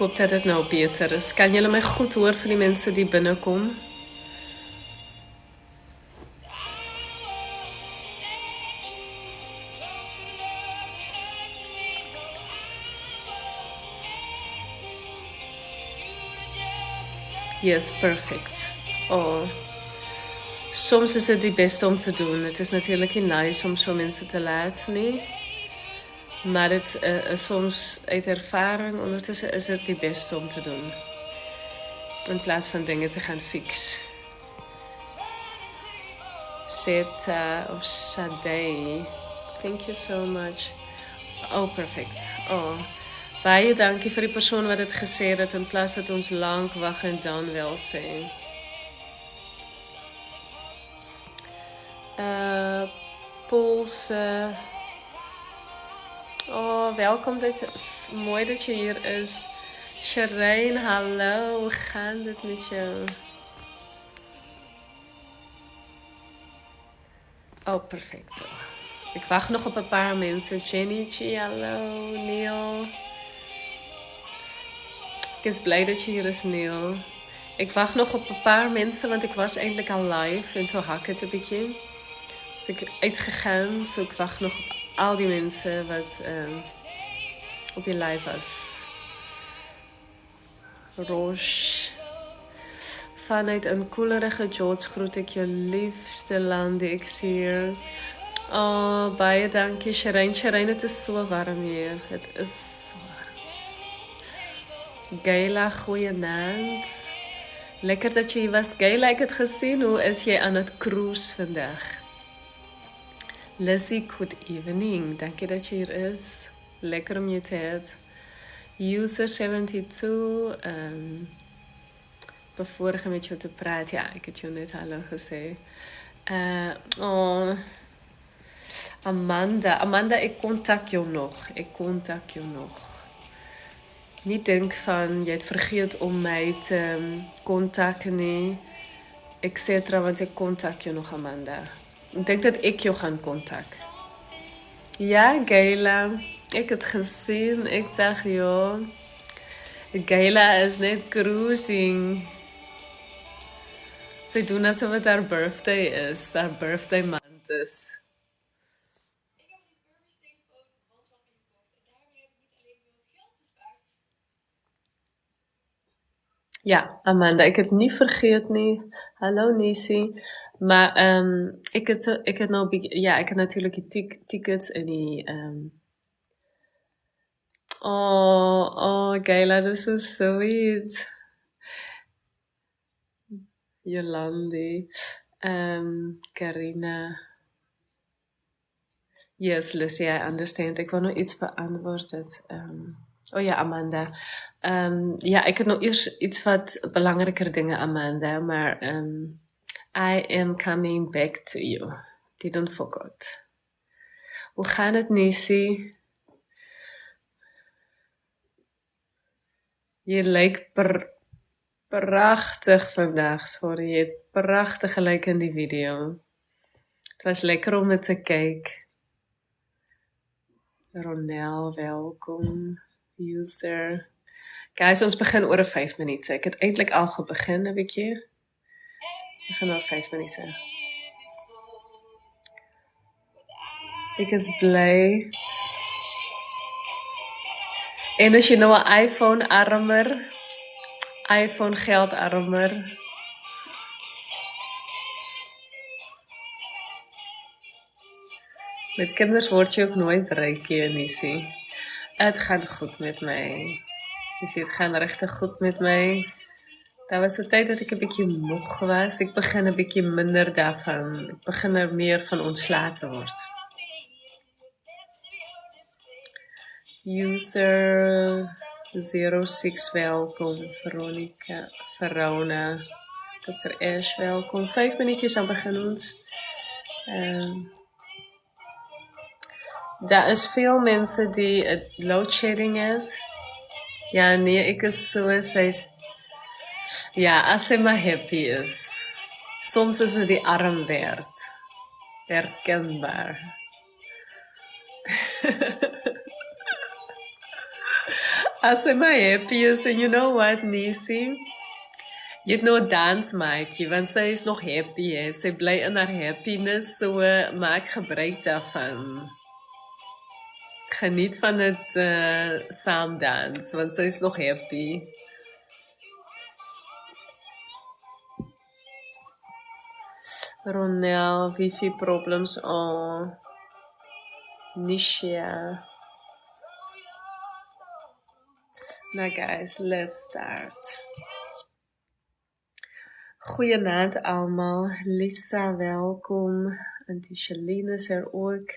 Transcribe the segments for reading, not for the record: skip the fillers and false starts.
hoop dat dit nou beter is. Kan julle my goed hoor vir die mense die binnekom? Yes, perfect. Oh. Soms is dit die beste om te doen. Het is natuurlijk niet nice om zo mensen te laten, nee. Maar het, soms uit ervaring ondertussen is het die beste om te doen. In plaats van dingen te gaan fixen. Seta of Sadei. Thank you so much. Oh, perfect. Oh. Baie dankie vir die persoon wat het gesê het in plaas dat ons lang wag en dan wel sê. Polse. Oh, welkom. Mooi dat je hier is. Shireen, hallo. Hoe gaat het met jou? Oh, perfect. Ik wacht nog op een paar mensen. Jenny, hallo. Neil. Ik is blij dat je hier is, Neil. Ik wacht nog op een paar mensen, want ik was eigenlijk al live. En toen hak het een beetje. Dus ik uitgegaan. Dus ik wacht nog op al die mensen wat op je live was. Roos. Vanuit een koelerige George groet ik je liefste Landie. Ik zie hier. Oh, baie dankie, Shireen. Shireen, het is zo warm hier. Het is zo warm. Gayla, goeienaand. Lekker dat je hier was. Gayla, ik heb het gezien. Hoe is jij aan het cruise vandaag? Lizzie, good evening. Dank je dat je hier is. Lekker om je te hebben. User 72. Bevorige met jou te praten. Ja, ik heb jou net hallo gezegd. Oh. Amanda, ik contact jou nog. Niet denk van, je hebt vergeet om mij te contacten, nee, etc. Want ik contact je nog, Amanda. Ik denk dat ik jou ga contacten. Ja, Gayla. Ik heb het gezien. Ik dacht, joh. Gayla is net cruising. Ze doen alsof het haar birthday is. Haar birthday maand is. Ja, Amanda, ik heb het niet vergeten, nee. Hallo, Nisi. Maar ik heb nou, ja, ik heb natuurlijk die tickets en die. Oh, Gayla, this is sweet. Jolandi, Carina. Yes, Lucy, I understand. Ik wil nog iets beantwoorden. Oh ja, Amanda. Ja, ik heb nog eerst iets wat belangrijker dingen, Amanda. Maar I am coming back to you. Didn't forget. Hoe gaat het, Nisi? Je lijkt prachtig vandaag. Sorry, je hebt prachtig gelijk in die video. Het was lekker om het te kijken. Ronel, welkom. User. Guys, ons begin oor 5 minuten. Ik heb eindelijk al begin, een beetje. We gaan al 5 minuten. Ik is blij. En als je nou een iPhone-armer, iPhone-geldarmer. Met kinders word je ook nooit rijk, Nisi. Het gaat goed met mij. Je ziet, het gaat richtig goed met mij. Dat was de tijd dat ik een beetje moeg was. Ik begin een beetje minder daarvan. Ik begin er meer van ontslagen te worden. User 06, welkom. Veronica, Verona. Dr. Ash, welkom. 5 minuutjes aan begin ons. Daar is veel mensen die het loadshedding hebben. Ja, nee, ik is zo. Ja, als ze maar happy is. Soms is het die arm werd. Herkenbaar. As sy my happy is, and you know what, Nisi? Jy het nou 'n dansmaatjie, want sy is nog happy, hè. Sy bly in haar happiness, so maak gebruik daarvan. Geniet van het saam dans, want sy is nog happy. Ronel, wifi problems on. Nisha. Now guys, let's start. Goeienaand allemaal. Lisa, welkom. Auntie Shalene is er ook.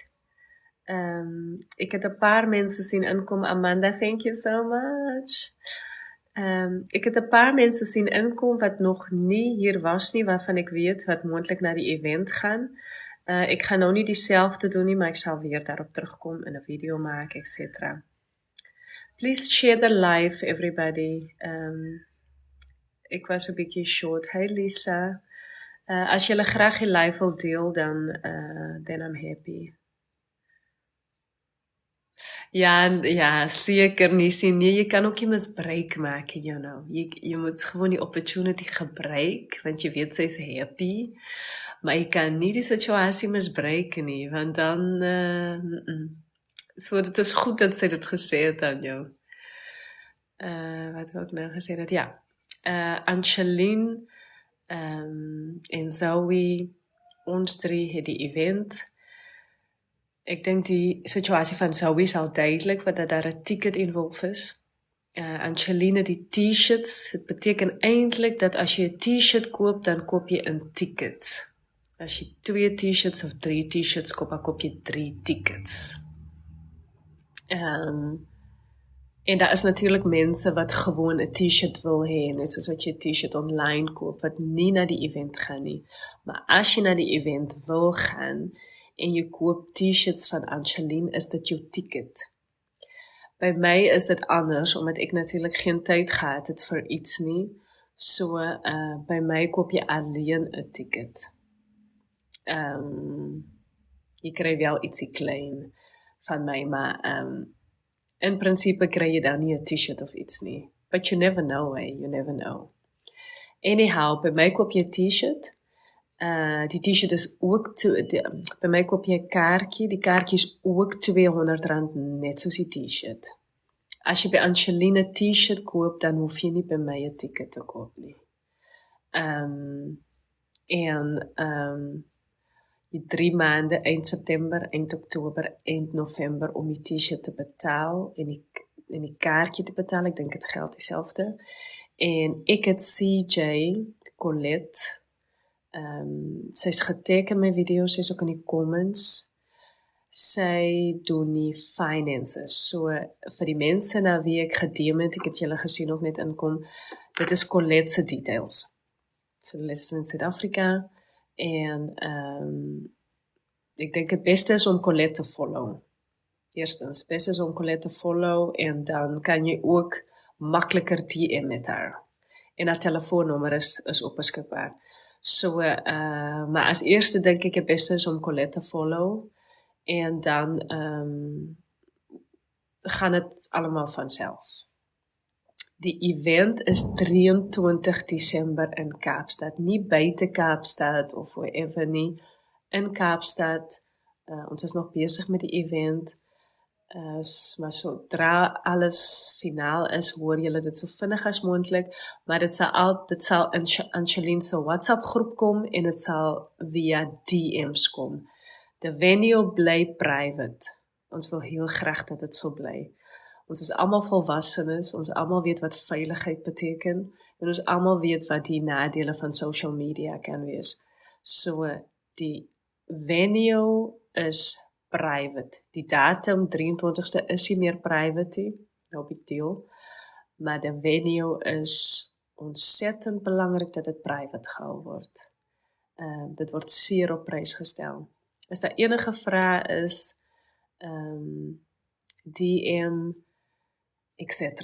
Ik heb een paar mensen zien inkomen. Amanda, thank you so much. Ik heb een paar mensen zien inkomen wat nog niet hier was nie, waarvan ik weet wat moontlik naar die event gaan. Ik ga nou niet diezelfde doen nie, maar ik zal weer daarop terugkomen en een video maken, etc. Please share the live, everybody. Ik was een beetje short. Hey Lisa. Als jullie graag je live wilt deel, dan I'm happy. Ja, zeker niet. Nee, je kan ook je misbruik maken, you know. Je moet gewoon die opportunity gebruiken, want je weet, ze is happy. Maar je kan niet die situatie misbruiken, nie, want dan... So, het is goed dat sy dit gesê het aan jou. Wat wil ik nou gesê het? Ja. Angeline en Zoe, ons drie het die event. Ik denk die situatie van Zoe is al duidelijk, wat dat daar een ticket involved is. Angeline, die t-shirts, het betekent eindelijk dat als je een t-shirt koopt, dan koop je een ticket. Als je 2 t-shirts of 3 t-shirts koopt, dan koop je 3 tickets. En daar is natuurlijk mensen wat gewoon een t-shirt wil heen, net zoals wat je een t-shirt online koopt, wat niet naar die event gaan nie. Maar als je naar die event wil gaan en je koopt t-shirts van Angeline, is dat jouw ticket. Bij mij is het anders, omdat ik natuurlijk geen tijd gehad het voor iets nie. So, bij mij koop je alleen een ticket. Je krijgt wel ietsie klein van mij, maar in principe krijg je dan niet een t-shirt of iets nie. But you never know, you never know. Anyhow, bij mij koop je een t-shirt. Die t-shirt is ook, bij mij koop je een kaartje. Die kaartje is ook R200, net zoals die t-shirt. Als je bij Angeline een t-shirt koopt, dan hoef je niet bij mij een ticket te kopen. Je 3 maanden, eind september, eind oktober, eind november, om die t-shirt te betalen en die kaartje te betalen. Ik denk het geldt hetzelfde. En ik het CJ, Colette, sy is getag in my video's, sy is ook in die comments. Sy doen die finances. So, vir die mense na wie ek gedeel het, ek het julle gesien ook net inkom, dit is Colette se details. So, dit is in Suid-Afrika, en ek dink het beste is om Colette te follow. Eerstens, het beste is om Colette te follow, en dan kan jy ook makkeliker DM met haar. En haar telefoonnummer is ook beskikbaar. So, maar as eerste denk ek het beste is om Colette te follow, en dan gaan het allemaal vanzelf. Die event is 23 December in Kaapstad, nie buite Kaapstad of wherever nie, in Kaapstad. Ons is nog bezig met die event, maar zodra alles finaal is, hoor julle dit so vinnig as moontlik, maar dit sal in Angeline se WhatsApp groep kom, en dit sal via DM's kom. De venue bly private. Ons wil heel graag dat het so bly. Ons is allemaal volwassenes, ons allemaal weet wat veiligheid beteken, en ons allemaal weet wat die nadele van social media kan wees. So, die venue is private. Die datum 23ste is nie meer private, no big deal, maar die venue is ontsettend belangrik dat het private gehou word. Dit word zeer op prijs gestel. As daar enige vrae is, DM, etc.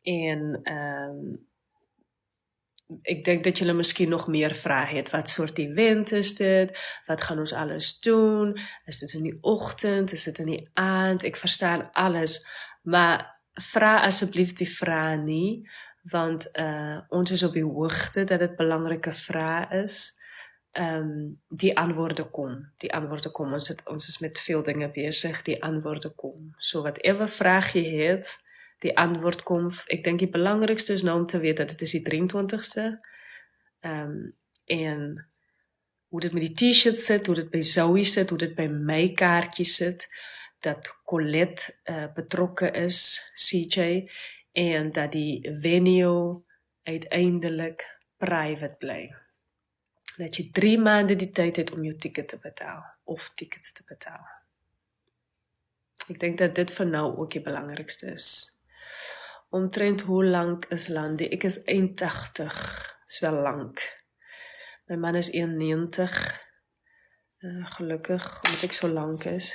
En ek dink dat julle miskien nog meer vrae het. Wat soort event is dit? Wat gaan ons alles doen? Is dit in die oggend? Is dit in die aand? Ek verstaan alles, maar vra asseblief die vrae nie, want ons is op die hoogte dat dit belangrike vrae is. Die antwoorde kom. Ons is met veel dinge besig, die antwoorde kom. So whatever vraag jy het, die antwoord kom. Ek dink die belangrikste is nou om te weet dat dit is die 23ste. En hoe dit met die t-shirt sit, hoe dit by Zoe sit, hoe dit by my kaartjie sit, dat Colette betrokke is, CJ, en dat die venue uiteindelik private bly. Dat jy 3 maande die tyd het om jou ticket te betaal, of tickets te betaal. Ek dink dat dit vir nou ook die belangrikste is. Omtrent hoe lank is Landie? Ek is 81, is wel lank. My man is 91, gelukkig, omdat ek so lank is.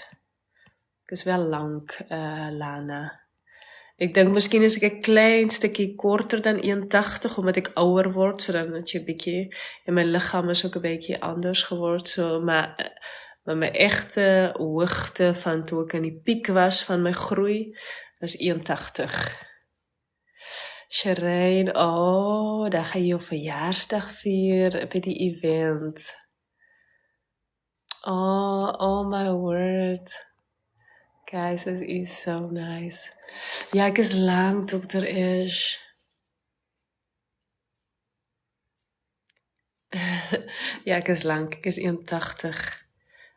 Ek is wel lank, Lana. Ek dink miskien is ek 'n klein stukkie korter dan 81, omdat ek ouer word, so dan het jy 'n bietjie, en my liggaam is ook 'n bietjie anders geword, so, maar my egte hoogte van toe ek in die piek was van my groei, was 81. Shireen, dan ga jy jou verjaarsdag vier by die event. Oh my word. Guys, this is so nice. Ja, ek is lank, Dr. Ish. Ja, ek is lank, ek is 81.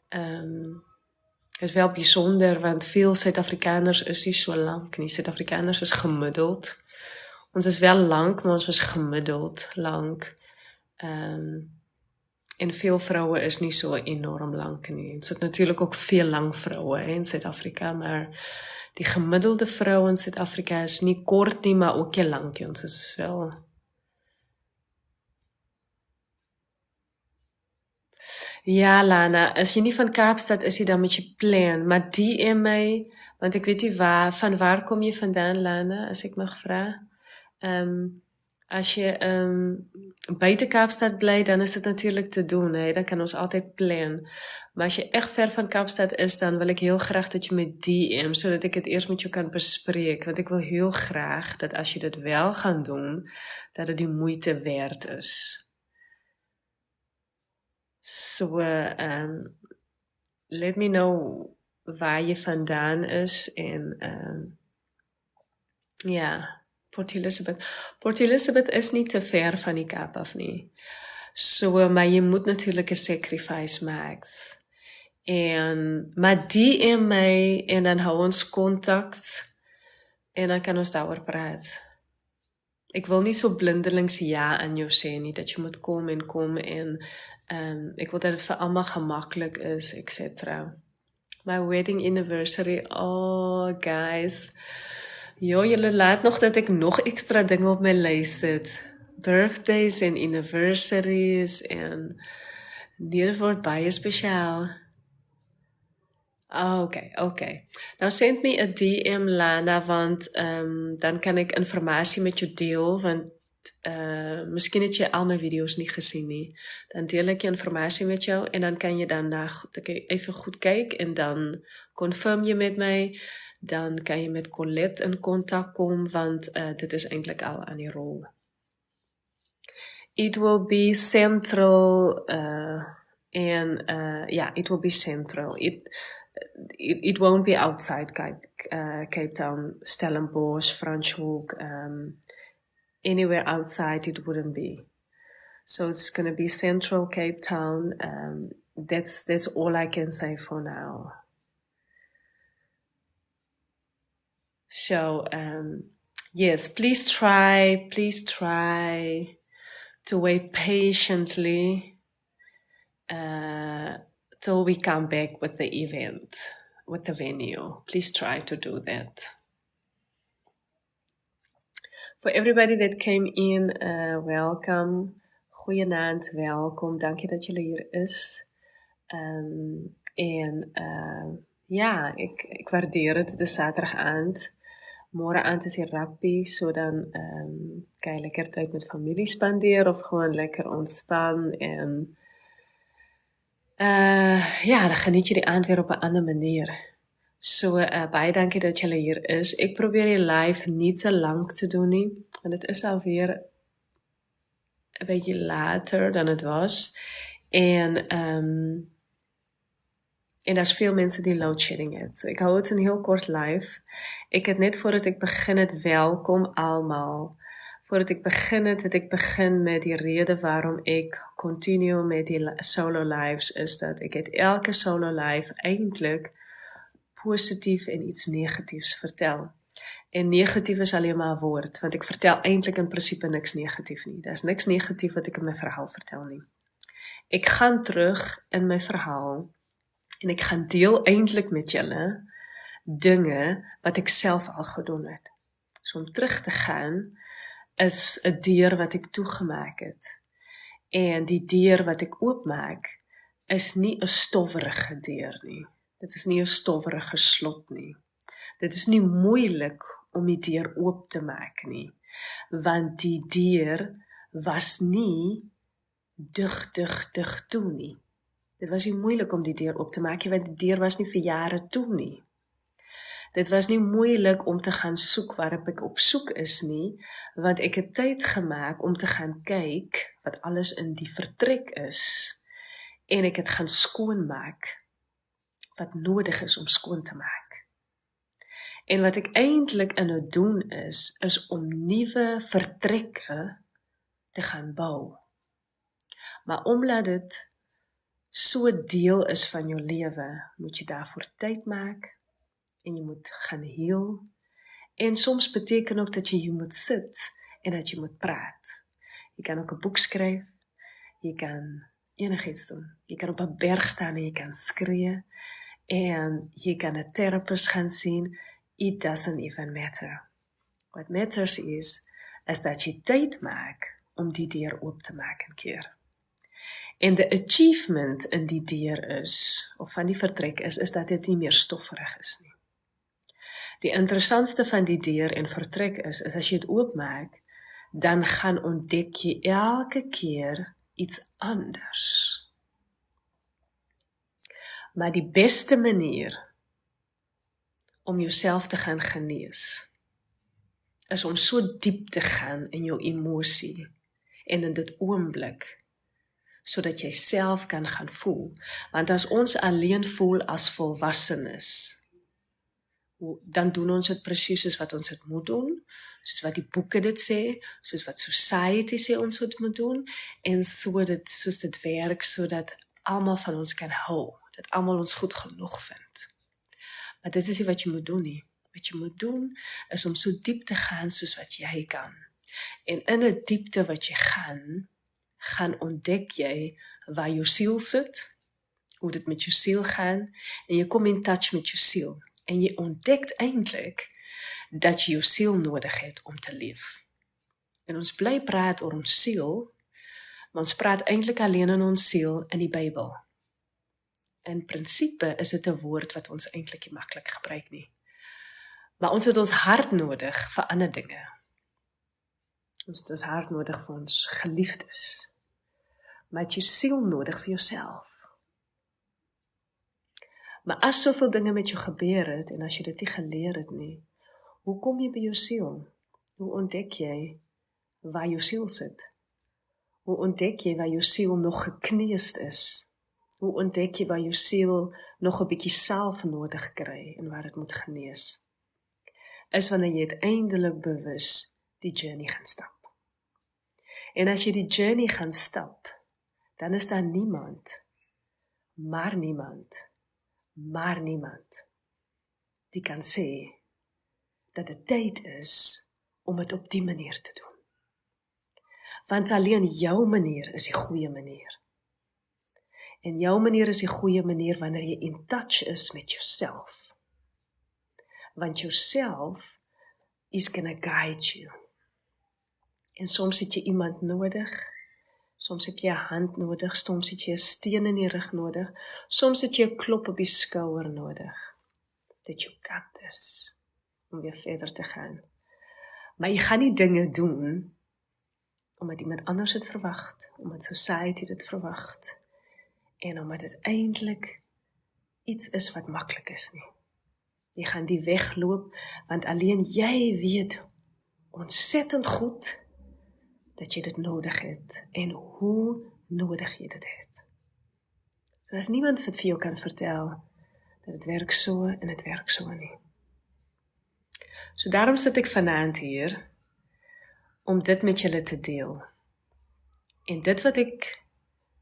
Het is wel bijzonder, want veel Suid-Afrikaners is nie so lank nie. Suid-Afrikaners is gemiddeld. Ons is wel lank, maar ons is gemiddeld lank. En veel vrouwen is nie so enorm lank nie. Ons het natuurlijk ook veel lang vrouwen in Suid-Afrika, maar die gemiddelde vrou in Suid-Afrika is nie kort nie, maar ook nie lank nie. Ons is wel... Ja, Lana, as jy nie van Kaapstad is jy dan met jy plan, maar DM my, want ek weet nie van waar kom jy vandaan, Lana, as ek mag vra. As jy buiten Kaapstad bly, dan is het natuurlijk te doen, hè? Dan kan ons altijd plan. Maar as jy echt ver van Kaapstad is, dan wil ek heel graag dat jy met DM, zodat ek het eerst met jou kan bespreken, want ek wil heel graag dat as jy dit wel gaan doen, dat het die moeite werd is. So, let me know waar jy vandaan is, en ja, Port Elizabeth. Port Elizabeth is nie te ver van die Kaap af nie. So, maar jy moet natuurlijk 'n sacrifice maak. Maar DM my, en dan hou ons contact, en dan kan ons daaroor praat. Ek wil nie so blindelings ja aan jou sê nie, dat jy moet kom, en ek wil dat het vir almal gemaklik is, etc. My wedding anniversary, oh guys, julle laat nog dat ek nog extra dinge op my lys sit. Birthdays en anniversaries, en dit word baie spesiaal. Okay. Nou send me 'n DM, Lana, want dan kan ek informasie met jou deel, want miskien het jy al my video's nie gesien nie. Dan deel ek jy informasie met jou, en dan kan jy daarna even goed kyk, en dan confirm jy met my, dan kan jy met Colette in kontak kom, want dit is eintlik al aan die rol. It will be central, it will be central. It won't be outside Cape Town, Stellenbosch, Franschhoek, anywhere outside it wouldn't be. So it's going to be central Cape Town. That's all I can say for now. So, yes, please try to wait patiently till we come back with the event, with the venue. Please try to do that. For everybody that came in, welcome. Goeienaand, welkom. Dankie dat julle hier is. Ek waardeer het. Het is Saterdag aand. Môre aand is die rugby, so dan kan jy lekker tyd met familie spandeer of gewoon lekker ontspan, en dan geniet jy die aand weer op 'n ander manier. So, baie dankie dat julle hier is. Ek probeer die live nie te lank te doen nie, want dit is alweer 'n bietjie later dan het was. En daar's veel mense die loadshedding het. So ek hou het in heel kort live. Ek het net voordat ek begin het, welkom almal. Voordat ek begin het ek begin met die rede waarom ek continue met die solo lives, is dat ek het elke solo live eintlik positief en iets negatiefs vertel. En negatief is alleen maar 'n woord, want ek vertel eintlik in principe niks negatief nie. Daar's niks negatief wat ek in my verhaal vertel nie. Ek gaan terug in my verhaal en ek gaan deel eintlik met julle dinge wat ek self al gedoen het. So om terug te gaan is 'n deur wat ek toegemaak het. En die deur wat ek oopmaak is nie 'n stowwerige deur nie. Dit is nie 'n stowwerige slot nie. Dit is nie moeilik om die deur oop te maak nie, want die deur was nie dig toe nie. Dit was nie moeilik om die deur oop te maak nie, want die deur was nie vir jare toe nie. Dit was nie moeilik om te gaan soek waarop ek op soek is nie, want ek het tyd gemaak om te gaan kyk wat alles in die vertrek is, en ek het gaan skoonmaak wat nodig is om skoon te maak. En wat ek eintlik in het doen is om nuwe vertrekke te gaan bou. Maar omdat dit so deel is van jou lewe, moet jy daarvoor tyd maak, en jy moet gaan heel, en soms beteken ook dat jy hier moet sit, en dat jy moet praat. Jy kan ook 'n boek skryf, jy kan enigiets doen. Jy kan op 'n berg staan en jy kan skree, en jy kan 'n therapist gaan sien. It doesn't even matter. What matters is dat jy tyd maak om die deur oop te maak 'n keer. En the achievement in die deur is, of van die vertrek is dat dit nie meer stofferig is nie. Die interessantste van die deur en vertrek is as jy dit oopmaak, dan gaan ontdek jy elke keer iets anders. Maar die beste manier om jouself te gaan genees, is om so diep te gaan in jou emosie, en in dit oomblik, sodat jy self kan gaan voel. Want as ons alleen voel as volwassenes, dan doen ons dit presies soos wat ons dit moet doen, soos wat die boeke dit sê, soos wat society sê ons moet doen, en soos dit werk, sodat almal van ons kan hou, dat almal ons goed genoeg vind. Maar dit is nie wat jy moet doen nie. Wat jy moet doen, is om so diep te gaan soos wat jy kan. En in 'n diepte wat jy gaan ontdek jy waar jou siel sit, hoe dit met jou siel gaan, en jy kom in touch met jou siel. En jy ontdek eintlik dat jy jou siel nodig het om te leef. En ons bly praat oor ons siel, maar ons praat eintlik alleen in ons siel in die Bybel. In principe is dit 'n woord wat ons eintlik nie maklik gebruik nie. Maar ons het ons hart nodig vir ander dinge. Ons het ons hart nodig vir ons geliefdes. Maar het jou siel nodig vir jouself. Maar as soveel dinge met jou gebeur het, en as jy dit nie geleer het nie, hoe kom jy by jou siel? Hoe ontdek jy waar jou siel sit? Hoe ontdek jy waar jou siel nog gekneusd is? Hoe ontdek jy waar jou siel nog 'n bietjie self nodig kry, en waar dit moet genees? Is wanneer jy uiteindelik bewus die journey gaan stap. En as jy die journey gaan stap, dan is daar niemand die kan sê dat dit tyd is om dit op die manier te doen. Want alleen jou manier is die goeie manier. En jou manier is die goeie manier wanneer jy in touch is met jouself. Want jouself is gonna guide you. En soms het jy iemand nodig, soms heb jy 'n hand nodig, soms het jy 'n steen in die rug nodig, soms het jy 'n klop op die skouer nodig. Dat jy got this, om weer verder te gaan. Maar jy gaan nie dinge doen, omdat iemand anders het verwag, omdat society dit verwag, en omdat dit eintlik iets is wat maklik is nie. Jy gaan die weg loop, want alleen jy weet ontsettend goed dat jy dit nodig het en hoe nodig jy dit het. So as niemand wat vir jou kan vertel dat het werk so en het werk so nie. So daarom sit ek vanaand hier om dit met julle te deel. En dit wat ek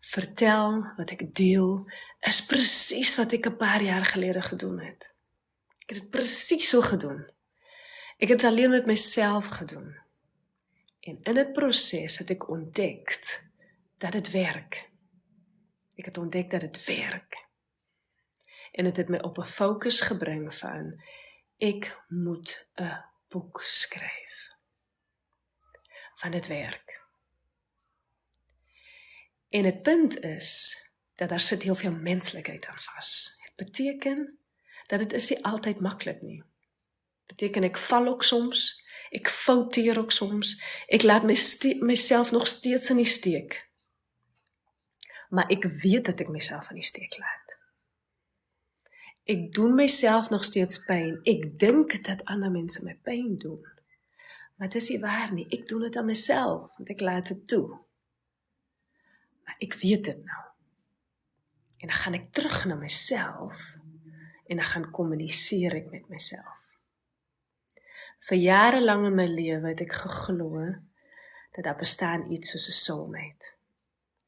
vertel, wat ek deel, is presies wat ek 'n paar jaar gelede gedoen het. Ek het dit presies so gedoen. Ek het alleen met myself gedoen. En in het proses het ek ontdek dat het werk. Ek het ontdek dat het werk. En het my op 'n fokus gebring van, ek moet 'n boek skryf. Van het werk. En het punt is, dat daar sit heel veel menslikheid aan vas. Het beteken, dat het is nie altyd maklik nie. Het beteken, ek val ook soms, ek fouteer ook soms, ek laat myself nog steeds in die steek. Maar ek weet dat ek myself in die steek laat. Ek doen myself nog steeds pyn, ek dink dat ander mense my pyn doen. Maar dit is nie waar nie, ek doen dit aan myself, want ek laat dit toe. Maar ek weet dit nou. En dan gaan ek terug na myself, en dan gaan communiseer ek met myself. Vir jare lang in my lewe het ek geglo, dat daar bestaan iets soos 'n soulmate.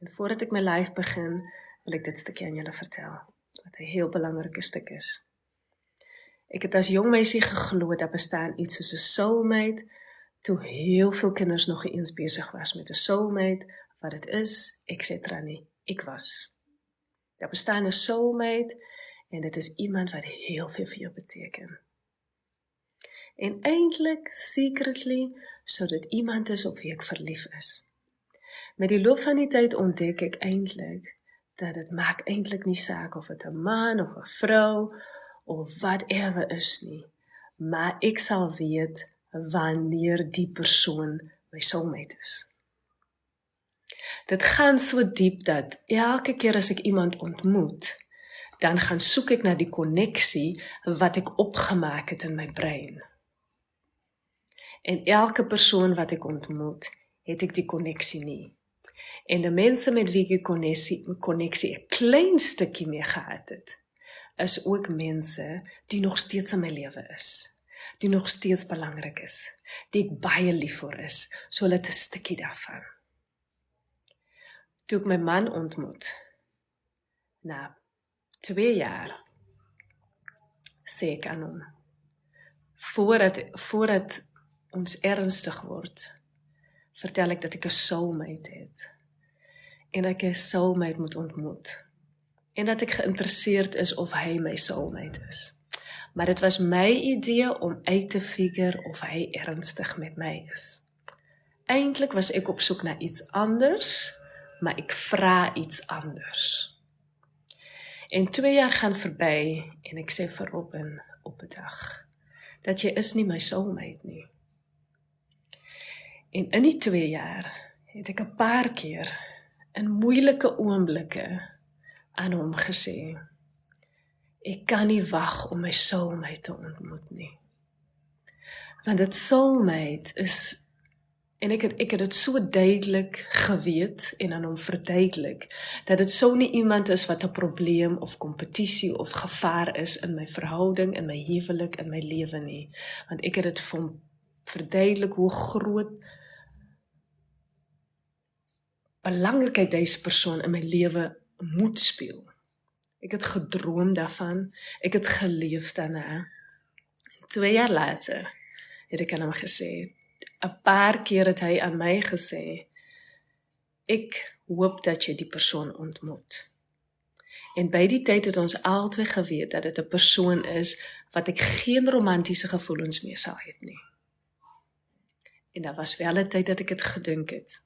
En voordat ek my live begin, wil ek dit stukkie aan julle vertel, wat 'n heel belangrike stuk is. Ek het as jong meisie geglo, dat bestaan iets soos 'n soulmate, toe heel veel kinders nog eens besig was met 'n soulmate, wat het is, etc. nie. Ek was. Daar bestaan 'n soulmate, en dit is iemand wat heel veel vir jou beteken. En eintlik, secretly, sou dit iemand is op wie ek verlief is. Met die loop van die tyd ontdek ek eintlik, dat het maak eintlik nie saak of het 'n man of 'n vrou, of whatever is nie. Maar ek sal weet, wanneer die persoon my soulmate is. Dit gaan so diep dat, elke keer as ek iemand ontmoet, dan gaan soek ek na die konneksie wat ek opgemaak het in my brein. En elke persoon wat ek ontmoet, het ek die konneksie nie. En die mense met wie ek die konneksie 'n klein stukkie mee gehad het, is ook mense die nog steeds in my lewe is, die nog steeds belangrik is, die ek baie lief vir is, so hulle het 'n stukkie daarvan. Toe ek my man ontmoet, na 2 jaar, sê ek aan hom, voordat ons ernstig word, vertel ek dat ek 'n soulmate het, en ek 'n soulmate moet ontmoet, en dat ek geïnteresseerd is of hy my soulmate is. Maar dit was my idee om uit te figure of hy ernstig met my is. Eintlik was ek op soek na iets anders, maar ek vra iets anders. En 2 jaar gaan verby, en ek sê vir Robin op 'n dag, dat jy is nie my soulmate nie. En in die 2 jaar, het ek 'n paar keer, in moeilike oomblikke, aan hom gesê, ek kan nie wag om my soulmate te ontmoet nie. Want dit soulmate is, en ek het dit so duidelik geweet, en aan hom verduidelik, dat dit so nie iemand is wat 'n probleem, of kompetisie, of gevaar is in my verhouding, in my huwelik, in my lewe nie. Want ek het dit vir hom verduidelik, hoe groot belangrikheid deze persoon in my lewe moet speel. Ek het gedroom daarvan, ek het geleef daarna. 2 jaar later het ek aan hom gesê, 'n paar keer het hy aan my gesê, ek hoop dat jy die persoon ontmoet. En by die tyd het ons altyd geweet dat dit 'n persoon is wat ek geen romantiese gevoelens meer sal hê nie. En daar was wel 'n tyd dat ek het gedink het.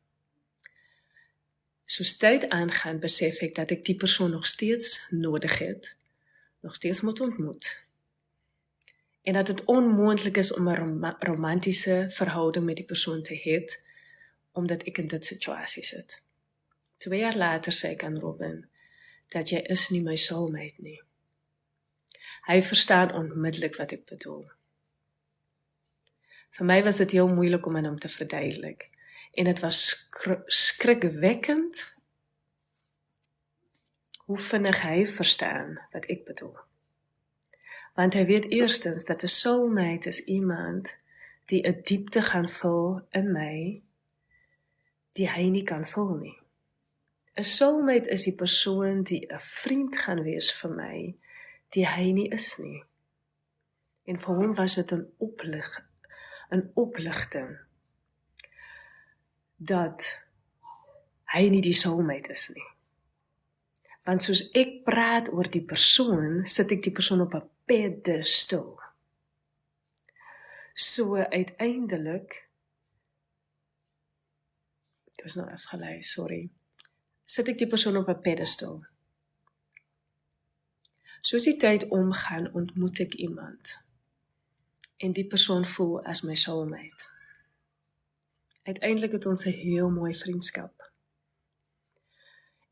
Soos tyd aangaan, besef ek dat ek die persoon nog steeds nodig het, nog steeds moet ontmoet. En dat het onmoontlik is om 'n romantiese verhouding met die persoon te hê, omdat ek in dit situasie sit. 2 jaar later sê ek aan Robin, dat jy is nie my soulmate nie. Hy verstaan onmiddellik wat ek bedoel. Vir my was dit heel moeilik om aan hom te verduidelik. En dit was skrikwekkend hoe vinnig hy verstaan wat ek bedoel. Want hy weet eerstens dat 'n soulmate is iemand die 'n diepte gaan vul in my, die hy nie kan vul nie. 'n soulmate is die persoon die 'n vriend gaan wees vir my, die hy nie is nie. En vir hom was dit 'n opligting dat hy nie die soulmate is nie. Want soos ek praat oor die persoon, sit ek die persoon op 'n pedestal. So uiteindelik, ek was nou afgelei, sorry, sit ek die persoon op 'n pedestal. Soos die tyd omgaan, ontmoet ek iemand, en die persoon voel as my soulmate. Uiteindelik het ons 'n heel mooi vriendskap.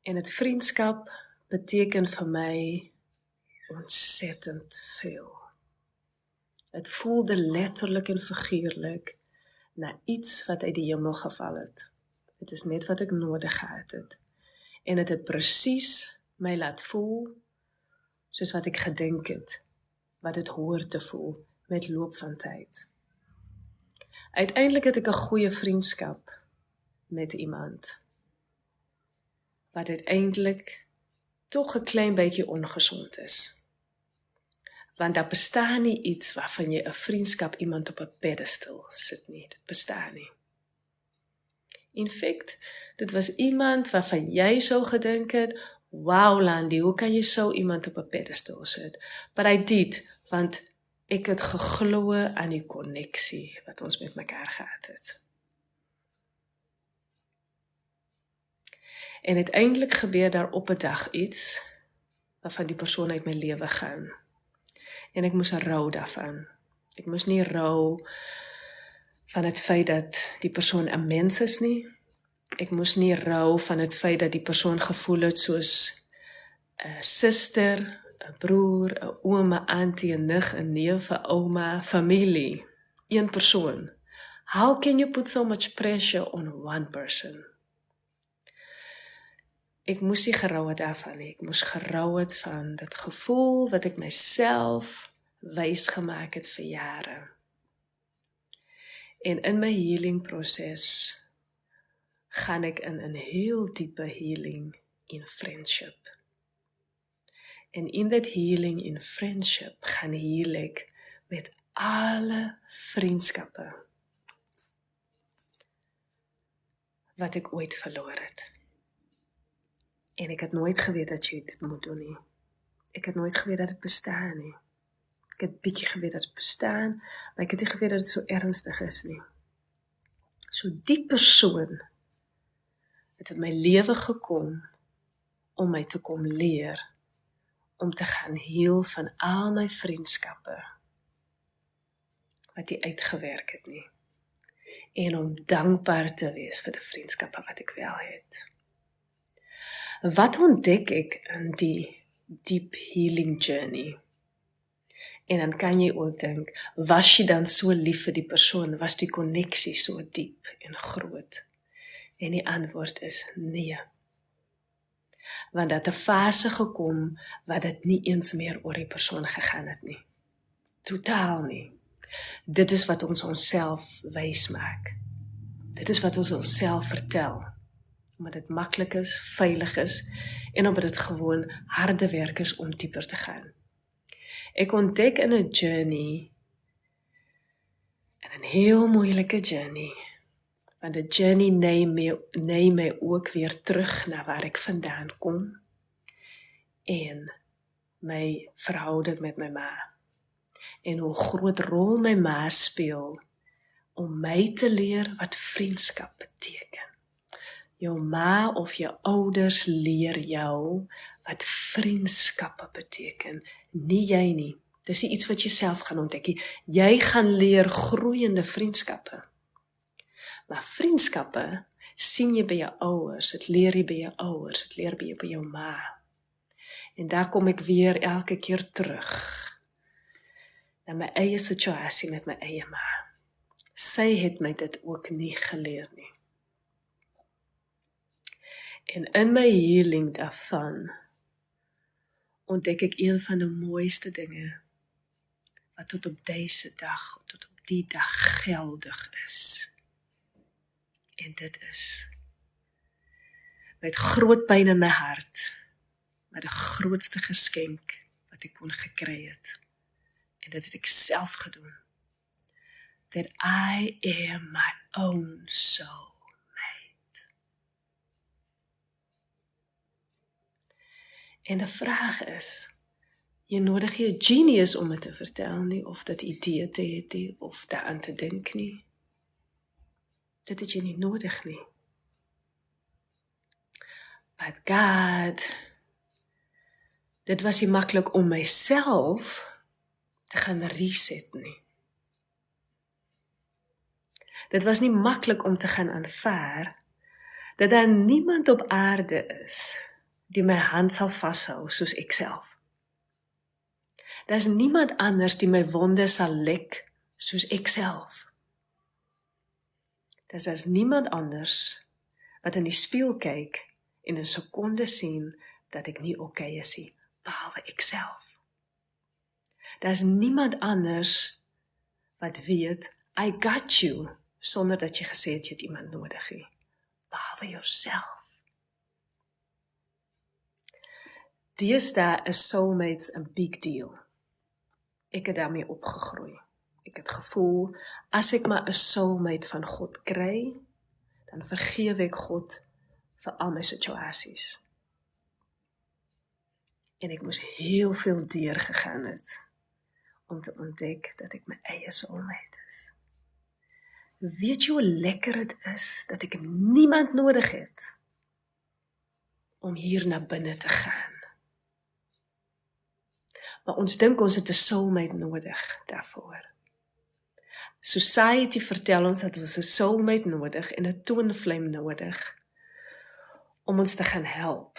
En het vriendskap beteken vir my ontsettend veel. Het voelde letterlik en figuurlik na iets wat uit die hemel geval het. Het is net wat ek nodig gehad het. En het presies my laat voel soos wat ek gedink het, wat het hoort te voel met loop van tyd. Uiteindelik het ek 'n goeie vriendskap met iemand, wat uiteindelik toch 'n klein bietjie ongesond is. Want daar bestaan nie iets waarvan jy 'n vriendskap iemand op 'n pedestal sit nie. Dit bestaan nie. In feite, dit was iemand waarvan jy sou gedink het, wow Landie, hoe kan jy so iemand op 'n pedestal sit? But I did, want ek het geglo aan die konneksie wat ons met mekaar gehad het. En uiteindelik gebeur daar op 'n dag iets, waarvan die persoon uit my lewe gaan. En ek moes rou daarvan. Ek moes nie rou van het feit dat die persoon 'n mens is nie. Ek moes nie rou van het feit dat die persoon gevoel het soos 'n suster, 'n broer, 'n oom, 'n auntie, 'n nig, 'n neef, 'n ouma, familie. Een persoon. How can you put so much pressure on one person? Ek moes nie gerou het daarvan nie. Ek moes gerou het van dit gevoel wat ek myself wys gemaak het vir jare. En in my healing proses gaan ek in 'n heel diepe healing in friendship. En in that healing in friendship gaan heal ek met alle vriendskappe wat ek ooit verloor het. En ek het nooit geweet dat jy dit moet doen nie. Ek het nooit geweet dat dit bestaan nie. Ek het bietjie geweet dat dit bestaan, maar ek het nie geweet dat dit so ernstig is nie. So die persoon het in my lewe gekom om my te kom leer, om te gaan heal van al my vriendskappe wat die uitgewerk het nie. En om dankbaar te wees vir die vriendskappe wat ek wel het. Wat ontdek ek in die deep healing journey? En dan kan jy ook dink, was jy dan so lief vir die persoon? Was die konneksie so diep en groot? En die antwoord is nee. Want dat 'n fase gekom wat dit nie eens meer oor die persoon gegaan het nie. Totaal nie. Dit is wat ons onsself wys maak. Dit is wat ons onsself vertel. Omdat dit maklik is, veilig is en omdat dit gewoon harde werk is om dieper te gaan. Ek ontdek in 'n journey, in 'n heel moeilike journey, want die journey neem my ook weer terug na waar ek vandaan kom en my verhouding met my ma. En hoe groot rol my ma speel om my te leer wat vriendskap beteken. Jou ma of jou ouders leer jou wat vriendskappe beteken. Nie jy nie. Dis nie iets wat jy self gaan ontdek. Jy gaan leer groeiende vriendskappe. Maar vriendskappe sien jy by jou ouers, dit leer jy by jou ouers, dit leer jy by jou ma. En daar kom ek weer elke keer terug. Na my eie situasie met my eie ma. Sy het my dit ook nie geleer nie. En in my healing daarvan, ontdek ek een van die mooiste dinge, wat tot op deze dag, tot op die dag geldig is. En dit is, met groot pyn in my hart, maar die grootste geskenk, wat ek kon gekry het. En dit het ek self gedoen. That I am my own soulmate. En die vraag is, jy nodig jy 'n genius om het te vertel nie, of dit idee te het nie, of daaraan te dink nie. Dit het jy nie nodig nie. But God, dit was nie maklik om myself te gaan reset nie. Dit was nie maklik om te gaan aanvaar, dat daar niemand op aarde is, die my hand sal vashou, soos ek self. Daar is niemand anders die my wonde sal lek, soos ek self. Daar is niemand anders, wat in die spieël kyk, en 'n sekonde sien, dat ek nie oké is nie, behalwe ek self. Daar is niemand anders, wat weet, I got you, sonder dat jy gesê het, jy het iemand nodig nie, behalwe jouself. Deesdae is soulmates 'n big deal. Ek het daarmee opgegroei. Ek het gevoel, as ek maar 'n soulmate van God kry, dan vergewe ek God vir al my situasies. En ek moes heel veel deur gegaan het, om te ontdek dat ek my eie soulmate is. Weet jy hoe lekker het is, dat ek niemand nodig het, om hier na binne te gaan. Maar ons dink ons het 'n soulmate nodig daarvoor. Society vertel ons dat ons 'n soulmate nodig en 'n toonvlam nodig om ons te gaan help.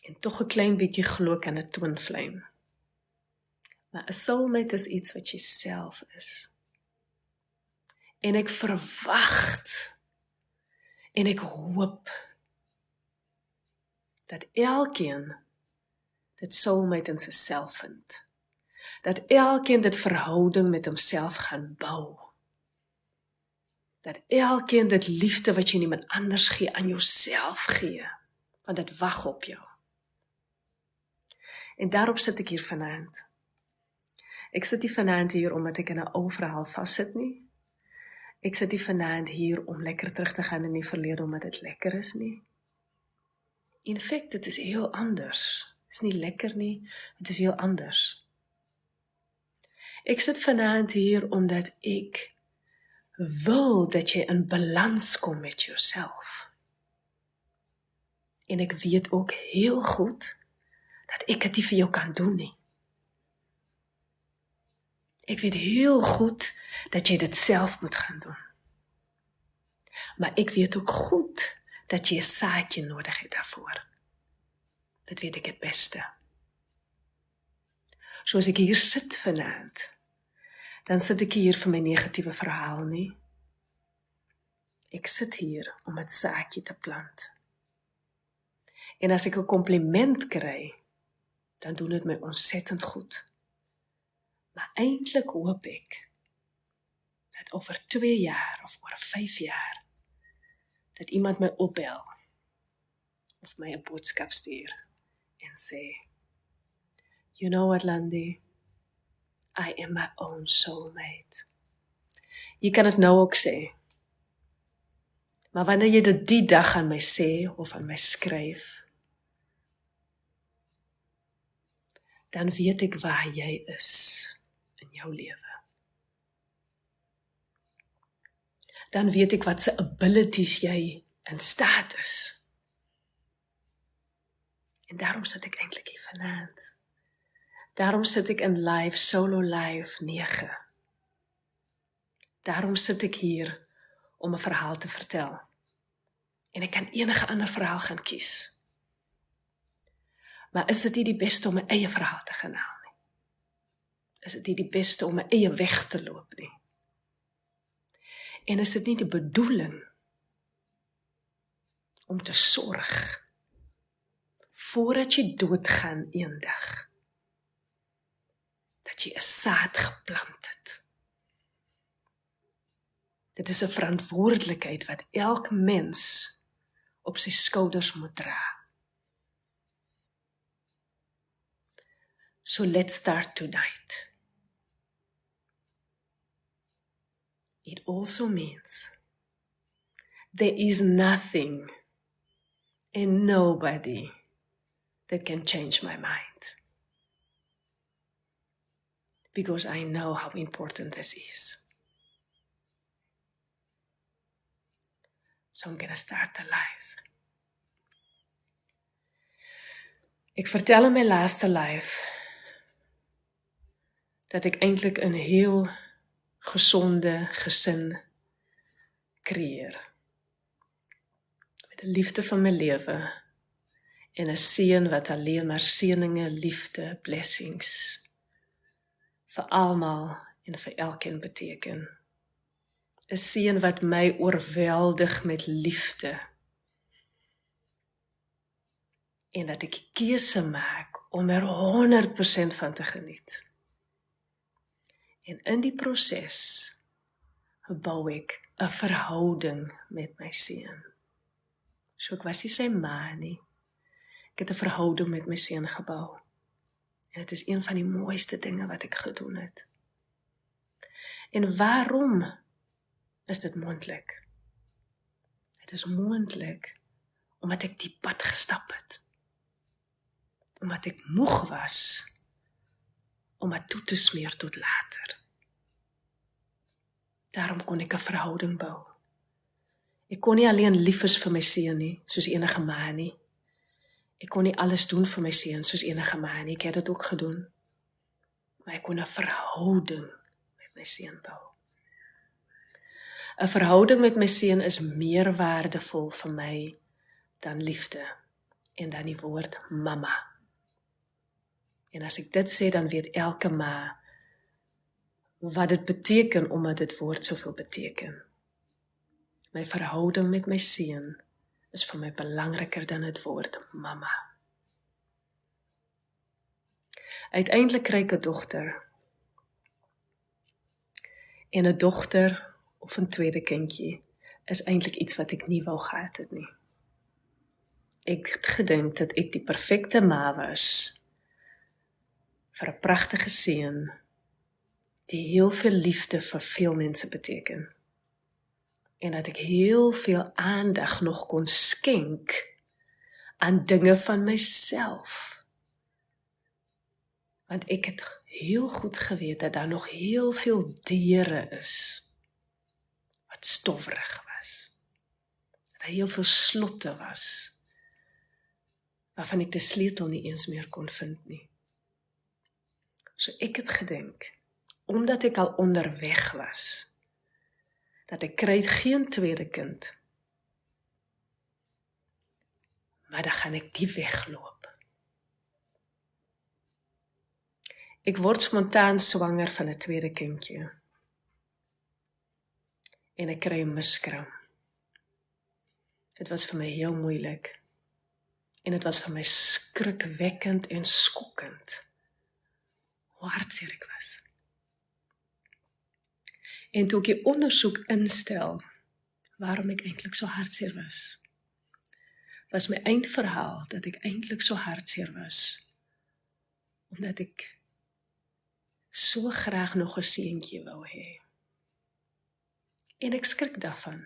En tog 'n klein bietjie glo ek aan 'n toonvlam. Maar 'n soulmate is iets wat jy self is. En ek verwag en ek hoop dat elkeen dit soulmate in syself vind. Dat elkeen dit verhouding met homself gaan bou. Dat elkeen dit liefde wat jy niemand anders gee, aan jouself gee. Want dit wag op jou. En daarop sit ek hier vanaand. Ek sit nie vanaand hier omdat ek in 'n ou verhaal vassit nie. Ek sit nie vanaand hier om lekker terug te gaan in die verlede omdat dit lekker is nie. In feite, dit is heel anders. Het is nie lekker nie, het is heel anders. Ek sit vanaand hier omdat ek wil dat jy in balans kom met jouself. En ek weet ook heel goed dat ek dit nie vir jou kan doen nie. Ek weet heel goed dat jy dit self moet gaan doen. Maar ek weet ook goed dat jy 'n saadjie nodig het daarvoor. Dit weet ek het beste. Soos ek hier sit vanaand, dan sit ek hier vir my negatiewe verhaal nie. Ek sit hier om 'n saadjie te plant. En as ek 'n kompliment kry, dan doen dit my ontsettend goed. Maar eintlik hoop ek, dat oor 2 jaar of oor 5 jaar, dat iemand my opbel, of my 'n boodskap stuur, en sê, you know what, Landie, I am my own soulmate. Jy kan het nou ook sê, maar wanneer jy dit die dag aan my sê, of aan my skryf, dan weet ek waar jy is in jou lewe. Dan weet ek wat se abilities jy in staat is. En daarom sit ek eintlik hier vanaand. Daarom sit ek in live, solo live 9. Daarom sit ek hier om 'n verhaal te vertel. En ek kan enige ander verhaal gaan kies. Maar is dit nie die beste om my eie verhaal te gaan haal nie? Is dit nie die beste om my eie weg te loop nie? En is dit nie die bedoeling om te sorg voordat jy doodgaan eendag, dat jy 'n saad geplant het? Dit is 'n verantwoordelikheid wat elk mens op sy skouers moet dra. So let's start tonight. It also means there is nothing and nobody that can change my mind. Because I know how important this is. So I'm going to start the live. Ek vertel in my laaste live dat ek eintlik 'n heel gesonde gesin creëer. Met 'n liefde van my lewe en 'n seun wat alleen maar seëninge, liefde, blessings vir almal en vir elkeen beteken. 'n seun wat my oorweldig met liefde en dat ek die keuse maak om er 100% van te geniet. En in die proses bou ek 'n verhouding met my seun. So ek was nie sy ma nie. Ek het 'n verhouding met my seun gebou. En dit is een van die mooiste dinge wat ek gedoen het. En waarom is dit moontlik? Dit is moontlik omdat ek die pad gestap het. Omdat ek moeg was om dit toe te smeer tot later. Daarom kon ek 'n verhouding bou. Ek kon nie alleen lief is vir my seun nie, soos enige ma nie. Ek kon nie alles doen vir my seun soos enige ma nie. Ek het dit ook gedoen. Maar ek kon 'n verhouding met my seun bou. 'n Verhouding met my seun is meer waardevol vir my dan liefde en dan die woord mamma. En as ek dit sê, dan weet elke ma wat dit beteken, omdat dit woord soveel beteken. My verhouding met my seun is vir my belangriker dan het woord mamma. Uiteindelik kry ek 'n dogter. En 'n dogter of 'n tweede kindjie is eintlik iets wat ek nie wou gehad het nie. Ek het gedink dat ek die perfekte ma was vir 'n pragtige seun die heel veel liefde vir veel mense beteken. En dat ek heel veel aandag nog kon skenk aan dinge van myself. Want ek het heel goed geweet dat daar nog heel veel deure is wat stofferig was. Dat daar heel veel slotte was waarvan ek die sleutel nie eens meer kon vind nie. So ek het gedink, omdat ek al onderweg was, dat ek kry geen tweede kind, maar dan gaan ek die wegloop. Ek word spontaan swanger van 'n tweede kindjie. En ek kry 'n miskram. Dit was vir my heel moeilik. En dit was vir my skrikwekkend en skokkend. Hoe hartseer ek was. En toe ek die ondersoek instel, waarom ek eintlik so hartseer was my eindverhaal dat ek eintlik so hartseer was, omdat ek so graag nog 'n seentjie wou hê. En ek skrik daarvan,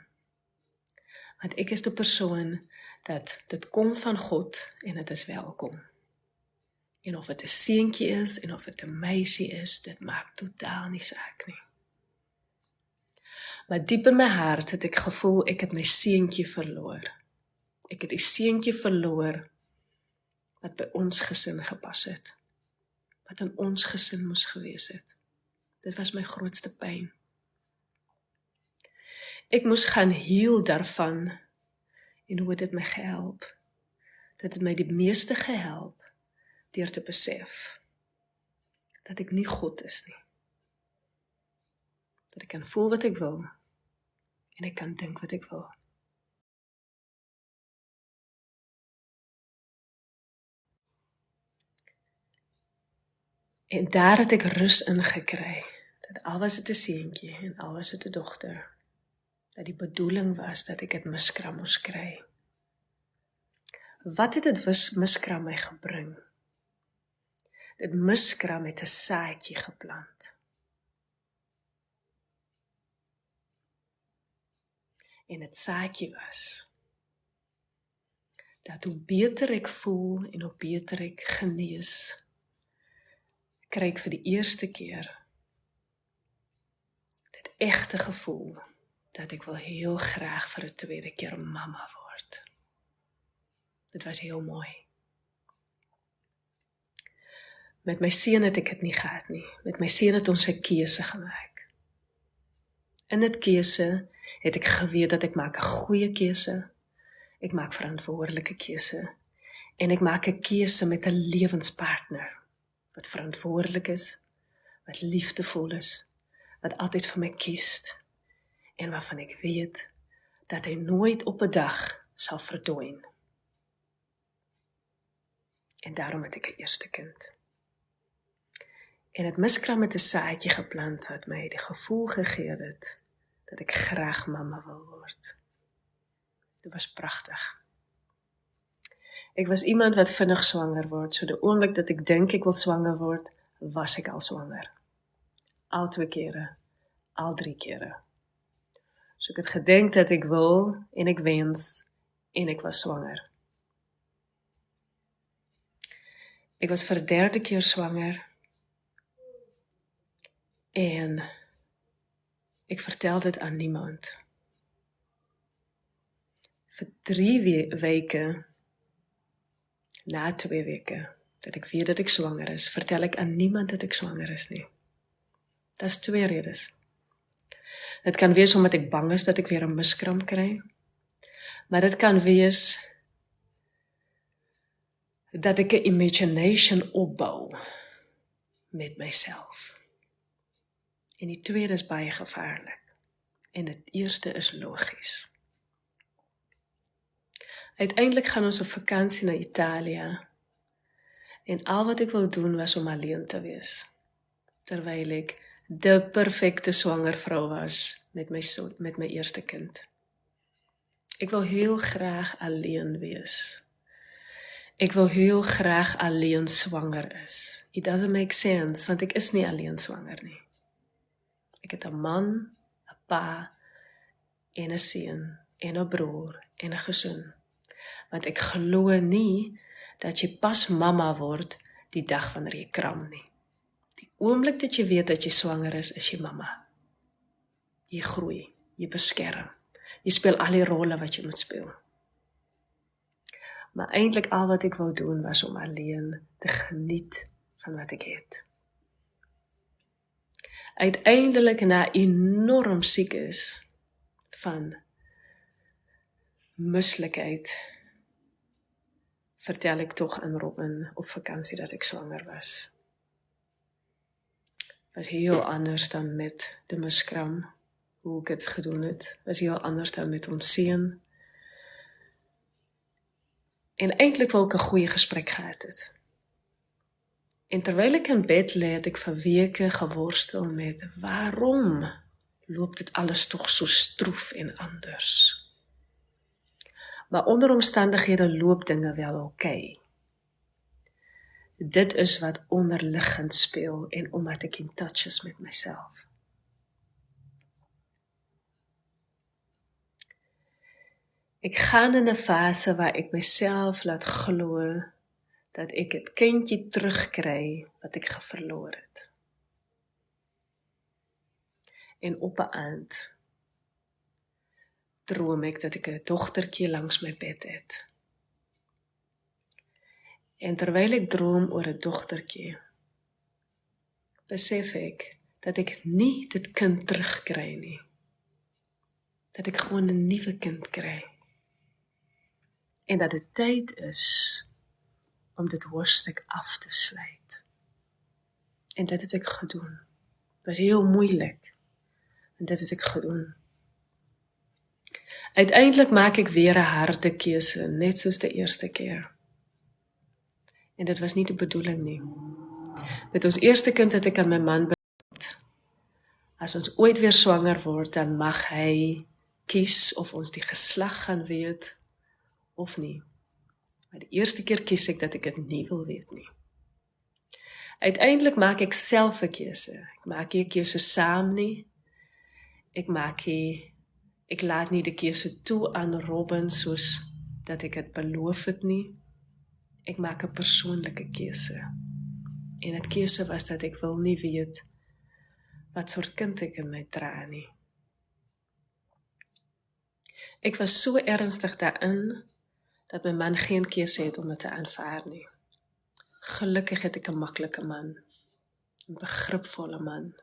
want ek is die persoon dat dit kom van God en dit is welkom. En of dit 'n seentjie is en of dit 'n meisie is, dit maak totaal nie saak nie. Maar diep in my hart het ek gevoel ek het my seentjie verloor. Ek het die seentjie verloor wat by ons gesin gepas het. Wat in ons gesin moes gewees het. Dit was my grootste pyn. Ek moes gaan heel daarvan en hoe het dit my gehelp? Dit het my die meeste gehelp deur te besef dat ek nie goed is nie. Dat ek kan voel wat ek wil en ek kan dink wat ek wil. En daar het ek rus ingekry, dat al was het 'n seentjie en al was het 'n dogter, dat die bedoeling was dat ek het miskram moes kry. Wat het dit miskram my gebring? Dit miskram het 'n saadjie geplant. En het saadjie was, dat hoe beter ek voel en hoe beter ek genees, kry ek vir die eerste keer dit egte gevoel, dat ek wil heel graag vir 'n tweede keer mamma word. Dit was heel mooi. Met my seun het ek dit nie gehad nie. Met my seun het ons 'n keuse gemaak. In dit keuse het ek geweet dat ek maak 'n goeie keuse, ek maak verantwoordelike keuse, en ek maak 'n keuse met 'n lewenspartner, wat verantwoordelik is, wat liefdevol is, wat altyd vir my kies, en waarvan ek weet, dat hy nooit op 'n dag sal verdwyn. En daarom het ek 'n eerste kind. En het miskram met 'n saadjie geplant, wat my die gevoel gegee het, dat ek graag mamma wil word. Dit was pragtig. Ek was iemand wat vinnig swanger word, so die oomblik dat ek dink ek wil swanger word, was ek al swanger. Al 2 kere, al 3 kere. So ek het gedink dat ek wil, en ek wens, en ek was swanger. Ek was vir 3de keer swanger, en ek vertel dit aan niemand. Vir 3 weke, na 2 weke, dat ek weet dat ek swanger is, vertel ek aan niemand dat ek swanger is nie. Dat is 2 redes. Dit kan wees omdat ek bang is dat ek weer 'n miskram kry, maar dit kan wees dat ek 'n imagination opbou met myself. En die tweede is baie gevaarlik. En die eerste is logies. Uiteindelik gaan ons op vakansie na Italië. En al wat ek wou doen was om alleen te wees. Terwyl ek de perfekte swanger vrou was met my eerste kind. Ek wil heel graag alleen wees. Ek wil heel graag alleen swanger is. It doesn't make sense, want ek is nie alleen swanger nie. Ek het 'n man, 'n pa, en 'n seun, en 'n broer, en 'n gesin. Want ek glo nie, dat jy pas mamma word, die dag wanneer jy kram nie. Die oomblik dat jy weet dat jy swanger is jy mamma. Jy groei, jy beskerm, jy speel al die rolle wat jy moet speel. Maar eintlik al wat ek wou doen was om alleen te geniet van wat ek het. Uiteindelik na enorm siek is van mislikheid, vertel ek tog aan Robin op vakansie dat ek swanger was. Was heel anders dan met de miskram, hoe ek het gedoen het. Was heel anders dan met ons seun. En eintlik wou ek 'n goeie gesprek gehad het. En terwyl ek in bed lê, het ek vir weke geworstel met waarom loop dit alles tog so stroef en anders. Maar onder omstandighede loop dinge wel oké. Dit is wat onderliggend speel en omdat ek in touch is met myself. Ek gaan in 'n fase waar ek myself laat glo dat ek het kindjie terugkry wat ek verloor het. En op 'n aand droom ek dat ek 'n dogtertjie langs my bed het. En terwyl ek droom oor 'n dogtertjie, besef ek dat ek nie dit kind terugkry nie. Dat ek gewoon 'n nuwe kind kry. En dat dit tyd is om dit hoofstuk af te sluit. En dit het ek gedoen. Het was heel moeilik. En dit het ek gedoen. Uiteindelik maak ek weer 'n harde keuse, net soos die eerste keer. En dit was nie die bedoeling nie. Met ons eerste kind het ek aan my man beloofd. As ons ooit weer swanger word, dan mag hy kies of ons die geslag gaan weet of nie. Maar die eerste keer kies ek dat ek dit nie wil weet nie. Uiteindelik maak ek self 'n keuse. Ek maak nie 'n keuse saam nie. Ek laat nie die keuse toe aan Robin soos dat ek het beloof het nie. Ek maak 'n persoonlike keuse. En het keuse was dat ek wil nie weet wat soort kind ek in my dra nie. Ek was so ernstig daarin dat my man geen keuse het om dit te aanvaar nie. Gelukkig het ek 'n maklike man, 'n begripvolle man.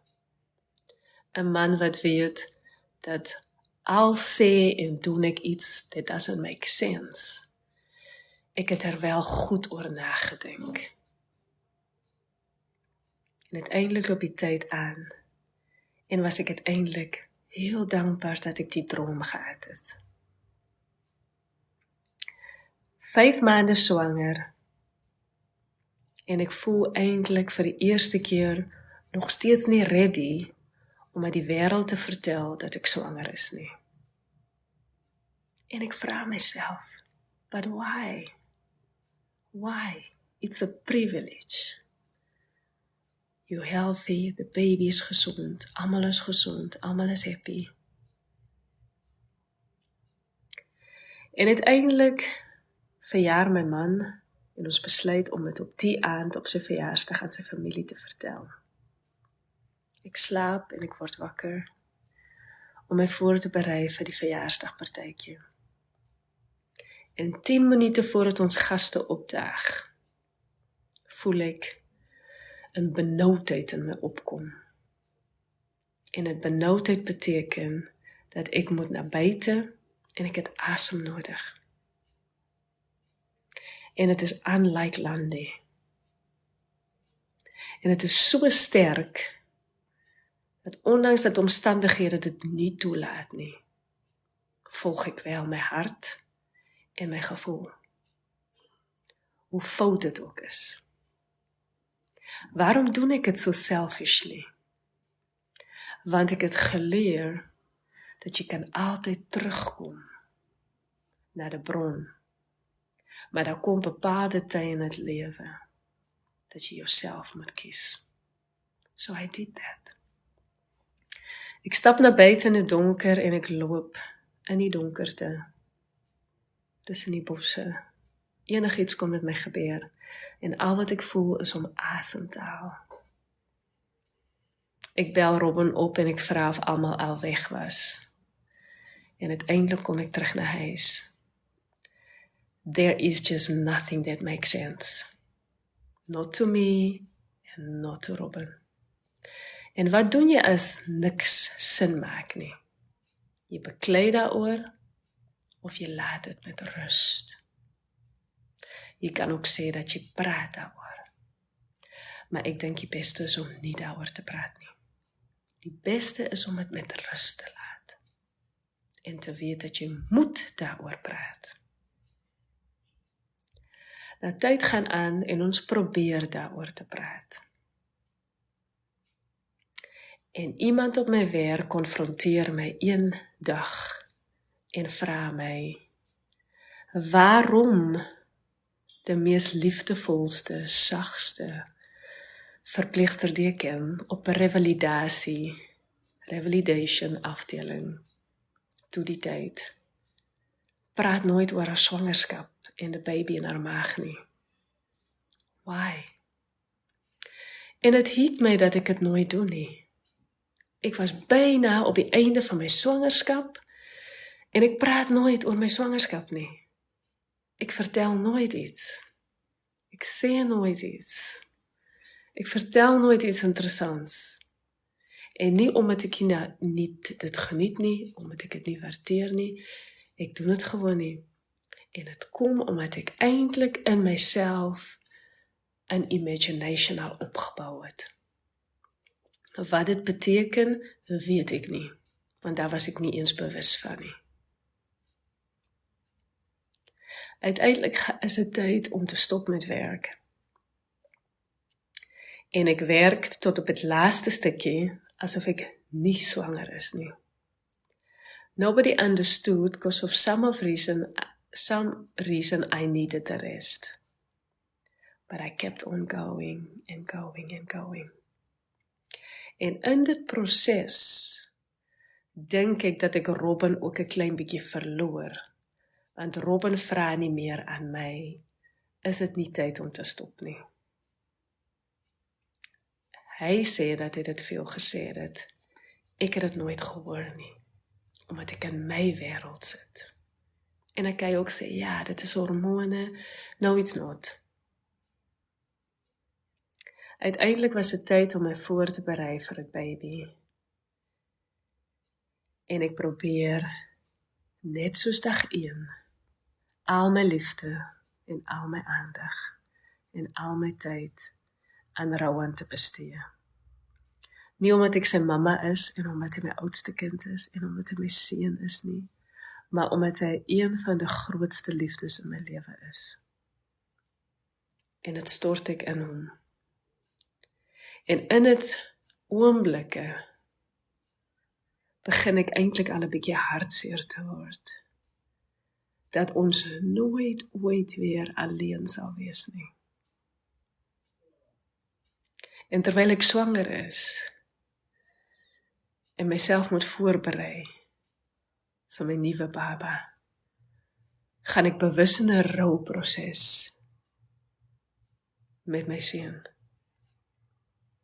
'n Man wat weet dat al sê en doen ek iets, that doesn't make sense. Ek het er wel goed oor nagedink. En uiteindelik loop die tyd aan, en was ek uiteindelik heel dankbaar dat ek die droom gehad het. 5 maande swanger, en ek voel eintlik vir die eerste keer nog steeds nie ready om aan die wêreld te vertel dat ek swanger is nie. En ek vra myself, but why? Why? It's a privilege. You're healthy, the baby is gezond, almal is happy. En uiteindelik verjaar my man, en ons besluit om dit op die aand op sy verjaarsdag aan sy familie te vertel. Ek slaap en ek word wakker om my voor te berei vir die verjaarsdagpartytjie. En 10 minute voordat ons gaste opdaag, voel ek 'n benoudheid in my opkom. En 'n benoudheid beteken dat ek moet na buite en ek het asem nodig. En het is unlike Landie. En het is so sterk dat ondanks dat omstandighede dit nie toelaat nie, volg ek wel my hart en my gevoel. Hoe fout dit ook is. Waarom doen ek het so selfishly? Want ek het geleer dat jy kan altyd terugkom na die bron. Maar daar kom bepaalde tye in het lewe dat jy jouself moet kies. So I did that. Ek stap na buite in die donker en ek loop in die donkerte. Tussen die bosse. Enigiets kon met my gebeur. En al wat ek voel is om asem te haal. Ek bel Robin op en ek vra of almal al weg was. En uiteindelik kom ek terug na huis. There is just nothing that makes sense. Not to me and not to Robin. En wat doen jy as niks sin maak nie? Jy beklei daaroor of jy laat dit met rust. Jy kan ook sê dat jy praat daaroor. Maar ek dink die beste is om nie daaroor te praat nie. Die beste is om dit met rust te laat. En te weet dat jy moet daaroor praat. Nou, tyd gaan aan en ons probeer daaroor te praat. En iemand op my werk konfronteer my een dag en vra my, waarom die mees liefdevolste, sagste verpleegster die ek ken op 'n revalidation afdeling toe die tyd, praat nooit oor haar swangerskap en die baby in haar maag nie. Why? En het hiet my dat ek het nooit doen nie. Ek was byna op die einde van my swangerskap en ek praat nooit oor my swangerskap nie. Ek vertel nooit iets. Ek sê nooit iets. Ek vertel nooit iets interessants. En nie omdat ek nie dit geniet nie, omdat ek dit nie waardeer nie. Ek doen dit gewoon nie. En het kom omdat ek eintlik in myself in imagination al opgebouw het. Wat dit beteken, weet ek nie, want daar was ek nie eens bewus van nie. Uiteindelik is het tyd om te stop met werk. En ek werk tot op het laaste stukkie, asof ek nie swanger is nie. Nobody understood because of some reason I needed the rest. But I kept on going and going and going. En in dit proses, dink ek dat ek Robin ook 'n klein bietjie verloor. Want Robin vra nie meer aan my, is dit nie tyd om te stop nie. Hy sê dat hy dit veel gesê het. Ek het dit nooit gehoor nie, omdat ek in my wêreld sit. En ek kan ook sê, ja, dit is hormone. No, it's not. Uiteindelik was dit tyd om my voor te berei vir 'n baby. En ek probeer, net soos dag 1, al my liefde en al my aandag en al my tyd aan Rowan te bestee. Nie omdat ek sy mamma is en omdat hy my oudste kind is en omdat hy my seun is nie, maar omdat hy een van die grootste liefdes in my lewe is. En dit stort ek in hom. En in het oomblikke begin ek eintlik al 'n bietjie hartseer te word. Dat ons nooit ooit weer alleen sal wees nie. En terwyl ek swanger is en myself moet voorberei vir my nuwe baba, gaan ek bewus in 'n rouproses met my seun,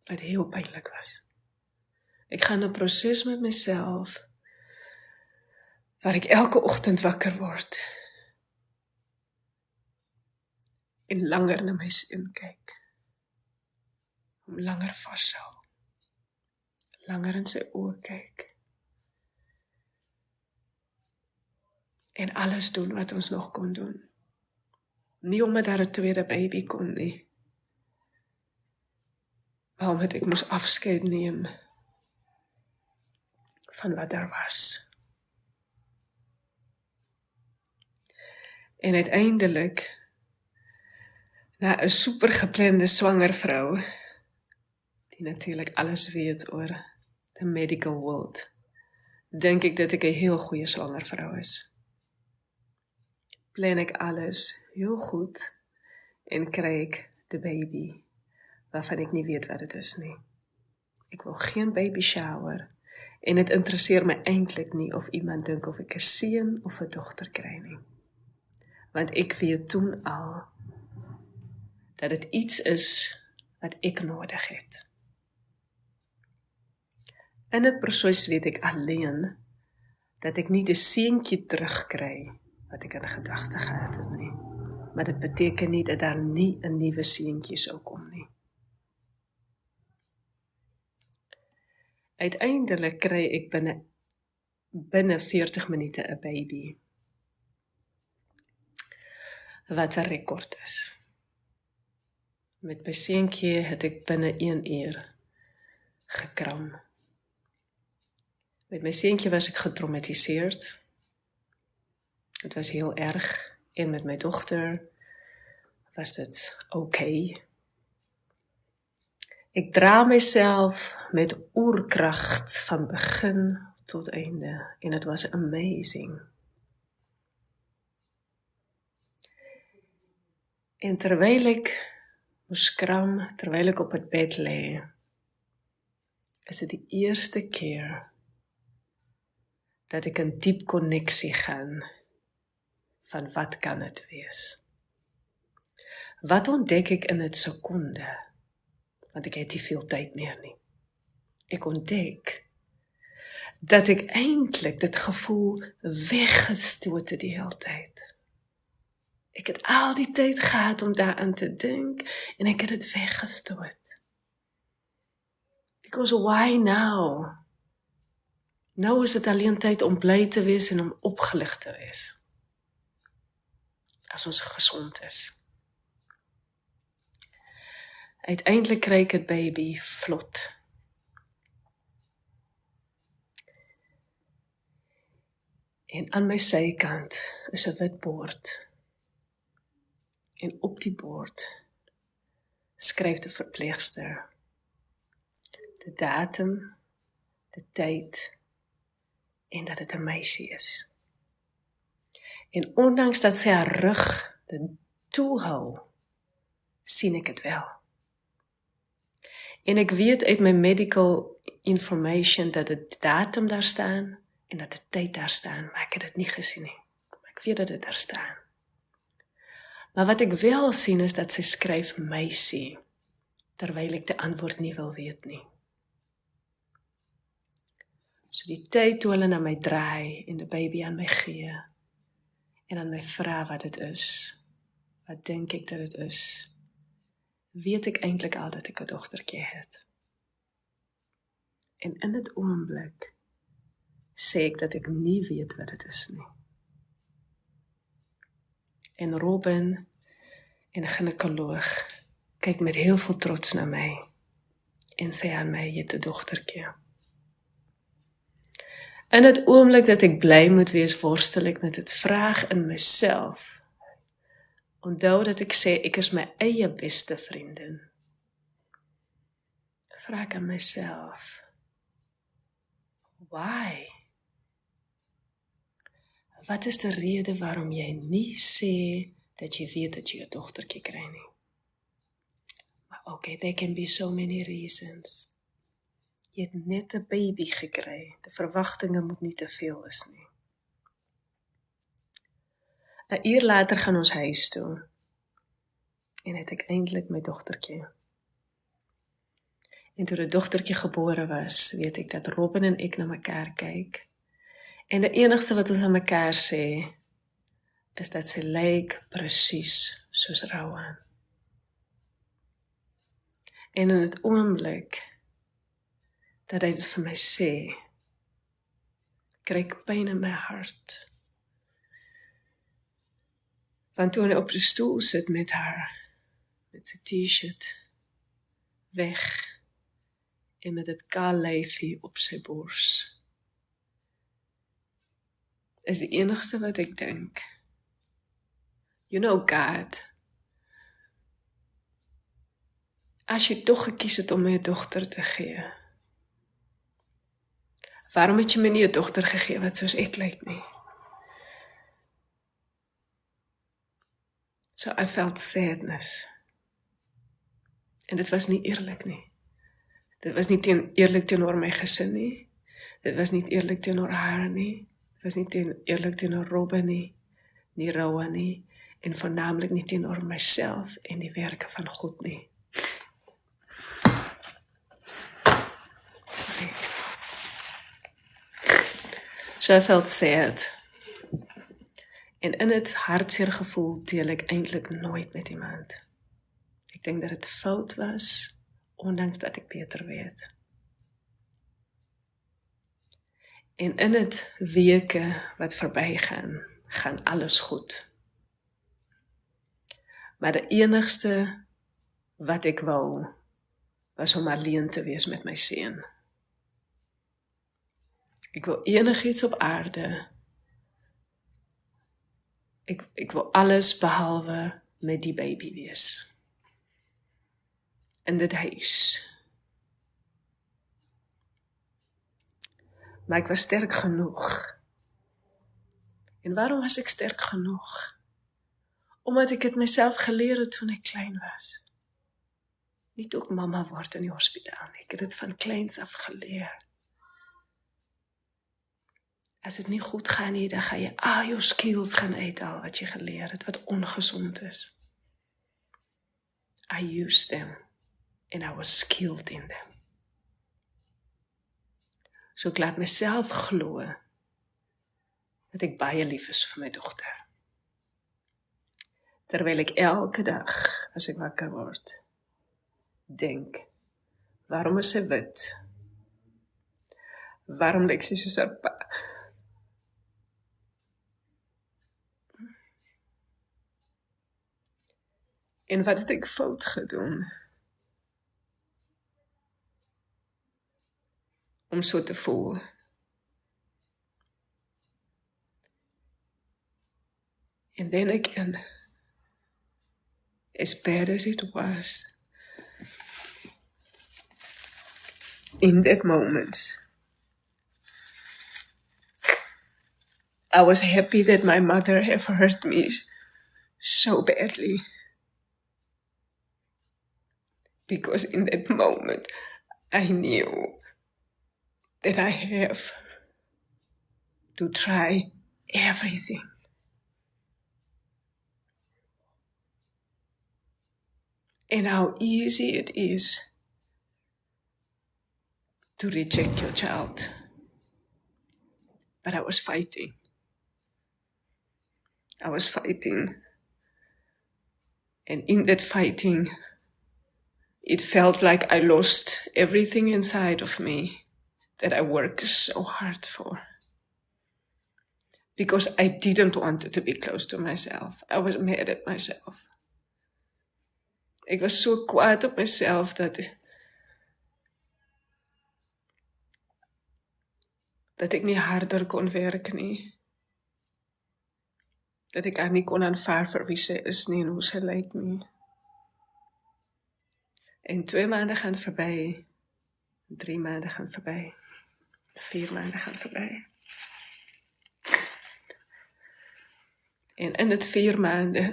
wat heel pynlik was. Ek gaan 'n proses met myself, waar ek elke oggend wakker word, en langer na my seun kyk, om langer vashou, langer in sy oë kyk, en alles doen wat ons nog kon doen. Nie omdat daar 'n tweede baby kon nie, maar omdat ek moes afskeid neem van wat daar was. En uiteindelik, na 'n supergeplande swanger vrou, die natuurlik alles weet oor the medical world, dink ek dat ek 'n heel goeie swanger vrou is. Plan ek alles heel goed en kry ek die baby, waarvan ek nie weet wat dit is nie. Ek wil geen baby shower, en dit interesseer my eintlik nie of iemand dink of ek 'n seun of 'n dogter kry nie. Want ek weet toen al, dat dit iets is wat ek nodig het. In het proses weet ek alleen, dat ek nie die seentjie terugkry, wat ek in gedagte gehad het nie. Maar dit beteken nie dat daar nie 'n nuwe seentjie sou kom nie. Uiteindelik kry ek binne 40 minute 'n baby, wat 'n rekord is. Met my seentjie het ek binne 1 uur gekram. Met my seentjie was ek getraumatiseerd. Het was heel erg, en met my dogter was dit okay. Ek dra myself met oerkrag van begin tot einde, en het was amazing. En terwyl ek moes kram, terwyl ek op het bed lê, is dit die eerste keer dat ek in diep konneksie gaan van wat kan het wees. Wat ontdek ek in 'n sekonde? Want ek het nie veel tyd meer nie. Ek ontdek dat ek eintlik dit gevoel weggestoot het die hele tyd. Ek het al die tyd gehad om daaraan te dink, en ek het dit weggestoot. Because why now? Nou is dit alleen tyd om bly te wees en om opgelig te wees. As ons gesond is. Uiteindelik kry ek 'n baby vlot. En aan my sykant is 'n wit bord. En op die bord skryf die verpleegster die datum, die tyd en dat dit 'n meisie is. En ondanks dat sy haar rug toehou, sien ek dit wel. En ek weet uit my medical information dat die datum daar staan en dat die tyd daar staan, maar ek het dit nie gesien nie. Maar ek weet dat dit daar staan. Maar wat ek wel sien is dat sy skryf meisie, terwyl ek die antwoord nie wil weet nie. So die tyd toe hulle na my draai en die baby aan my gee en aan my vra wat dit is, wat dink ek dat dit is, weet ek eintlik al dat ek 'n dogtertjie het. En in dit oomblik sê ek dat ek nie weet wat dit is nie. En Robin en 'n ginekoloog kyk met heel veel trots na my en sê aan my, jy het 'n dogtertjie. In dit oomblik dat ek bly moet wees, worstel ek met dit vraag in myself. Onthou dat ek sê, ek is my eie beste vriendin. Vra ek aan myself, why? Wat is die rede waarom jy nie sê dat jy weet dat jy 'n dogtertjie kry nie? Maar okay, there can be so many reasons. Jy het net 'n baby gekry. Die verwagtinge moet nie te veel is nie. 'n uur later gaan ons huis toe. En het ek eintlik my dogtertjie. En toe die dogtertjie gebore was, weet ek dat Robin en ek na mekaar kyk. En die enigste wat ons aan mekaar sê, is dat sy lyk presies soos Rowan. En in het oomblik dat hy dit vir my sê, kry ek pyn in my hart. Want toe hy op die stoel sit met haar, met sy t-shirt, weg, en met dit kaal lyfie op sy bors, is die enigste wat ek dink, you know God, as jy toch gekies het om my 'n dogter te gee, waarom het jy my nie 'n dogter gegee wat soos ek lyk nie? So I felt sadness. En dit was nie eerlik nie. Dit was nie eerlik teenoor my gesin nie. Dit was nie eerlik teenoor haar nie. Dit was nie eerlik teenoor Robin nie Rowan nie, en voornamelijk nie teenoor myself en die werke van God nie. Sorry. So I felt sad. En in het hartseer gevoel deel ek eintlik nooit met iemand. Ek dink dat het fout was, ondanks dat ek beter weet. En in het weke wat verbygaan, gaan alles goed. Maar die enigste wat ek wou, was om alleen te wees met my seun. Ek wil enigiets op aarde. Ek wil alles behalwe met die baby wees. In dit huis. Maar ek was sterk genoeg. En waarom was ek sterk genoeg? Omdat ek het myself geleer het toen ek klein was. Nie toe ek mama word in die hospitaal nie. Ek het het van kleins af geleer. As dit nie goed gaan nie, dan ga jy jou skills gaan uithaal wat jy geleer het, wat ongezond is. I used them, and I was skilled in them. So ek laat myself glo, dat ek baie lief is vir my dogter. Terwyl ek elke dag, as ek wakker word, denk, waarom is sy wit? Waarom lyk sy soos haar pa? En wat het ek fout gedoen? om so te voel. And then again, as bad as it was, in that moment, I was happy that my mother had hurt me so badly. Because in that moment, I knew that I have to try everything. And how easy it is to reject your child. But I was fighting. I was fighting. And in that fighting, it felt like I lost everything inside of me that I worked so hard for. Because I didn't want to be close to myself. I was mad at myself. Ik was so kwaad op myself dat ek nie harder kon werk nie. Dat ek haar nie kon aanvaar vir wie sy is nie en hoe sy lyk nie. En 2 maande gaan verby, 3 maande gaan verby, 4 maande gaan verby. En in dit 4 maande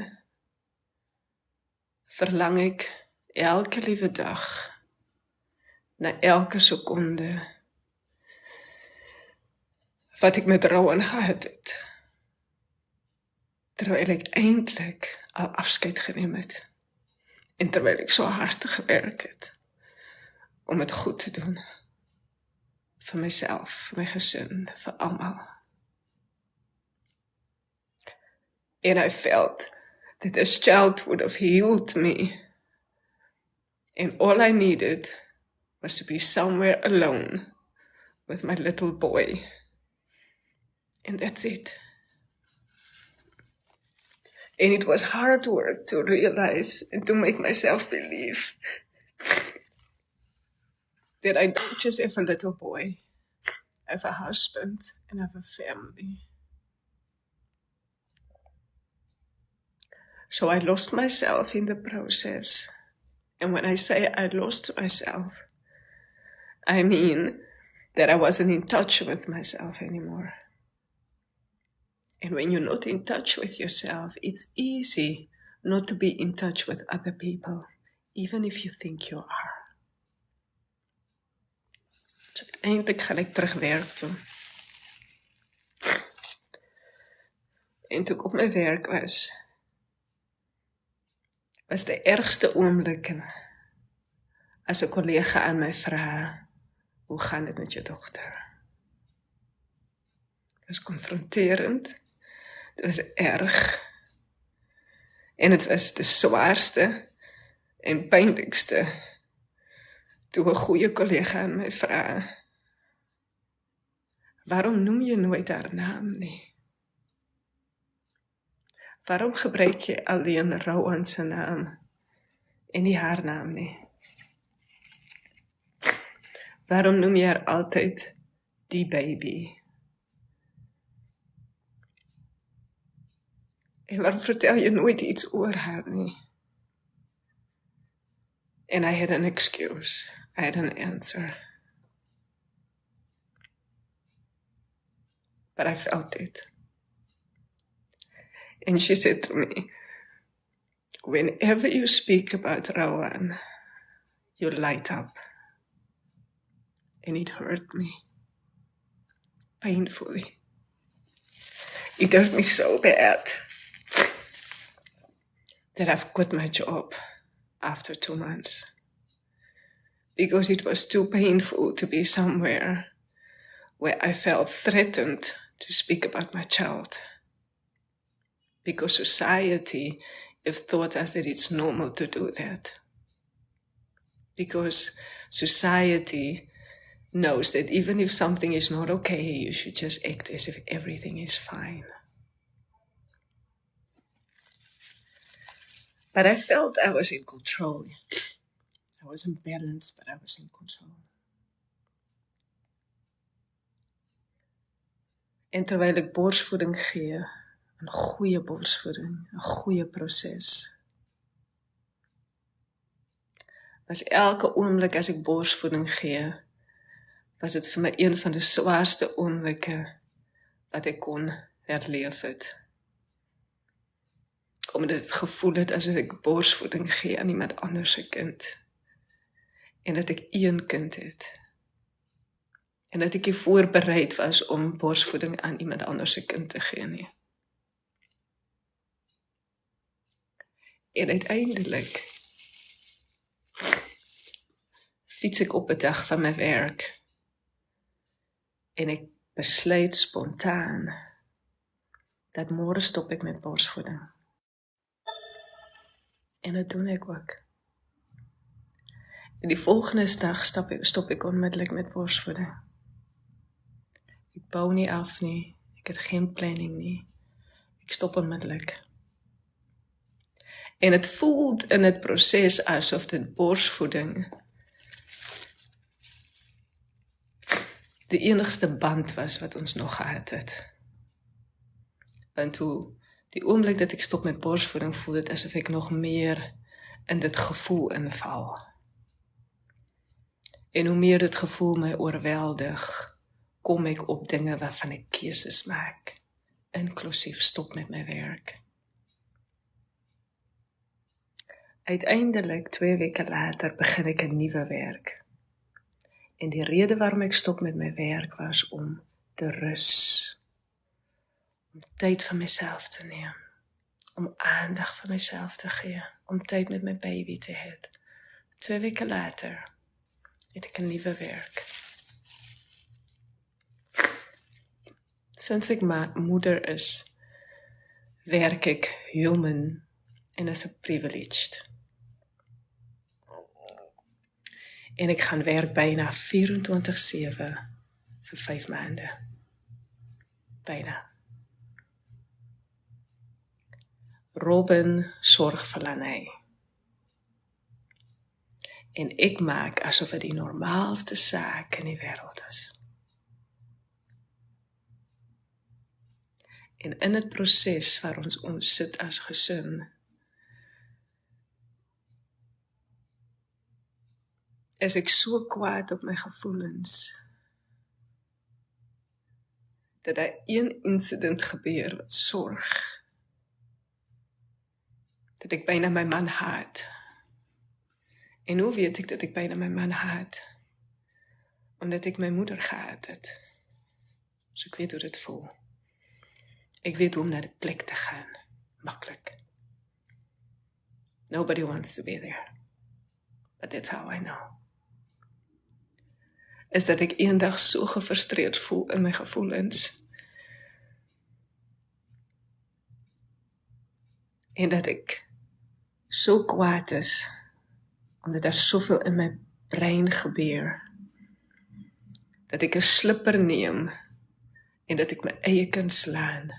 verlang ek elke liewe dag na elke sekonde wat ek met Rowan gehad het, terwyl ek eintlik al afskeid geneem het en terwyl ek so hard gewerk het om het goed te doen vir myself, vir my gesin, vir almal. And I felt that this child would have healed me. And all I needed was to be somewhere alone with my little boy. And that's it. And it was hard work to realize and to make myself believe that I don't just have a little boy. I have a husband and I have a family. So I lost myself in the process. And when I say I lost myself, I mean that I wasn't in touch with myself anymore. And when you're not in touch with yourself, it's easy not to be in touch with other people, even if you think you are. So eindelijk ga ik terug werk toe. En toen ik op mijn werk was de ergste oomblikke as 'n kollega aan my vrae, hoe gaan dit met jou dogter? Het was confronterend, het was erg, en het was de zwaarste en pijnlijkste toe 'n goeie kollega aan my vrae, waarom noem je nooit haar naam nie? Waarom gebruik jy alleen Rowan se naam en nie haar naam nie? Waarom noem jy haar altyd die baby? En waarom vertel jy nooit iets oor haar nie? And I had an excuse. I had an answer. But I felt it. And she said to me, whenever you speak about Rowan, you light up. And it hurt me. Painfully. It hurt me so bad that I've quit my job after 2 months. Because it was too painful to be somewhere where I felt threatened to speak about my child. Because society have taught us that it's normal to do that. Because society knows that even if something is not okay, you should just act as if everything is fine. But I felt I was in control. I wasn't balanced, but I was in control. En terwyl ek borsvoeding gee, 'n goeie borsvoeding, 'n goeie proses, was elke oomblik as ek borsvoeding gee, was dit vir my een van die swaarste oomblikke wat ek kon herleef het. Omdat het gevoel het asof ek borsvoeding gee aan iemand anders se kind. En dat ek een kind het. En dat ek nie voorbereid was om borsvoeding aan iemand anders se kind te gee nie. En uiteindelik fiets ek op 'n dag van my werk. En ek besluit spontaan dat môre stop ek met borsvoeding. En dat doen ek ook. En die volgende dag stop ek onmiddellik met borsvoeding. Ek bou nie af nie, ek het geen planning nie. Ek stop onmiddellik. En het voel in het proses asof dit borsvoeding die enigste band was wat ons nog gehad het. Want toe die oomblik dat ek stop met borsvoeding, voel dit asof ek nog meer in dit gevoel inval. En hoe meer dit gevoel my oorweldig, kom ek op dinge waarvan ek keuses maak, inklusief stop met my werk. Uiteindelik, 2 weke later, begin ek 'n nuwe werk. En die rede waarom ek stop met my werk was om te rus. Om tyd vir myself te neem. Om aandag vir myself te gee. Om tyd met my baby te hê. 2 weke later het ek 'n nuwe werk. Sinds ek moeder is, werk ek human en is 'n privileged. En ek gaan werk byna 24/7 vir 5 maande. Byna. Robin sorg vir Landie. En ek maak asof dit die normaalste saak in die wêreld is. En in het proses waar ons sit as gesin, is ek so kwaad op my gevoelens, dat daar een incident gebeur wat sorg, dat ek byna my man haat. En hoe weet ek dat ek byna my man haat? Omdat ek my moeder gehaat het. So ek weet hoe dit voel. Ek weet hoe om na die plek te gaan. Maklik. Nobody wants to be there. But that's how I know. Is dat ek eendag so gefrustreerd voel in my gevoelens. En dat ek so kwaad is, omdat daar soveel in my brein gebeur, dat ek 'n slipper neem, en dat ek my eie kind slaan.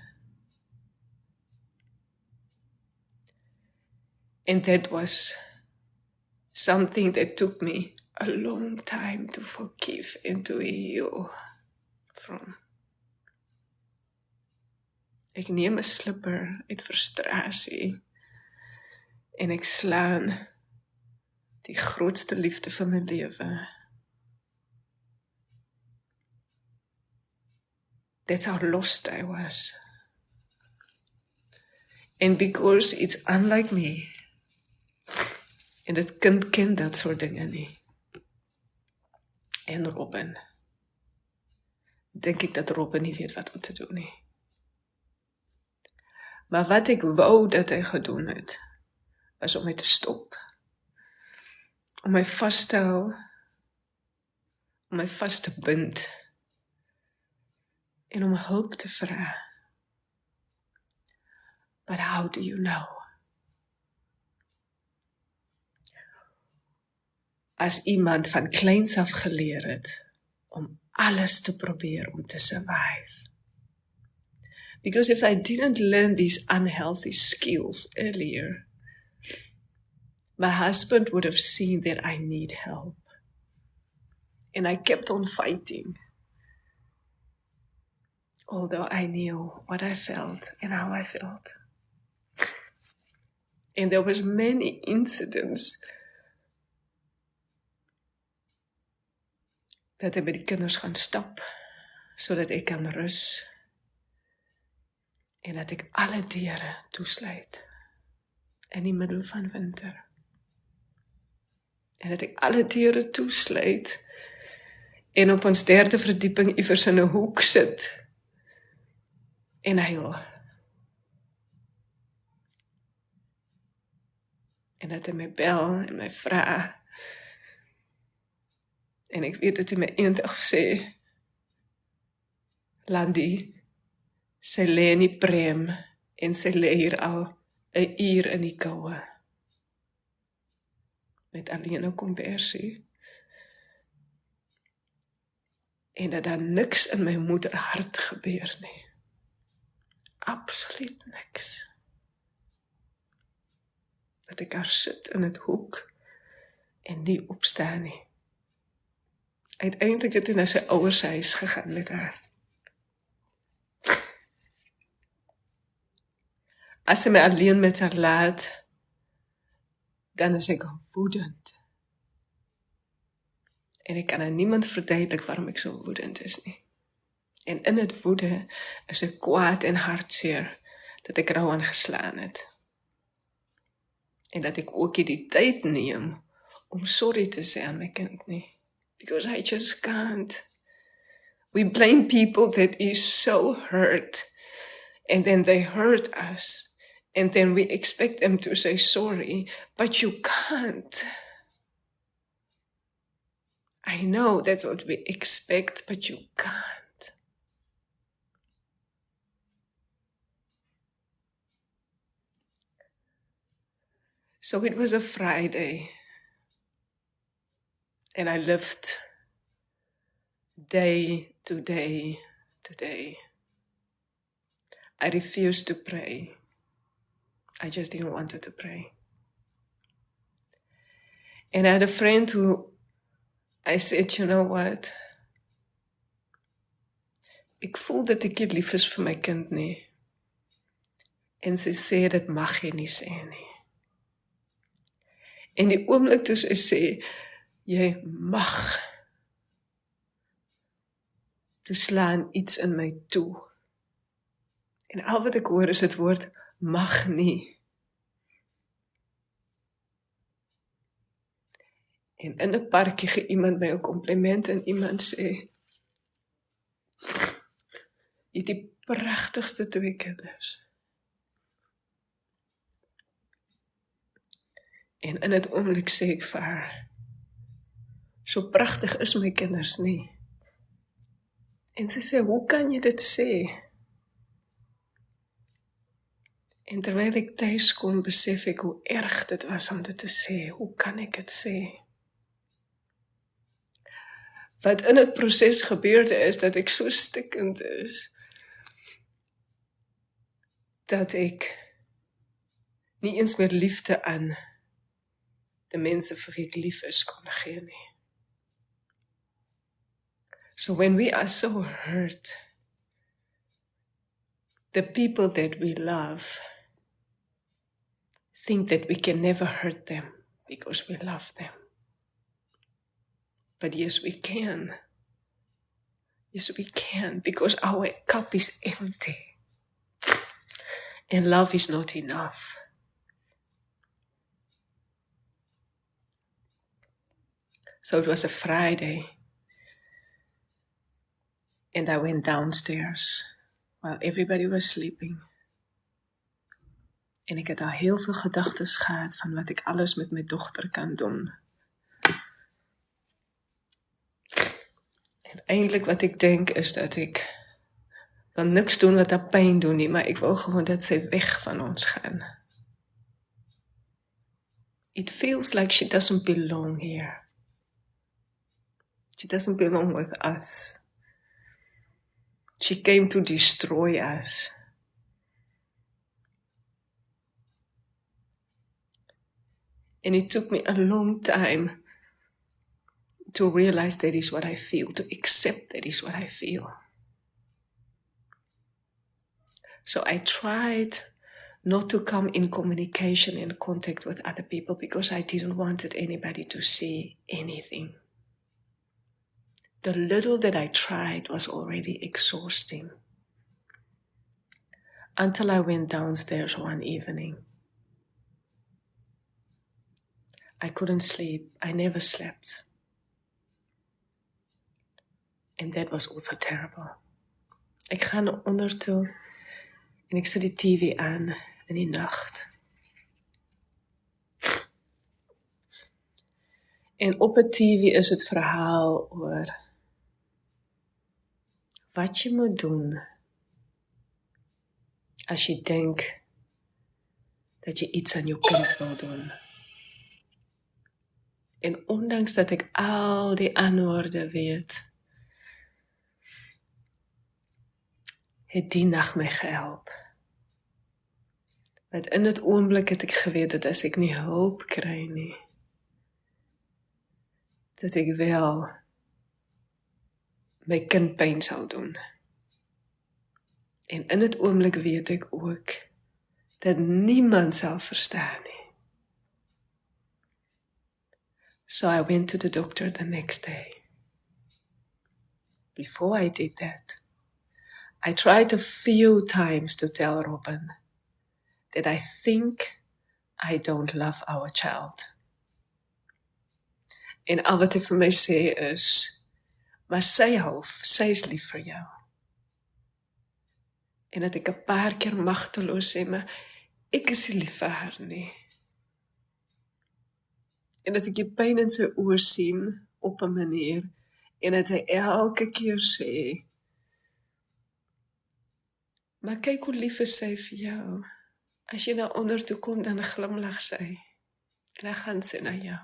And that was something that took me a long time to forgive and to heal from. Ek neem 'n slipper uit frustrasie en ek slaan die grootste liefde van my lewe. That's how lost I was. And because it's unlike me, en dit kind ken dat soort dinge nie. En Robin, dink ek dat Robin nie weet wat om te doen nie. Maar wat ek wou dat hy gedoen het, was om my te stop. Om my vas te hou, om my vas te bind, en om hulp te vra. But how do you know? As iemand van kleins af geleer het, om alles te probeer om te survive. Because if I didn't learn these unhealthy skills earlier, my husband would have seen that I need help. And I kept on fighting. although I knew what I felt and how I felt. And there was many incidents dat ek by die kinders gaan stap, sodat ek kan rus, en dat ek alle deure toesluit, in die middel van winter. En dat ek alle deure toesluit, en op ons 3de verdieping iewers in 'n hoek sit, en huil. En dat hy my bel en my vrae, en ek weet dat hy my eendag sê, Landie, sy lê in die prem, en sy lê hier al 'n uur in die koue. Met alleen 'n kombersie. En dat daar niks in my moederhart gebeur nie. Absoluut niks. Dat ek haar sit in het hoek, en nie opstaan nie. Uiteindelik het hy na sy ouers huis gegaan met haar. As hy my alleen met haar laat, dan is ek woedend. En ek kan aan niemand verduidelik waarom ek so woedend is nie. En in het woede is ek kwaad en hartseer dat ek rou aangeslaan het. En dat ek ook nie die tyd neem om sorry te sê aan my kind nie. Because I just can't. We blame people that is so hurt. And then they hurt us. And then we expect them to say sorry. But you can't. I know that's what we expect, but you can't. So it was a Friday. And I lived day to day to day. I refused to pray. I just didn't want to pray. And I had a friend who I said, you know what? Ek voel dat ek nie lief is vir my kind nie. En sy sê, dit mag jy nie sê nie. En die oomblik toe sy sê, jy mag, toe slaan iets in my toe. En al wat ek hoor is het woord, mag nie. En in 'n parkie gee iemand my 'n kompliment en iemand sê, jy het die pragtigste 2 kinders. En in het oomblik sê ek vir haar, so pragtig is my kinders nie. En sy sê, hoe kan jy dit sê? En terwyl ek thuis kom, besef ek hoe erg dit was om dit te sê. Hoe kan ek dit sê? Wat in het proses gebeurde is, dat ek so stikkend is, dat ek nie eens meer liefde aan die mense vir wie ek lief is kon gee nie. So when we are so hurt, the people that we love think that we can never hurt them because we love them. But yes, we can. Yes, we can, because our cup is empty. And love is not enough. So it was a Friday. And I went downstairs while everybody was sleeping. En ek het al heel veel gedagtes gehad van wat ek alles met my dogter kan doen. En eintlik wat ek denk is dat ek wil niks doen wat haar pyn doen nie, maar ek wil gewoon dat sy weg van ons gaan. It feels like she doesn't belong here. She doesn't belong with us. She came to destroy us. And it took me a long time to realize that is what I feel, to accept that is what I feel. So I tried not to come in communication and contact with other people because I didn't want anybody to see anything. The little that I tried was already exhausting. Until I went downstairs one evening. I couldn't sleep. I never slept. And that was also terrible. Ik ga naar onder toe en ik zet die TV aan in die nacht. En op het TV is het verhaal oor wat je moet doen als je denkt dat je iets aan je kind wil doen. En ondanks dat ik al die antwoorden weet, het die nacht my gehelp. Want in het oomblik het ek geweet dat as ek nie hulp kry nie, dat ek wel my kind pyn sal doen. En in het oomblik weet ek ook dat niemand sal verstaan nie. So I went to the doctor the next day. Before I did that, I tried a few times to tell Robin that I think I don't love our child. En al wat hy vir my sê is, maar sy is lief vir jou. En dat ek 'n paar keer magteloos sê, maar ek is nie lief vir haar nie. En dat ek die pyn in sy oë sien op 'n manier, en dat hy elke keer sê, maar kyk hoe lief is sy vir jou. As jy na onder toe kom, dan glimlag sy. En dan gaan sy na jou.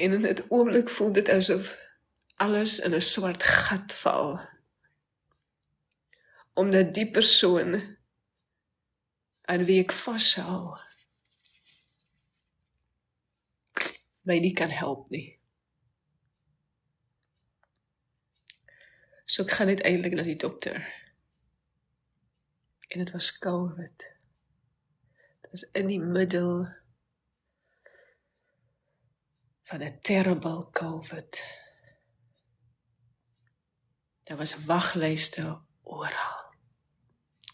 En in het oomblik voel dit asof alles in 'n swart gat val. Omdat die persoon aan wie ek vashou my nie kan help nie. So ek gaan uiteindelik na die dokter. En het was COVID. Het was in die middel van 'n terrible COVID. Daar was waglyste oral.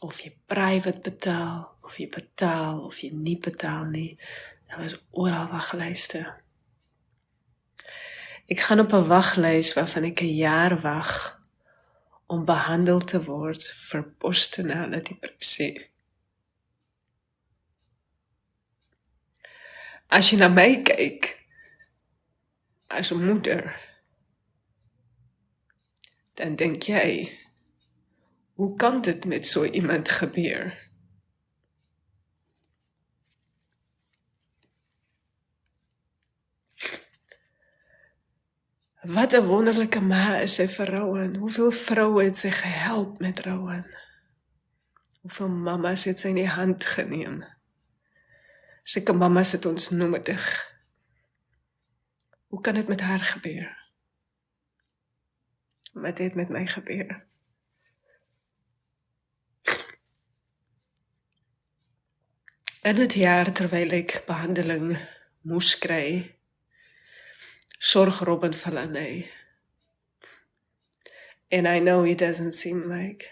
Of jy private betaal, of jy betaal, of jy nie betaal nie. Daar was oral waglyste. Ek gaan op 'n waglys waarvan ek 'n jaar wag om behandel te word vir postnatale depressie. As jy na my kyk, as 'n moeder, dan dink jy, hoe kan dit met so iemand gebeur? Wat 'n wonderlike ma is sy vir Rowan. Hoeveel vroue het sy gehelp met Rowan? Hoeveel mamas het sy in die hand geneem? Sulke mamas het ons nodig. Hoe kan dit met haar gebeur? Wat het met my gebeur? In het jaar terwyl ek behandeling moes kry, sorg Robin vir Landie. And I know it doesn't seem like.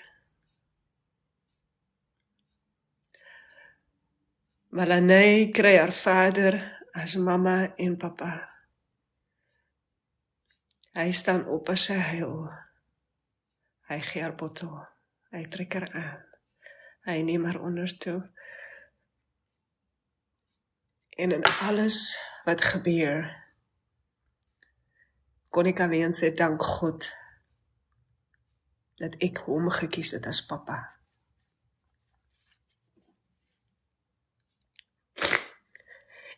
Maar Landie kry haar vader as mama en papa. Hy staan op as sy huil. Hy gee haar bottel. Hy trek haar aan. Hy neem haar onder toe. En in alles wat gebeur, kon ek alleen sê, dank God, dat ek hom gekies het as papa.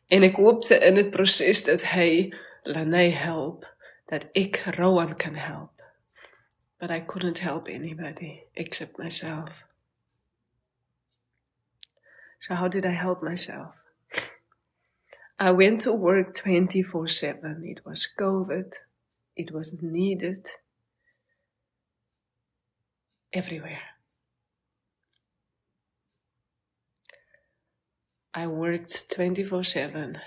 En ek hoopte in het proses dat hy Landie help, dat ek Rowan kan help. But I couldn't help anybody except myself. So how did I help myself? I went to work 24/7. It was COVID. It was needed. everywhere. I worked 24/7,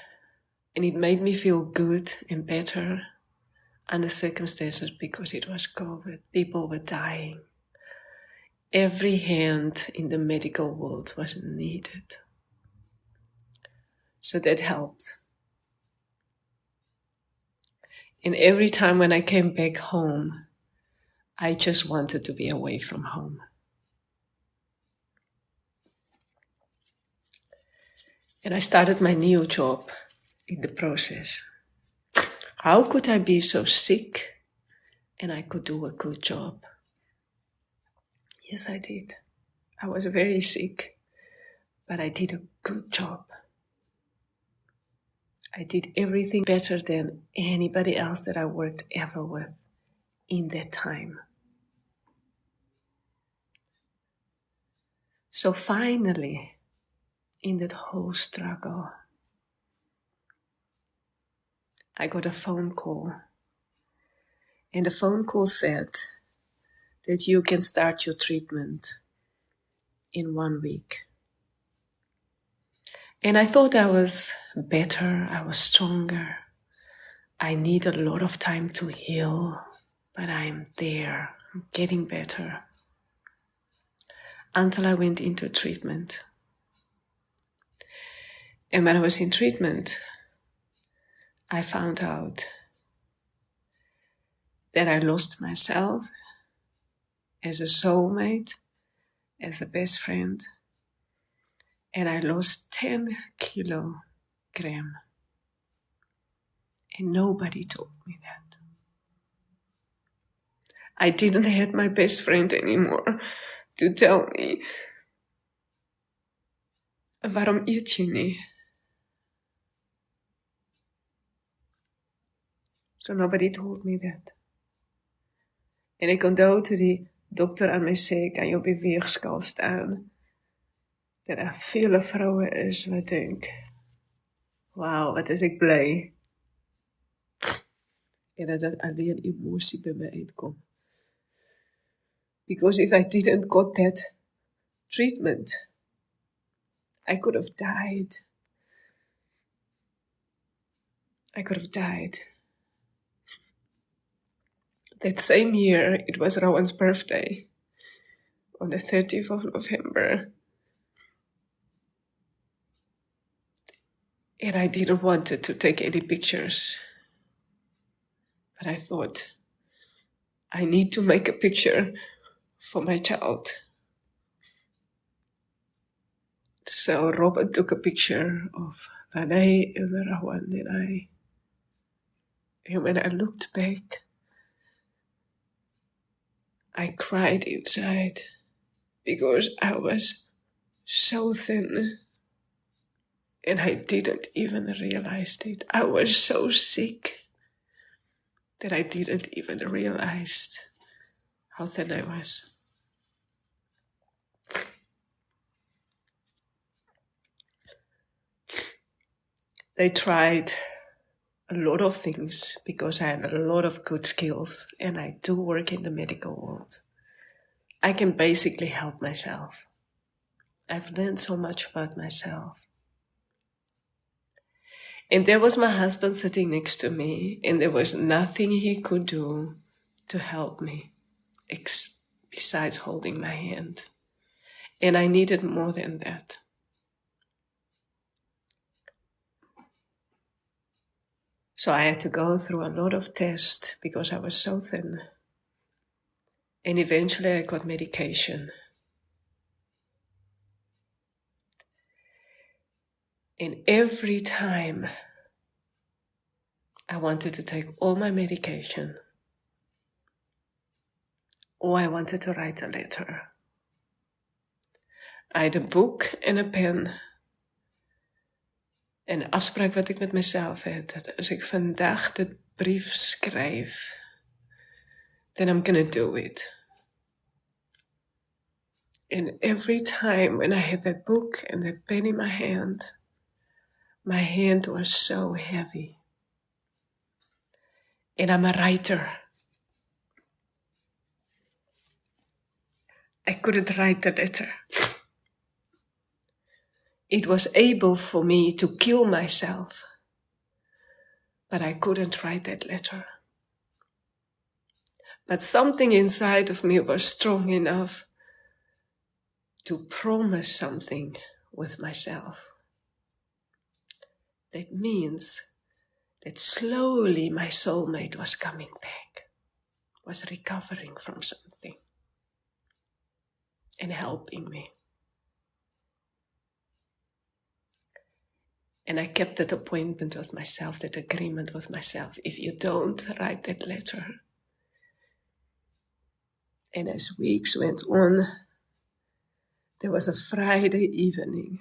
and it made me feel good and better under circumstances because it was COVID. People were dying. Every hand in the medical world was needed. So that helped. And every time when I came back home, I just wanted to be away from home. And I started my new job in the process. How could I be so sick and I could do a good job? Yes, I did. I was very sick, but I did a good job. I did everything better than anybody else that I worked ever with in that time. So finally, in that whole struggle, I got a phone call. And the phone call said that you can start your treatment in 1 week. And I thought I was better, I was stronger. I need a lot of time to heal, but I'm there, I'm getting better. Until I went into treatment. And when I was in treatment, I found out that I lost myself as a soulmate, as a best friend, and I lost 10 kilograms. And nobody told me that. I didn't have my best friend anymore to tell me, waarom eet je niet? So nobody told me that. En ik onthou toe die dokter aan my sê, kan jy op die weegskaal staan? Dat daar vele vroue is wat dink, wauw, wat is ek bly. En dat dit alleen emosie by my uitkom. Because if I didn't got that treatment, I could have died. I could have died. That same year, it was Rowan's birthday, on the 30th of November. And I didn't want to take any pictures. But I thought, I need to make a picture for my child. So Robert took a picture of Landie and Rowan and I. And when I looked back, I cried inside because I was so thin and I didn't even realize it. I was so sick that I didn't even realize how thin I was. They tried a lot of things because I had a lot of good skills and I do work in the medical world. I can basically help myself. I've learned so much about myself. And there was my husband sitting next to me, and there was nothing he could do to help me besides holding my hand. And I needed more than that. So I had to go through a lot of tests because I was so thin. And eventually I got medication. And every time I wanted to take all my medication, or I wanted to write a letter, I had a book and a pen. En 'n afspraak wat ek met myself het, dat as ek vandag dit brief skryf, then I'm gonna do it. And every time when I had that book and that pen in my hand was so heavy. And I'm a writer. I couldn't write the letter. It was able for me to kill myself, but I couldn't write that letter. But something inside of me was strong enough to promise something with myself. That means that slowly my soulmate was coming back, was recovering from something and helping me. And I kept that appointment with myself, that agreement with myself. If you don't write that letter. And as weeks went on, there was a Friday evening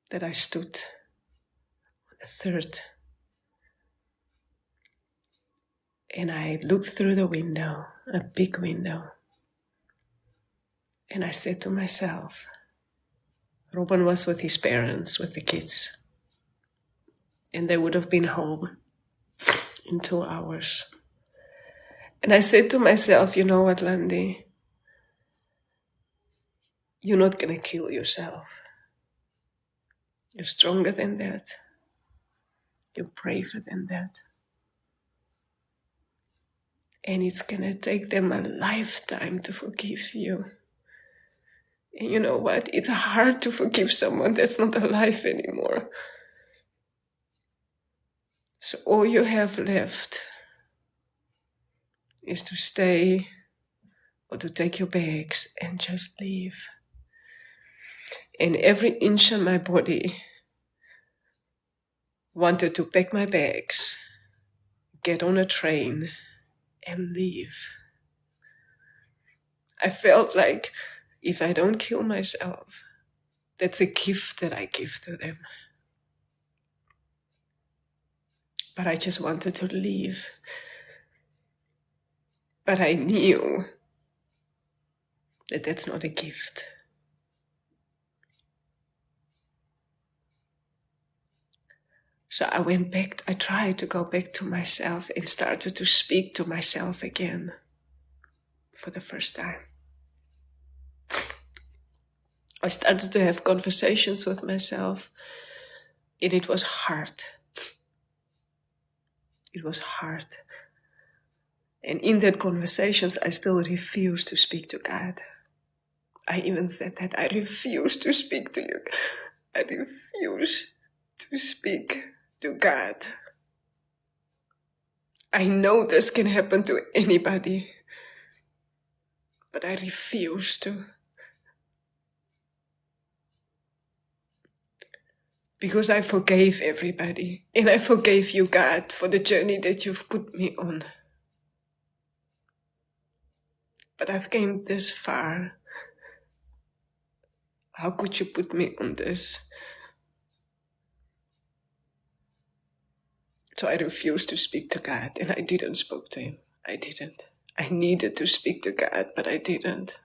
that I stood on the third. And I looked through the window, a big window. And I said to myself, Robin was with his parents, with the kids. And they would have been home in 2 hours. And I said to myself, you know what, Landie? You're not going to kill yourself. You're stronger than that. You're braver than that. And it's going to take them a lifetime to forgive you. And you know what? It's hard to forgive someone that's not alive anymore. So all you have left is to stay or to take your bags and just leave. And every inch of my body wanted to pack my bags, get on a train, and leave. I felt like if I don't kill myself, that's a gift that I give to them. But I just wanted to leave. But I knew that that's not a gift. So I went back, I tried to go back to myself and started to speak to myself again for the first time. I started to have conversations with myself, and it was hard. It was hard. And in that conversations, I still refused to speak to God. I even said that I refuse to speak to you. I refuse to speak to God. I know this can happen to anybody, but I refuse to. Because I forgave everybody, and I forgave you, God, for the journey that you've put me on. But I've came this far. How could you put me on this? So I refused to speak to God, and I didn't speak to him. I didn't. I needed to speak to God, but I didn't.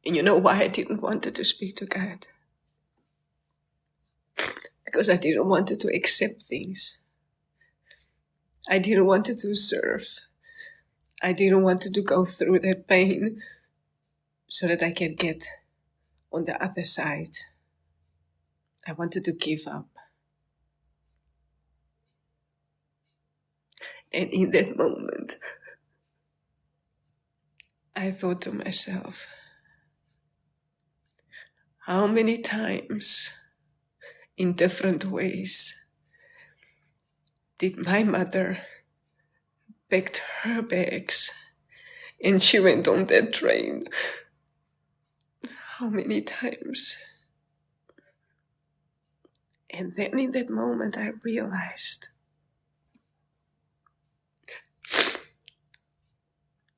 And you know why I didn't want to speak to God? Because I didn't want to accept things. I didn't want to serve. I didn't want to go through that pain so that I can get on the other side. I wanted to give up. And in that moment, I thought to myself, how many times, in different ways, did my mother packed her bags and she went on that train? How many times? And then in that moment I realized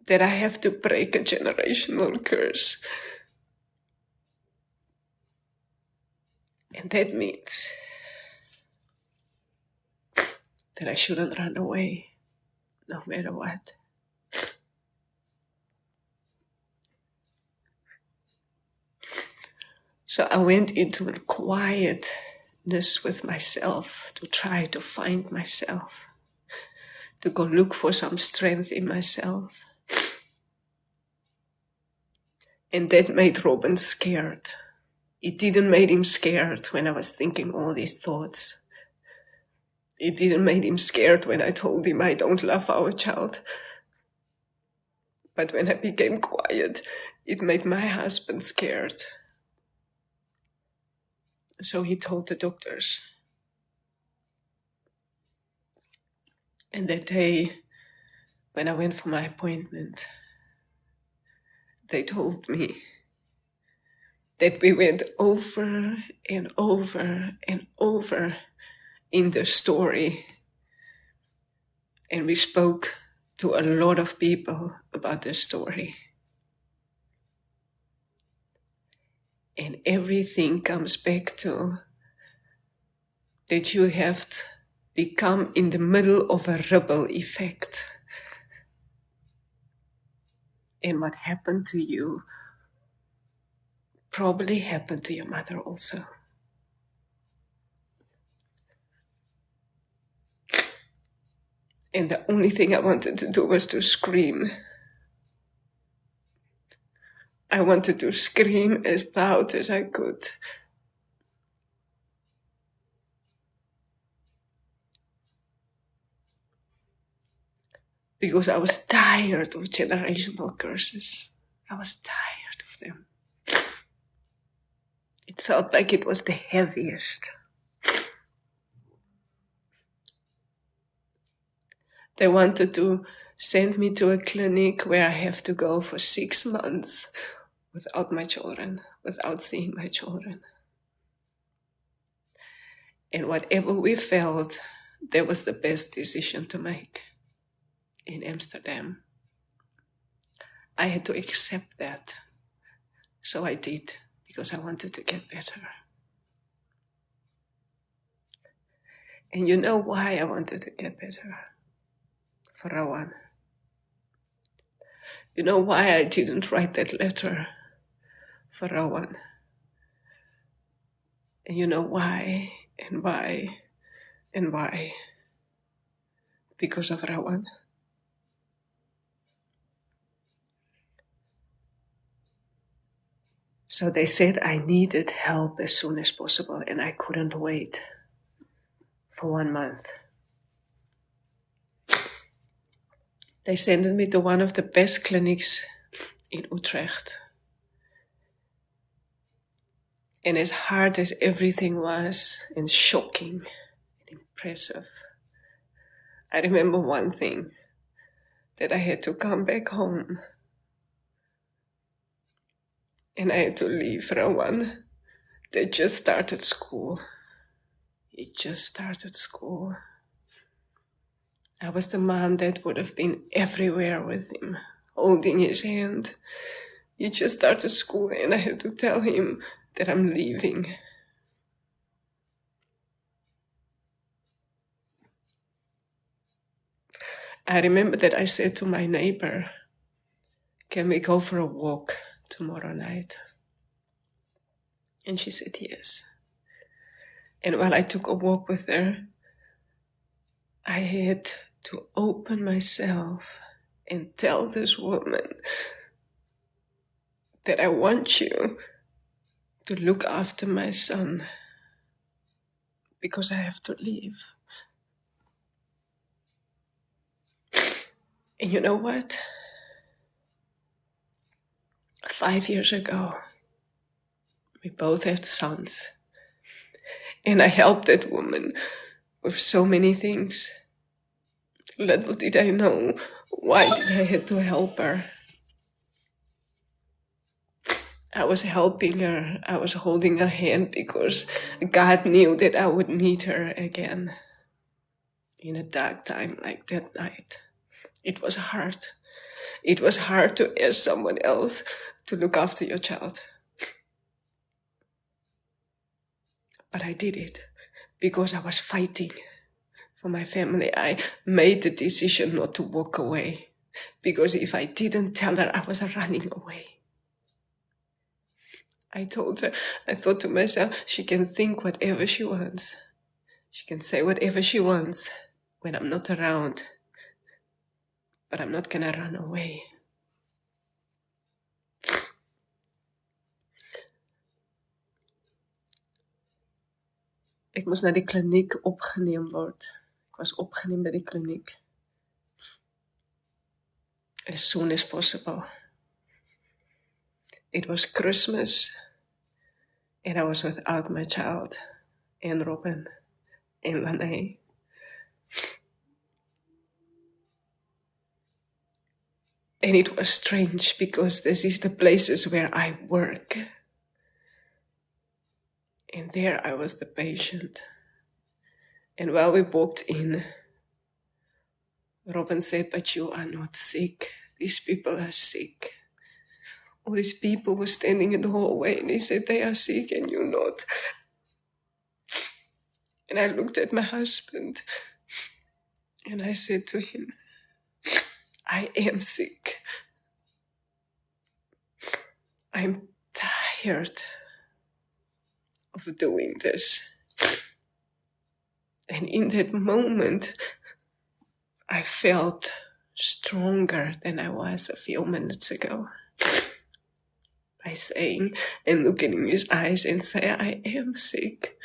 that I have to break a generational curse. And that means that I shouldn't run away, no matter what. So I went into a quietness with myself to try to find myself, to go look for some strength in myself. And that made Robin scared. It didn't make him scared when I was thinking all these thoughts. It didn't make him scared when I told him I don't love our child. But when I became quiet, it made my husband scared. So he told the doctors. And that day, when I went for my appointment, they told me that we went over and over and over in the story. And we spoke to a lot of people about the story. And everything comes back to that you have become in the middle of a ripple effect. And what happened to you probably happened to your mother also. And the only thing I wanted to do was to scream. I wanted to scream as loud as I could. Because I was tired of generational curses. I was tired of them. It felt like it was the heaviest. They wanted to send me to a clinic where I have to go for 6 months without my children, without seeing my children. And whatever we felt, that was the best decision to make in Amsterdam. I had to accept that. So I did, because I wanted to get better. And you know why I wanted to get better? For Rowan. You know why I didn't write that letter? For Rowan. And you know why, and why, and why? Because of Rowan. So they said I needed help as soon as possible, and I couldn't wait for 1 month. They sent me to one of the best clinics in Utrecht. And as hard as everything was, and shocking and impressive, I remember one thing, that I had to come back home. And I had to leave Rowan. They just started school. He just started school. I was the mom that would have been everywhere with him, holding his hand. He just started school and I had to tell him that I'm leaving. I remember that I said to my neighbor, can we go for a walk tomorrow night? And she said yes. And while I took a walk with her, I had to open myself and tell this woman that I want you to look after my son because I have to leave. And you know what? 5 years ago, we both had sons. And I helped that woman with so many things. Little did I know, why did I have to help her? I was helping her. I was holding her hand because God knew that I would need her again in a dark time like that night. It was hard. It was hard to ask someone else to look after your child. But I did it because I was fighting for my family. I made the decision not to walk away because if I didn't tell her, I was running away. I told her, I thought to myself, she can think whatever she wants. She can say whatever she wants when I'm not around. but I'm not gonna run away. Ek moes na die kliniek opgeneem word. Ek was opgeneem by die kliniek. As soon as possible. It was Christmas, and I was without my child, and Robin, and Landie. And it was strange because this is the places where I work. And there I was the patient. And while we walked in, Robin said, "But you are not sick. These people are sick." All these people were standing in the hallway and he said, "They are sick and you're not." And I looked at my husband and I said to him, "I am sick. I'm tired of doing this." And in that moment, I felt stronger than I was a few minutes ago. By saying and looking in his eyes and say, "I am sick."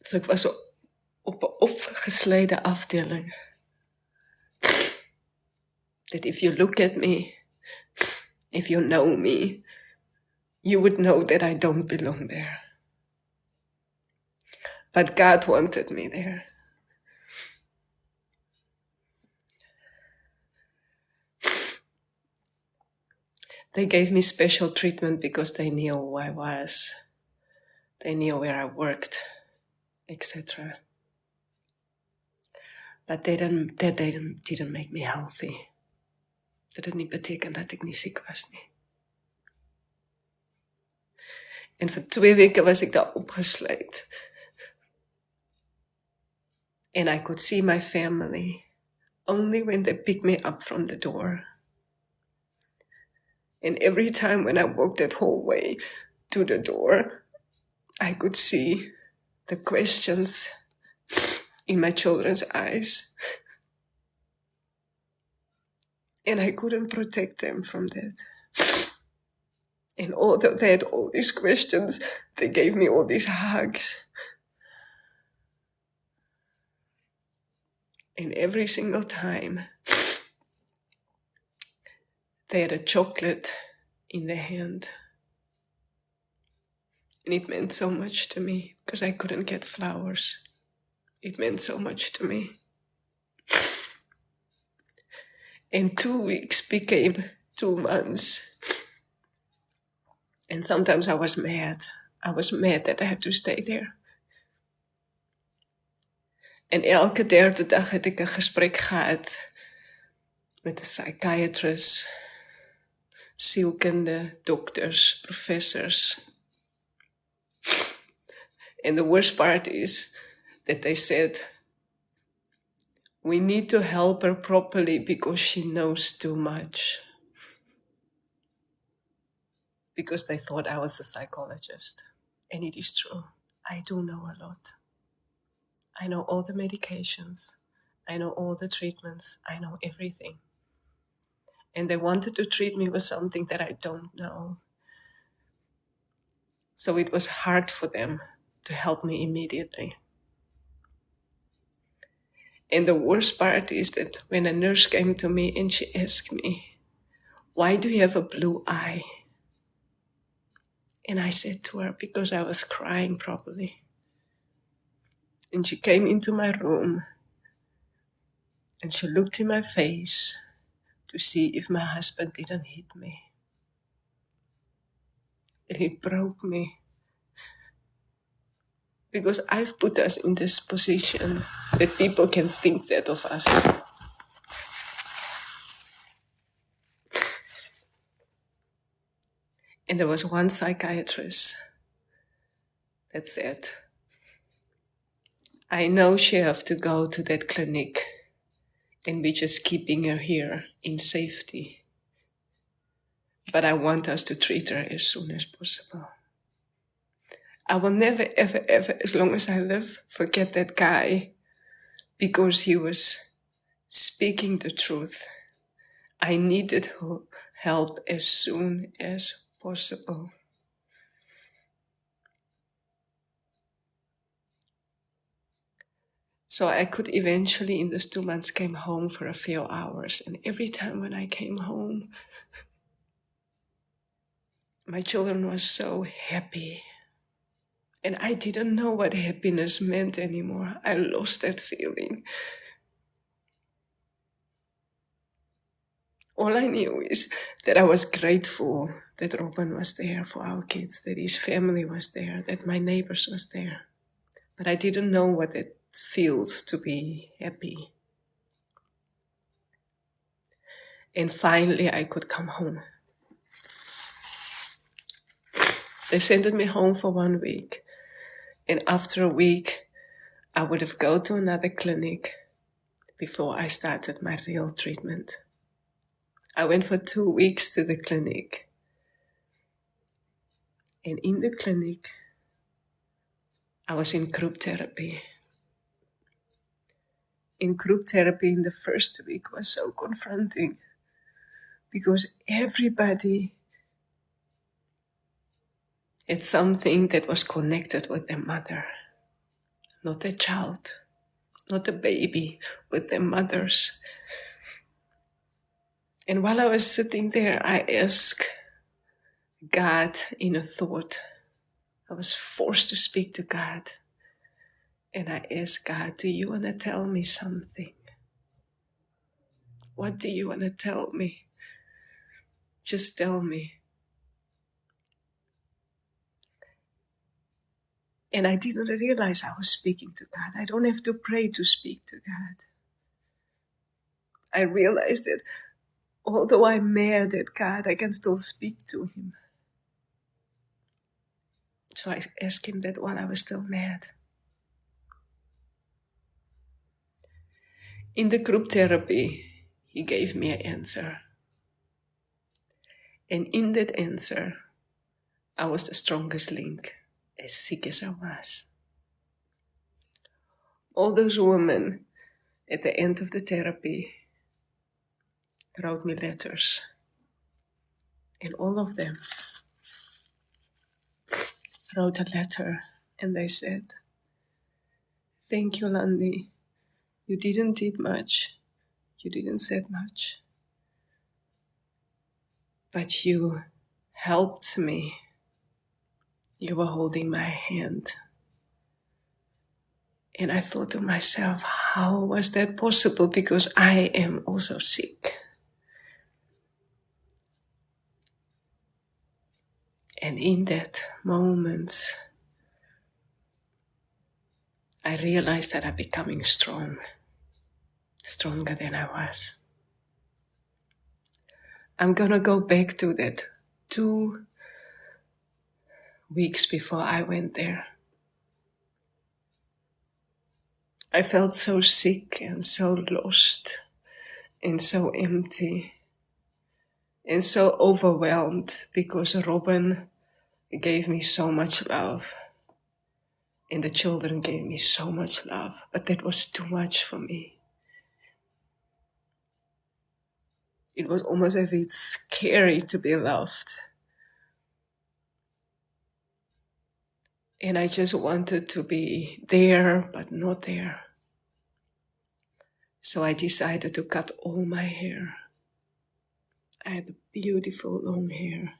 So ek was op 'n opgesleide afdeling. That if you look at me, if you know me, you would know that I don't belong there. But God wanted me there. They gave me special treatment because they knew who I was. They knew where I worked, etc. But that didn't make me healthy. Dit het nie beteken dat ek nie siek was nie. En vir 2 weke was ek daar opgesluit. And I could see my family only when they picked me up from the door. And every time when I walked that hallway to the door, I could see the questions in my children's eyes. And I couldn't protect them from that. And although they had all these questions, they gave me all these hugs. And every single time, they had a chocolate in their hand. And it meant so much to me because I couldn't get flowers. It meant so much to me. And 2 weeks became 2 months. And sometimes I was mad. I was mad that I had to stay there. En elke 3de dag het ek 'n gesprek gehad met 'n psychiatrist, sielkunde, dokters, professors. And the worst part is that they said, "We need to help her properly because she knows too much." Because they thought I was a psychologist. And it is true. I do know a lot. I know all the medications. I know all the treatments. I know everything. And they wanted to treat me with something that I don't know. So it was hard for them to help me immediately. And the worst part is that when a nurse came to me and she asked me, "Why do you have a blue eye?" And I said to her, "Because I was crying properly." And she came into my room and she looked in my face to see if my husband didn't hit me. And it broke me. Because I've put us in this position that people can think that of us. And there was one psychiatrist that said, "I know she have to go to that clinic and we're just keeping her here in safety. But I want us to treat her as soon as possible. I will never, ever, ever, as long as I live, forget that guy because he was speaking the truth. I needed help as soon as possible. So I could eventually, in those 2 months, came home for a few hours. And every time when I came home, my children were so happy. And I didn't know what happiness meant anymore. I lost that feeling. All I knew is that I was grateful that Robin was there for our kids, that his family was there, that my neighbors was there. But I didn't know what it feels to be happy. And finally I could come home. They sent me home for 1 week. And after a week, I would have gone to another clinic before I started my real treatment. I went for 2 weeks to the clinic. And in the clinic, I was in group therapy. In group therapy in the first week was so confronting because everybody had something that was connected with their mother, not their child, not the baby, with their mothers. And while I was sitting there, I asked God in a thought. I was forced to speak to God. And I asked God, do you want to tell me something? What do you want to tell me? Just tell me. And I didn't realize I was speaking to God. I don't have to pray to speak to God. I realized that although I'm mad at God, I can still speak to him. So I asked him that while I was still mad. In the group therapy, he gave me an answer. And in that answer, I was the strongest link, as sick as I was. All those women at the end of the therapy wrote me letters. And all of them wrote a letter and they said, thank you, Landie. You didn't did much. You didn't say much. But you helped me. You were holding my hand. And I thought to myself, how was that possible? Because I am also sick. And in that moment, I realized that I'm becoming strong. Stronger than I was. I'm gonna go back to that 2 weeks before I went there. I felt so sick and so lost and so empty and so overwhelmed because Robin gave me so much love and the children gave me so much love, but that was too much for me. It was almost as if it's scary to be loved. And I just wanted to be there, but not there. So I decided to cut all my hair. I had beautiful long hair.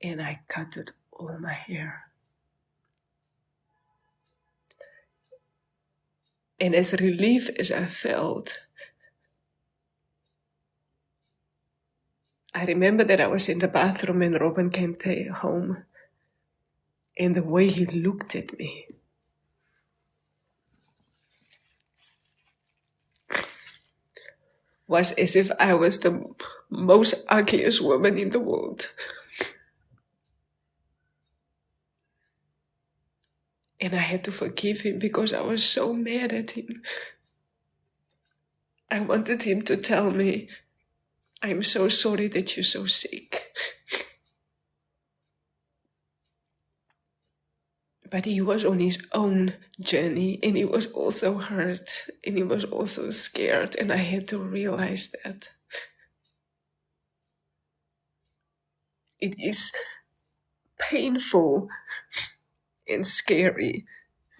And I cut all my hair. And as relief as I felt, I remember that I was in the bathroom and Robin came home. And the way he looked at me, was as if I was the most ugliest woman in the world. And I had to forgive him because I was so mad at him. I wanted him to tell me, I'm so sorry that you're so sick. But he was on his own journey, and he was also hurt, and he was also scared, and I had to realize that. It is painful and scary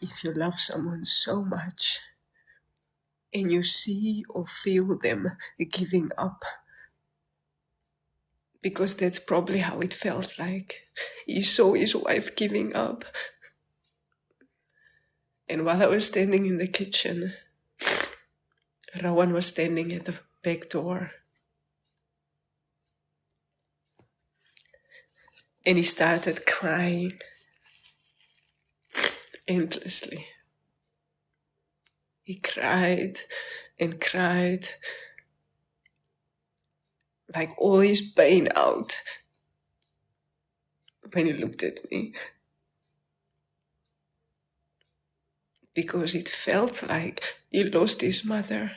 if you love someone so much and you see or feel them giving up. Because that's probably how it felt like. He saw his wife giving up. And while I was standing in the kitchen, Rowan was standing at the back door. And he started crying endlessly. He cried and cried, like all his pain out, when he looked at me. Because it felt like he lost his mother.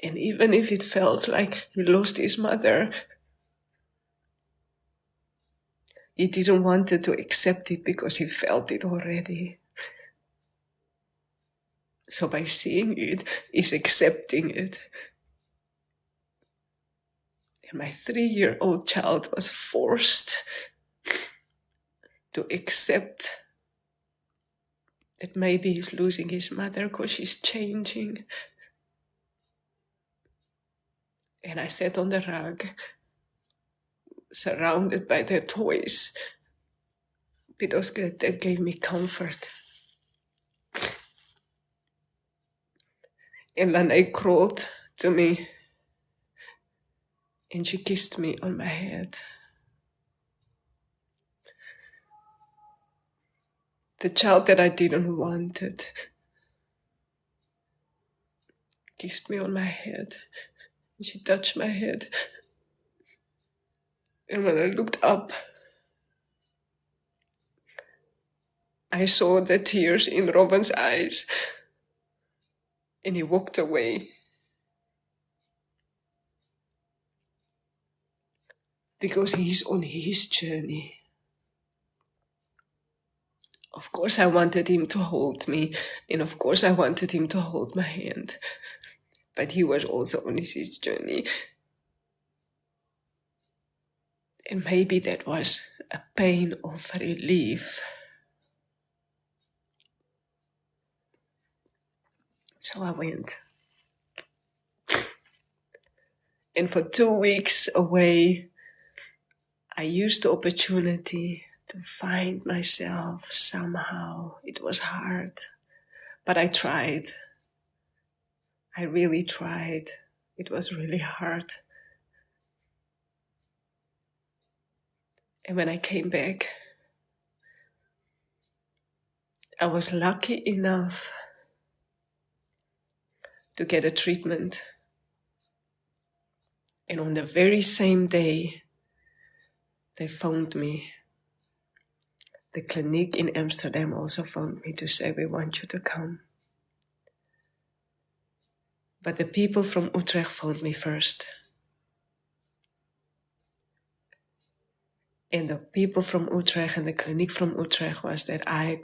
And even if it felt like he lost his mother, he didn't want to accept it because he felt it already. So by seeing it, he's accepting it. And my 3-year-old child was forced to accept that maybe he's losing his mother because she's changing. And I sat on the rug, surrounded by their toys, because that gave me comfort. And Landie crawled to me, and she kissed me on my head. The child that I didn't want kissed me on my head. And she touched my head. And when I looked up, I saw the tears in Robin's eyes. And he walked away. Because he's on his journey. Of course I wanted him to hold me. And of course I wanted him to hold my hand. But he was also on his journey. And maybe that was a pain of relief. So I went. And for 2 weeks away, I used the opportunity to find myself somehow. It was hard, but I tried. I really tried. It was really hard. And when I came back, I was lucky enough to get a treatment. And on the very same day, they phoned me. The clinic in Amsterdam also phoned me to say, we want you to come. But the people from Utrecht phoned me first. And the people from Utrecht and the clinic from Utrecht was that I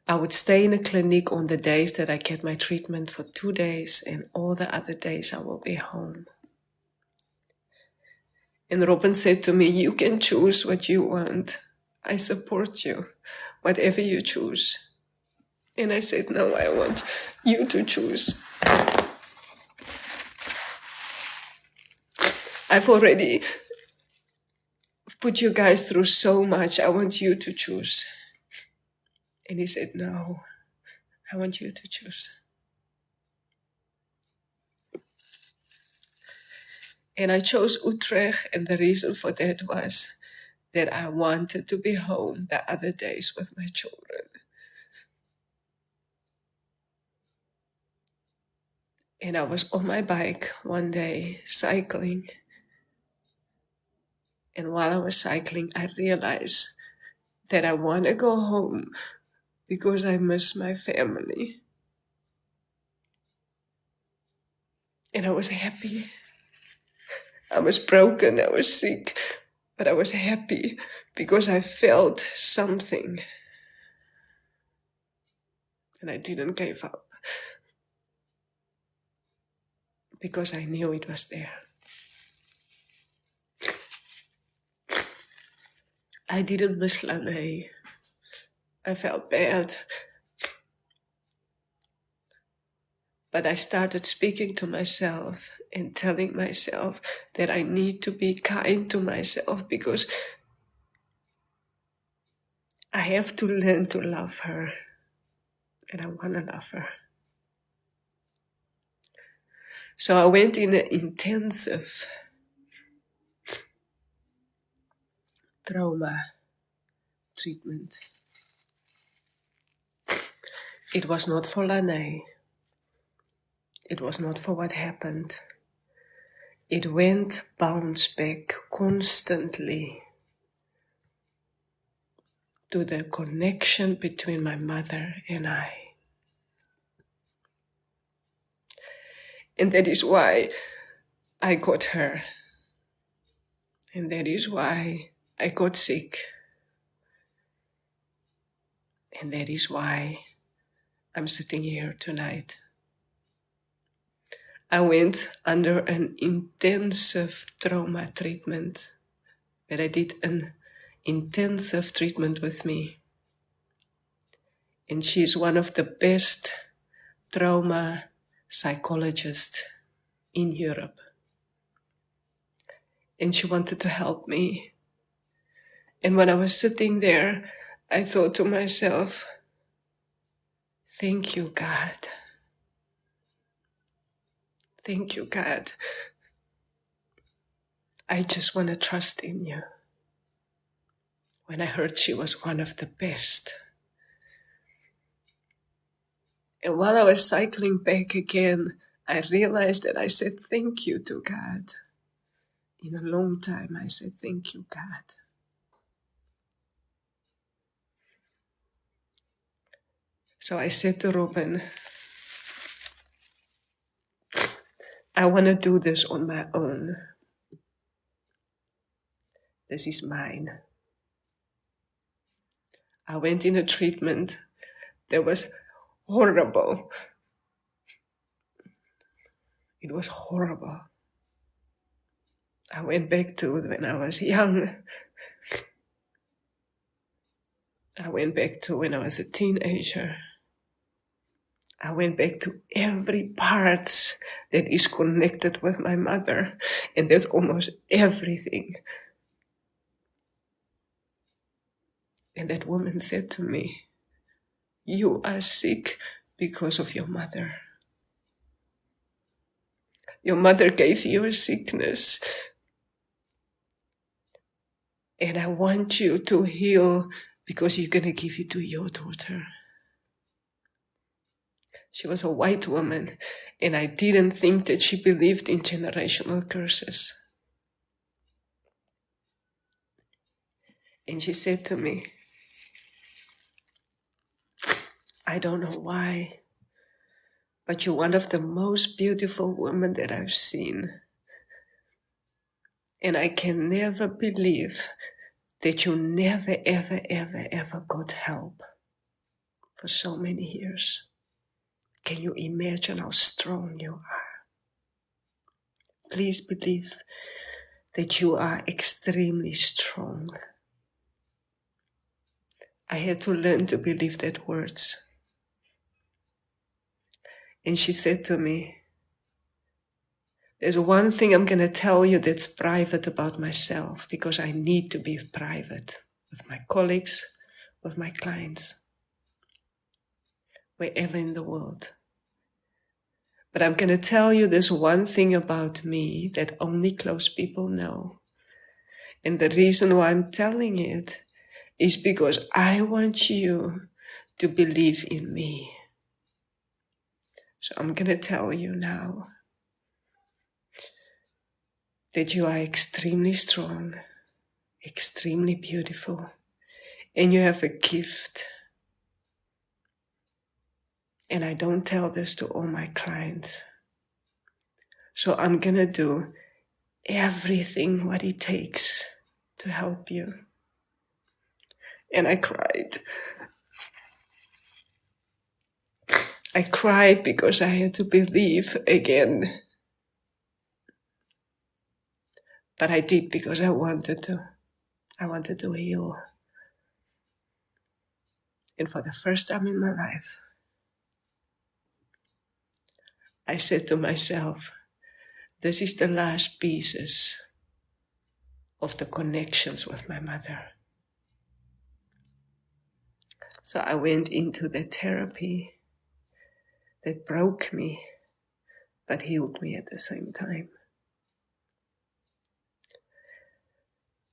would stay in a clinic on the days that I get my treatment for 2 days, and all the other days I will be home. And Robin said to me, you can choose what you want. I support you, whatever you choose. And I said, no, I want you to choose. I've already put you guys through so much. I want you to choose. And he said, no, I want you to choose. And I chose Utrecht, and the reason for that was that I wanted to be home the other days with my children. And I was on my bike one day cycling. And while I was cycling, I realized that I want to go home because I miss my family. And I was happy. I was broken. I was sick. But I was happy because I felt something. And I didn't give up because I knew it was there. I didn't miss Landie. I felt bad. But I started speaking to myself and telling myself that I need to be kind to myself because I have to learn to love her. And I want to love her. So I went in an intensive trauma treatment. It was not for Landie. It was not for what happened. It went bounce back constantly to the connection between my mother and I. And that is why I got her. And that is why I got sick. And that is why I'm sitting here tonight. I went under an intensive trauma treatment, where I did an intensive treatment with me. And she's one of the best trauma psychologists in Europe. And she wanted to help me. And when I was sitting there, I thought to myself, thank you, God. Thank you, God. I just want to trust in you. When I heard she was one of the best. And while I was cycling back again, I realized that I said thank you to God. In a long time, I said thank you, God. So I said to Robin, I want to do this on my own. This is mine. I went in a treatment that was horrible. It was horrible. I went back to when I was young. I went back to when I was a teenager. I went back to every part that is connected with my mother. And that's almost everything. And that woman said to me, you are sick because of your mother. Your mother gave you a sickness. And I want you to heal because you're going to give it to your daughter. She was a white woman, and I didn't think that she believed in generational curses. And she said to me, I don't know why, but you're one of the most beautiful women that I've seen. And I can never believe that you never, ever, ever, ever got help for so many years. Can you imagine how strong you are? Please believe that you are extremely strong. I had to learn to believe that words. And she said to me, there's one thing I'm going to tell you that's private about myself, because I need to be private with my colleagues, with my clients, wherever in the world. But I'm going to tell you this one thing about me that only close people know. And the reason why I'm telling it is because I want you to believe in me. So I'm going to tell you now that you are extremely strong, extremely beautiful, and you have a gift. And I don't tell this to all my clients. So I'm going to do everything what it takes to help you. And I cried. I cried because I had to believe again. But I did because I wanted to. I wanted to heal. And for the first time in my life, I said to myself, this is the last pieces of the connections with my mother. So I went into the therapy that broke me, but healed me at the same time.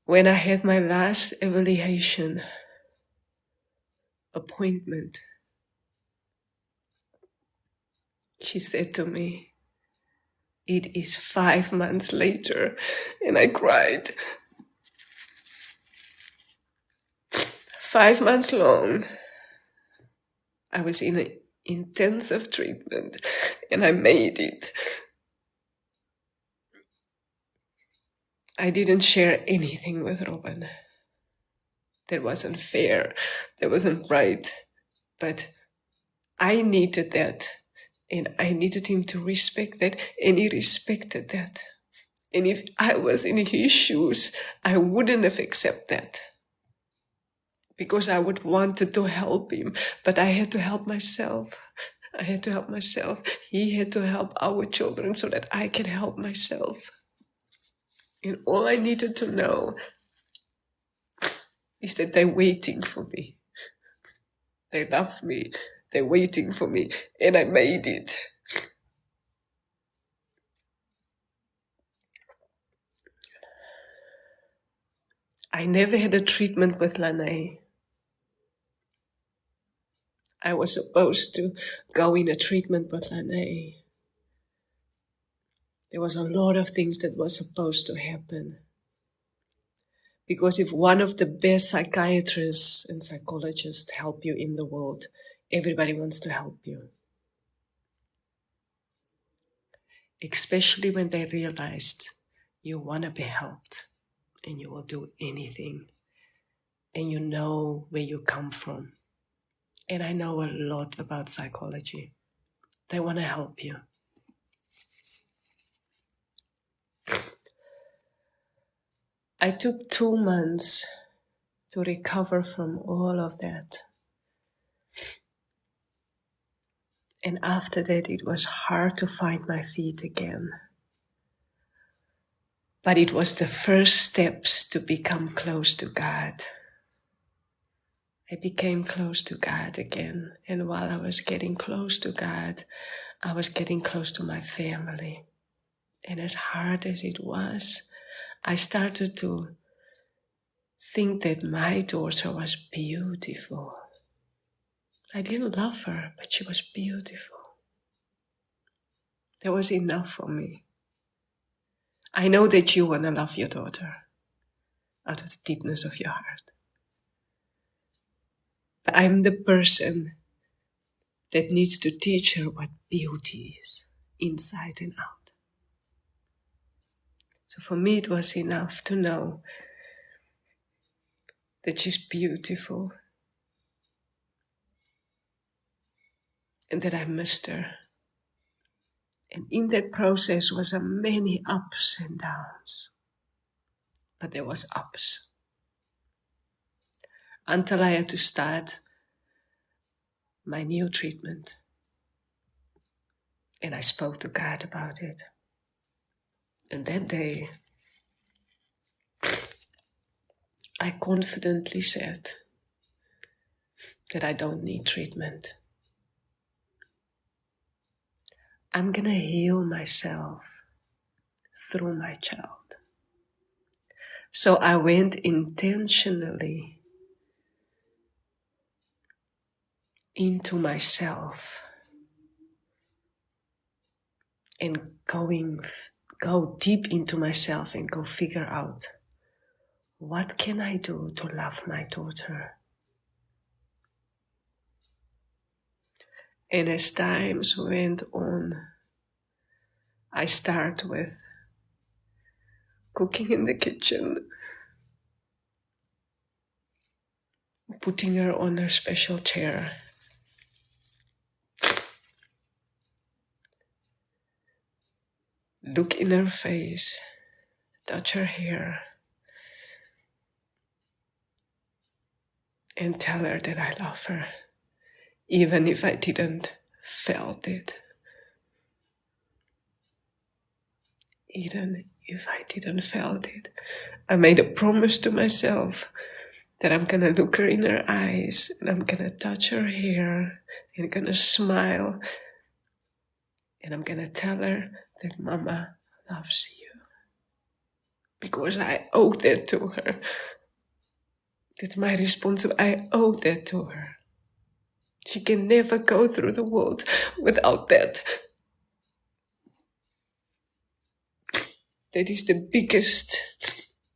When I had my last evaluation appointment, she said to me, it is 5 months later, and I cried. 5 months long, I was in an intensive treatment, and I made it. I didn't share anything with Robin. That wasn't fair. That wasn't right. But I needed that. And I needed him to respect that. And he respected that. And if I was in his shoes, I wouldn't have accepted that. Because I would wanted to help him. But I had to help myself. I had to help myself. He had to help our children so that I could help myself. And all I needed to know is that they're waiting for me. They love me. They're waiting for me. And I made it. I never had a treatment with Landie. I was supposed to go in a treatment with Landie. There was a lot of things that were supposed to happen. Because if one of the best psychiatrists and psychologists help you in the world, everybody wants to help you. Especially when they realized you want to be helped and you will do anything. And you know where you come from. And I know a lot about psychology. They want to help you. I took 2 months to recover from all of that. And after that, it was hard to find my feet again. But it was the first steps to become close to God. I became close to God again. And while I was getting close to God, I was getting close to my family. And as hard as it was, I started to think that my daughter was beautiful. I didn't love her, but she was beautiful. That was enough for me. I know that you want to love your daughter out of the deepness of your heart. But I'm the person that needs to teach her what beauty is, inside and out. So for me, it was enough to know that she's beautiful and that I missed her. And in that process was a many ups and downs. But there was ups. Until I had to start my new treatment. And I spoke to God about it. And that day, I confidently said that I don't need treatment. I'm going to heal myself through my child. So I went intentionally into myself and go deep into myself and go figure out, what can I do to love my daughter? And as times went on, I start with cooking in the kitchen, putting her on her special chair. Look in her face, touch her hair, and tell her that I love her, even if I didn't felt it. Even if I didn't felt it. I made a promise to myself that I'm gonna look her in her eyes, and I'm gonna touch her hair, and I'm gonna smile, and I'm gonna tell her that Mama loves you. Because I owe that to her. That's my responsibility. I owe that to her. She can never go through the world without that. That is the biggest,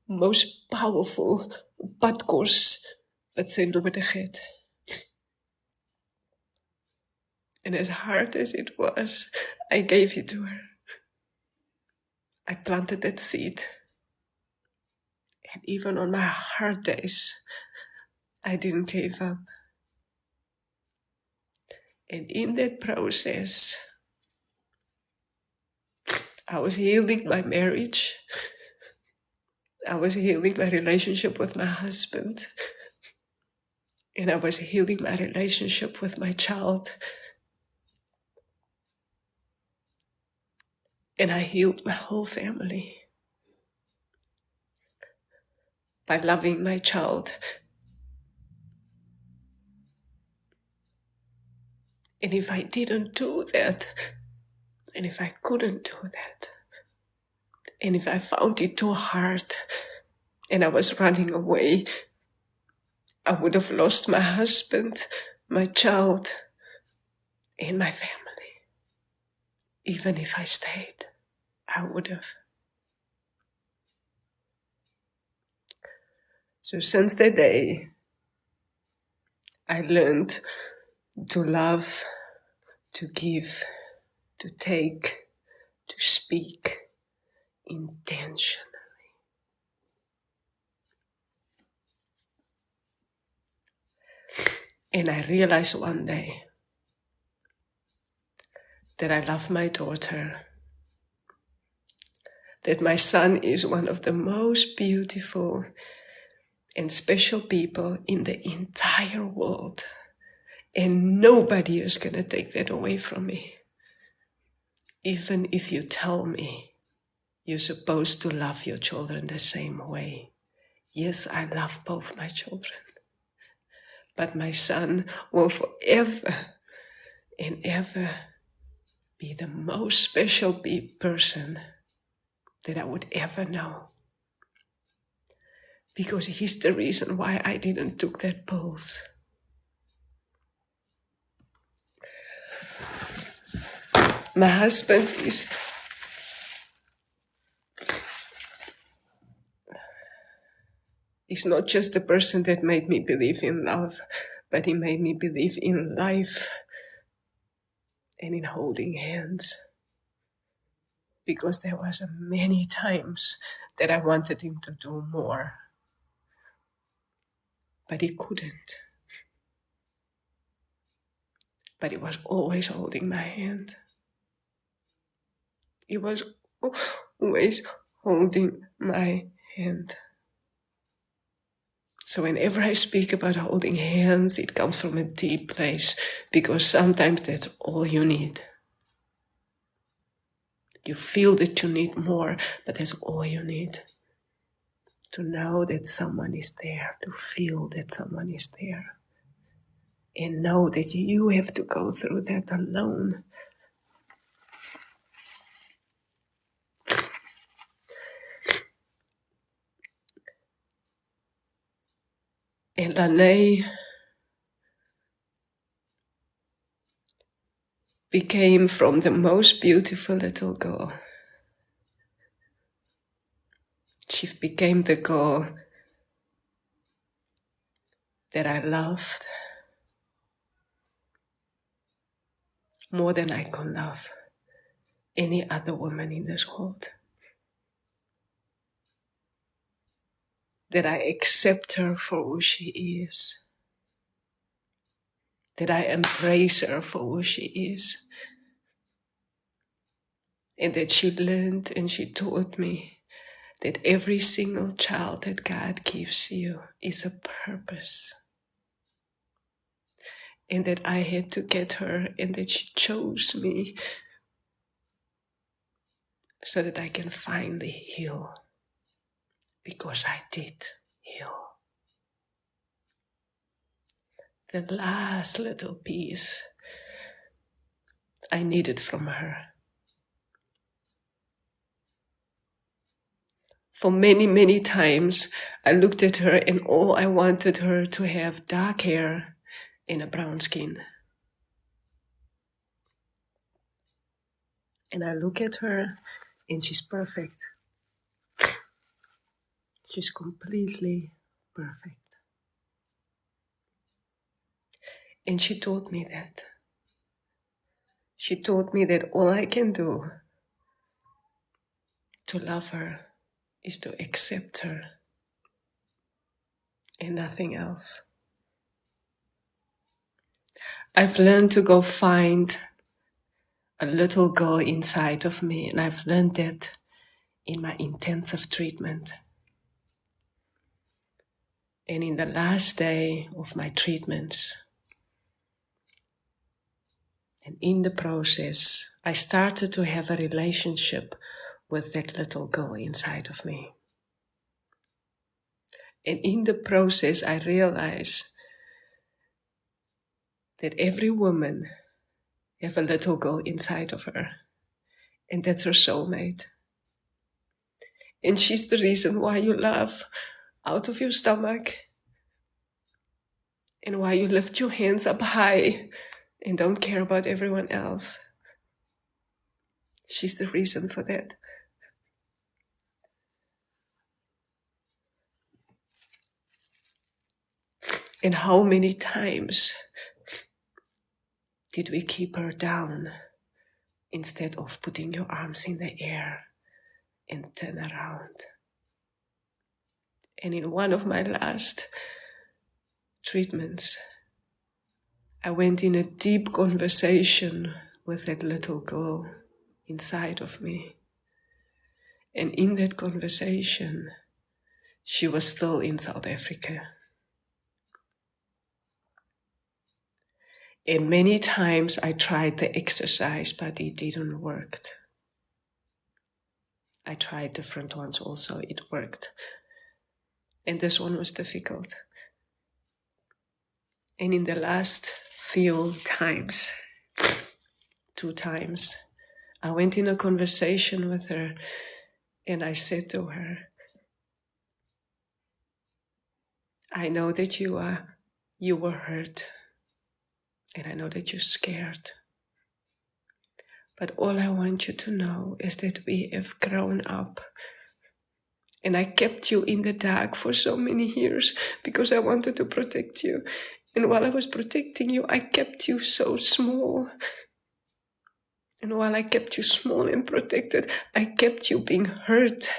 most powerful Padkos wat sy nodig het. And as hard as it was, I gave it to her. I planted that seed. And even on my hard days, I didn't give up. And in that process, I was healing my marriage. I was healing my relationship with my husband. And I was healing my relationship with my child. And I healed my whole family by loving my child. And if I didn't do that, and if I couldn't do that, and if I found it too hard, and I was running away, I would have lost my husband, my child, and my family. Even if I stayed, I would have. So since that day, I learned to love, to give, to take, to speak intentionally. And I realized one day that I love my daughter, that my son is one of the most beautiful and special people in the entire world. And nobody is going to take that away from me. Even if you tell me you're supposed to love your children the same way. Yes, I love both my children. But my son will forever and ever be the most special person that I would ever know. Because he's the reason why I didn't took that pills. My husband is not just the person that made me believe in love, but he made me believe in life and in holding hands. Because there was many times that I wanted him to do more. But he couldn't. But he was always holding my hand. He was always holding my hand. So whenever I speak about holding hands, it comes from a deep place, because sometimes that's all you need. You feel that you need more, but that's all you need. To know that someone is there, to feel that someone is there. And know that you have to go through that alone. And Landie became from the most beautiful little girl. She became the girl that I loved more than I could love any other woman in this world. That I accept her for who she is. that I embrace her for who she is, and that she learned and she taught me that every single child that God gives you is a purpose, and that I had to get her and that she chose me so that I can finally heal, because I did heal. The last little piece I needed from her. For many, many times, I looked at her and all I wanted her to have dark hair and a brown skin. And I look at her and she's perfect. She's completely perfect. And she taught me that. She taught me that all I can do to love her is to accept her and nothing else. I've learned to go find a little girl inside of me, and I've learned that in my intensive treatment. And in the last day of my treatments, and in the process, I started to have a relationship with that little girl inside of me. And in the process, I realized that every woman has a little girl inside of her, and that's her soulmate. And she's the reason why you laugh out of your stomach, and why you lift your hands up high and don't care about everyone else. She's the reason for that. And how many times did we keep her down instead of putting your arms in the air and turn around? And in one of my last treatments, I went in a deep conversation with that little girl inside of me. And in that conversation, she was still in South Africa. And many times I tried the exercise, but it didn't work. I tried different ones also, it worked. And this one was difficult. And in the last few times, 2 times, I went in a conversation with her and I said to her, I know that you were hurt, and I know that you're scared. But all I want you to know is that we have grown up. And I kept you in the dark for so many years because I wanted to protect you. And while I was protecting you, I kept you so small. And while I kept you small and protected, I kept you being hurt.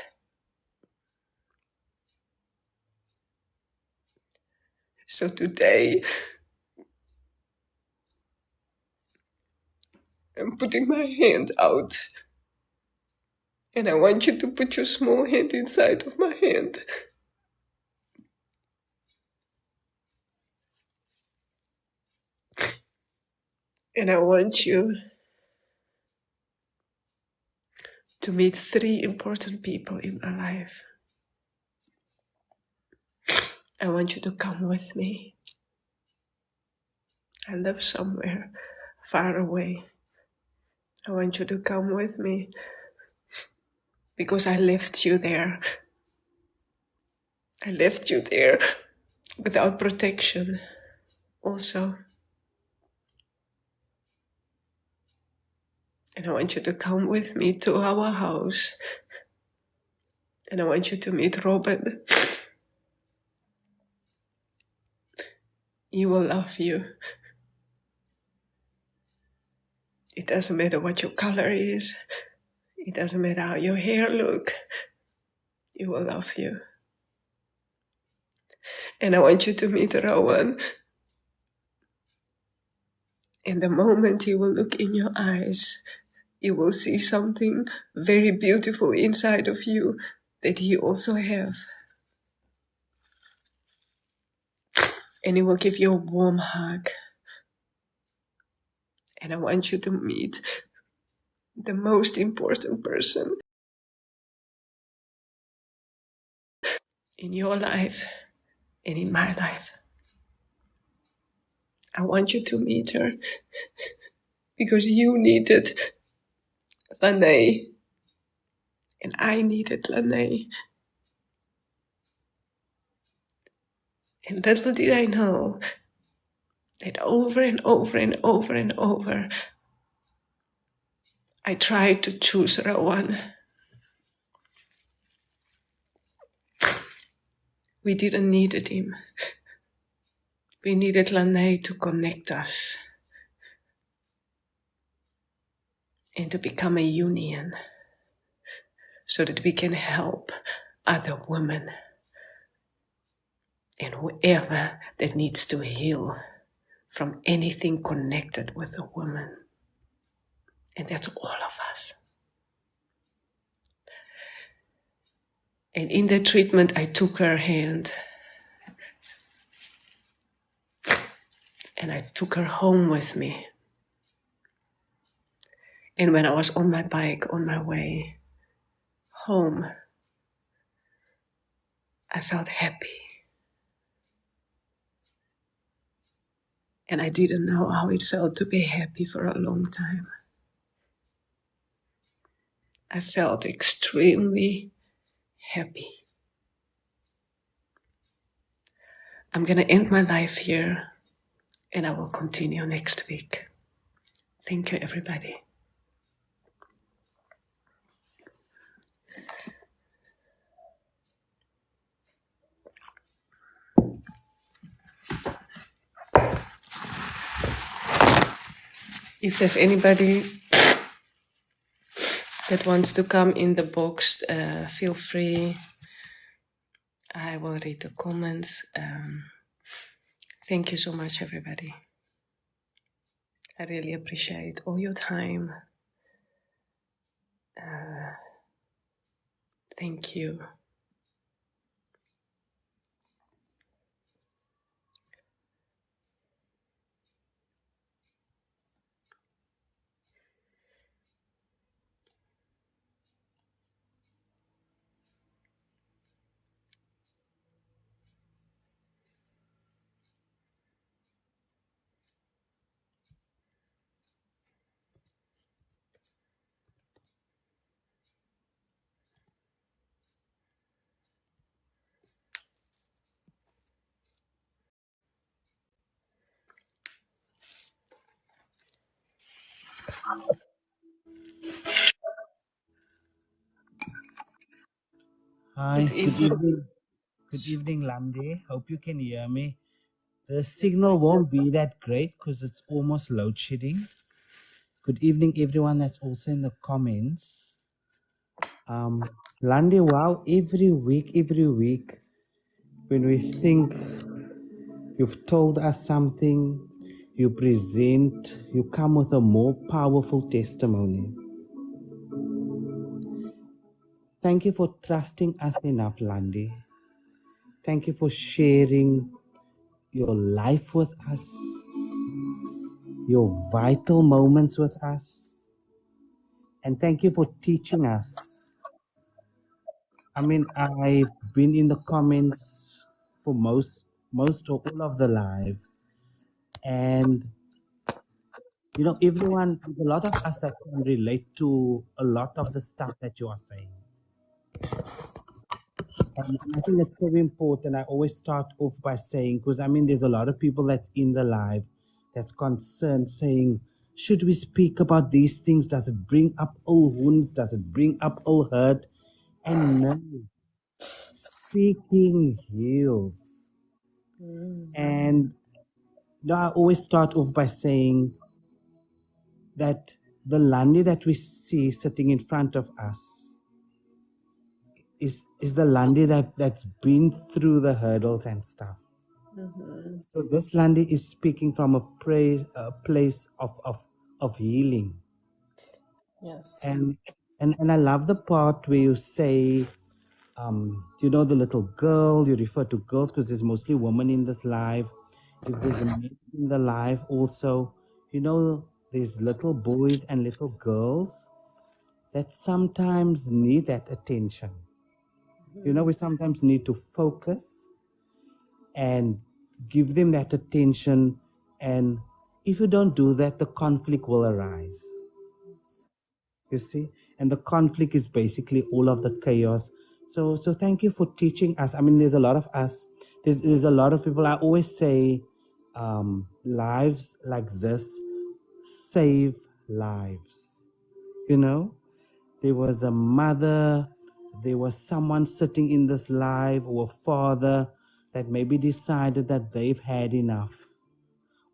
So today, I'm putting my hand out. And I want you to put your small hand inside of my hand. And I want you to meet 3 important people in my life. I want you to come with me. I live somewhere far away. I want you to come with me because I left you there. I left you there without protection also. And I want you to come with me to our house. And I want you to meet Robin. He will love you. It doesn't matter what your color is. It doesn't matter how your hair looks. He will love you. And I want you to meet Rowan. And the moment you will look in your eyes, you will see something very beautiful inside of you that he also have. And he will give you a warm hug. And I want you to meet the most important person in your life and in my life. I want you to meet her because you needed Landie and I needed Landie. And little did I know that over and over and over and over, I tried to choose Rowan. We didn't need him. We needed Landie to connect us and to become a union so that we can help other women and whoever that needs to heal from anything connected with a woman. And that's all of us. And in the treatment, I took her hand and I took her home with me. And when I was on my bike, on my way home, I felt happy. And I didn't know how it felt to be happy for a long time. I felt extremely happy. I'm going to end my life here and I will continue next week. Thank you, everybody. If there's anybody that wants to come in the box, feel free. I will read the comments. Thank you so much, everybody. I really appreciate all your time. Thank you. Hi, Good evening. Good evening, Landie. Hope you can hear me. The signal won't be that great because it's almost load shedding. Good evening, everyone that's also in the comments. Landie, wow, every week, when we think you've told us something, you present, you come with a more powerful testimony. Thank you for trusting us enough, Landie. Thank you for sharing your life with us, your vital moments with us. And thank you for teaching us. I mean, I've been in the comments for most or all of the live. And, you know, everyone, there's a lot of us that can relate to a lot of the stuff that you are saying. And I think it's so important. I always start off by saying, because I mean, there's a lot of people that's in the live that's concerned, saying, should we speak about these things? Does it bring up old wounds? Does it bring up old hurt? And no, speaking heals. And you know, I always start off by saying that the Landie that we see sitting in front of us is the Landie that's been through the hurdles and stuff. Mm-hmm. So this Landie is speaking from a place of healing. Yes. And I love the part where you say, you know, the little girl, you refer to girls because there's mostly women in this life. If there's a man in the life also, you know, there's little boys and little girls that sometimes need that attention. You know, we sometimes need to focus and give them that attention. And if you don't do that, the conflict will arise. You see, and the conflict is basically all of the chaos. So thank you for teaching us. I mean, there's a lot of us. There's a lot of people. I always say, lives like this save lives. You know, there was a mother, there was someone sitting in this life, or a father that maybe decided that they've had enough,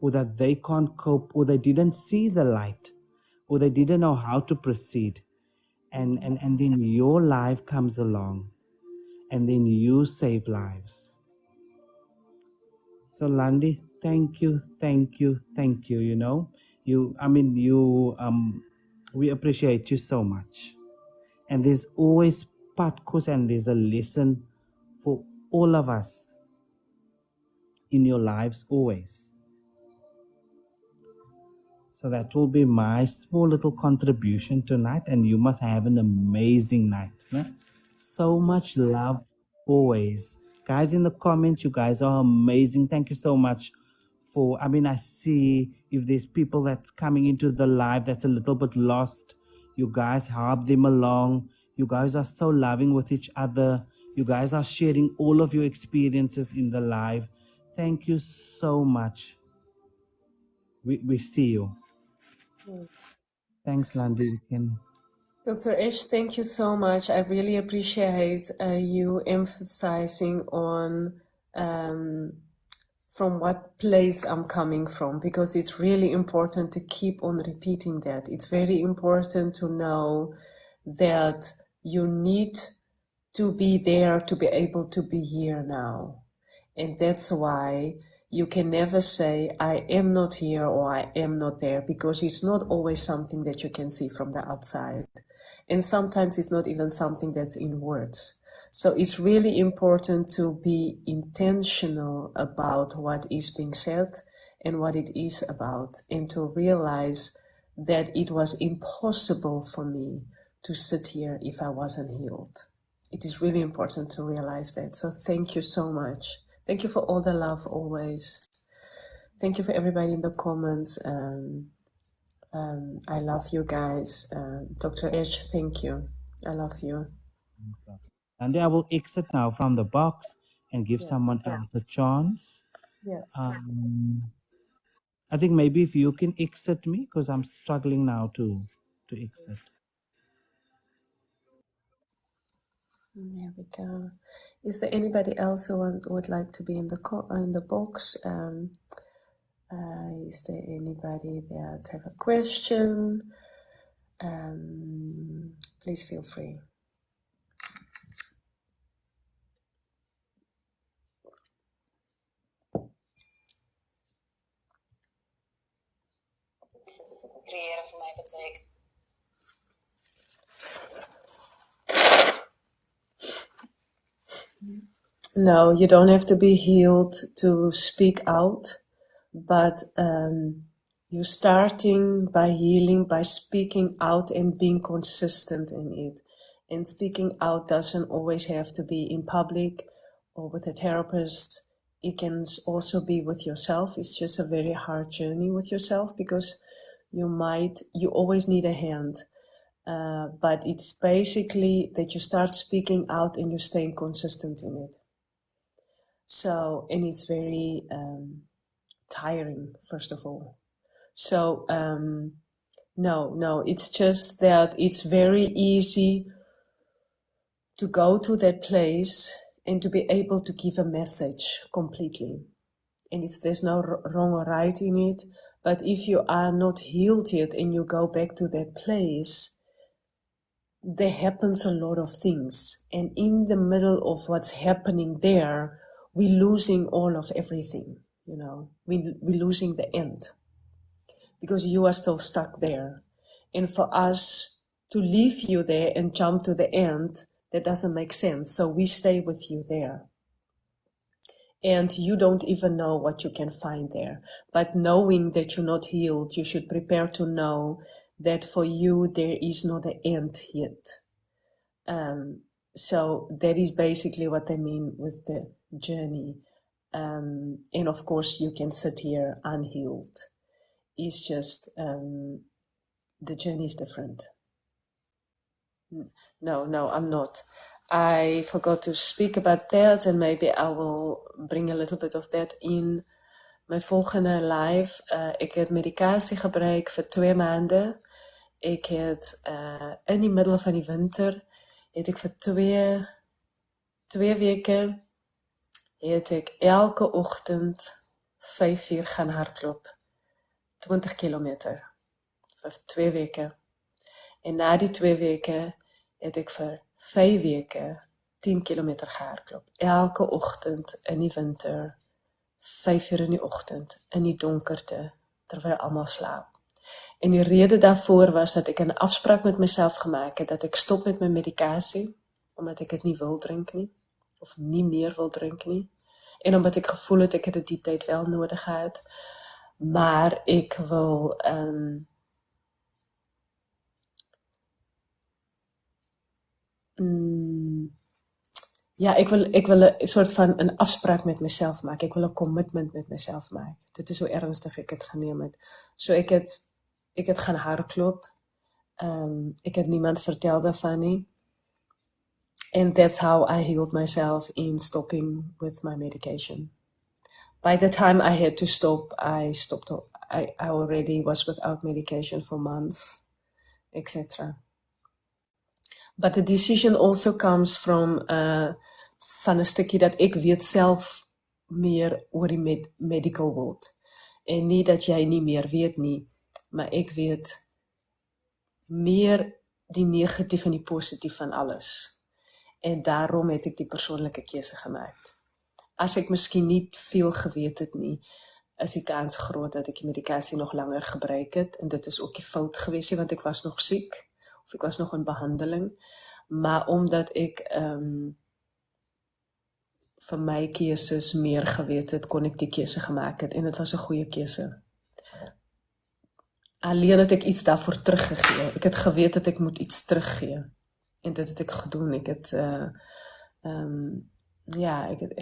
or that they can't cope, or they didn't see the light, or they didn't know how to proceed. And then your life comes along, and then you save lives. So Landie, thank you, thank you, thank you. You know, we appreciate you so much. And there's always Padkos, and there's a lesson for all of us in your lives always. So that will be my small little contribution tonight, and you must have an amazing night. No? So much love always. Guys in the comments, you guys are amazing. Thank you so much for, I see if there's people that's coming into the live that's a little bit lost, you guys help them along. You guys are so loving with each other. You guys are sharing all of your experiences in the live. Thank you so much. We see you. Yes. Thanks, Landie. You can. Dr. Ish, thank you so much. I really appreciate you emphasizing on um, from what place I'm coming from, because it's really important to keep on repeating that. It's very important to know that you need to be there to be able to be here now. And that's why you can never say, I am not here or I am not there, because it's not always something that you can see from the outside. And sometimes it's not even something that's in words. So it's really important to be intentional about what is being said and what it is about, and to realize that it was impossible for me to sit here if I wasn't healed. It is really important to realize that. So thank you so much. Thank you for all the love always. Thank you for everybody in the comments. I love you guys. Dr. H, thank you. I love you. And I will exit now from the box and give Yes. someone else a chance. Yes. I think maybe if you can exit me, because I'm struggling now to exit. There we go. Is there anybody else who would like to be in the box? Is there anybody that have a question? Please feel free. Creëren voor mij betekent. No, you don't have to be healed to speak out, but you're starting by healing, by speaking out and being consistent in it. And speaking out doesn't always have to be in public or with a therapist. It can also be with yourself. It's just a very hard journey with yourself, because you always need a hand. But it's basically that you start speaking out and you're staying consistent in it. So, and it's very tiring, first of all. So, no, it's just that it's very easy to go to that place and to be able to give a message completely. And there's no wrong or right in it. But if you are not healed yet and you go back to that place, there happens a lot of things. And in the middle of what's happening there, we're losing all of everything, we're losing the end because you are still stuck there. And for us to leave you there and jump to the end, that doesn't make sense. So we stay with you there. And you don't even know what you can find there. But knowing that you're not healed, you should prepare to know that for you there is not an end yet. So that is basically what I mean with the journey. And of course you can sit here unhealed. It's just the journey is different. No, I'm not. I forgot to speak about that, and maybe I will bring a little bit of that in my volgende live. Ik heb medicatie gebruik vir 2 maande. Ik het in die middel van die winter, het ek vir 2 weke, het ek elke ochtend 5 uur gaan hardloop. 20 kilometer. Vir 2 weke. En na die 2 weke het ek vir 5 weke 10 kilometer gehardloop. Elke ochtend in die winter, 5 uur in die ochtend, in die donkerte, terwyl almal slaap. En die rede daarvoor was dat ek 'n afspraak met myself gemaak het, dat ek stop met my medikasie, omdat ek het nie wil drink nie, of nie meer wil drink nie, en omdat ek gevoel het, ek het die tyd wel nodig gehad, maar ek wil ek wil 'n soort van 'n afspraak met myself maak. Ek wil 'n commitment met myself maak. Dit is hoe ernstig ek het geneem het. So ek het gaan hardloop. Ek het niemand vertel daarvan nie. And that's how I healed myself in stopping with my medication. By the time I had to stop, I already was without medication for months, etc. But the decision also comes from van 'n stukkie dat ek weet self meer oor die medical world. En nie dat jy nie meer weet nie, maar ek weet meer die negatief en die positief van alles. En daarom het ek die persoonlike keuse gemaak. As ek miskien nie veel geweet het nie, is die kans groot dat ek die medikasie nog langer gebruik het. En dit is ook die fout gewees, want ek was nog siek, of ek was nog in behandeling. Maar omdat ek vir my keuses meer geweet het, kon ek die keuse gemaak het. En dit was 'n goeie keuse. Alleen het ek iets daarvoor teruggegee. Ek het geweet dat ek moet iets teruggee. En dit het ek gedoen. Ek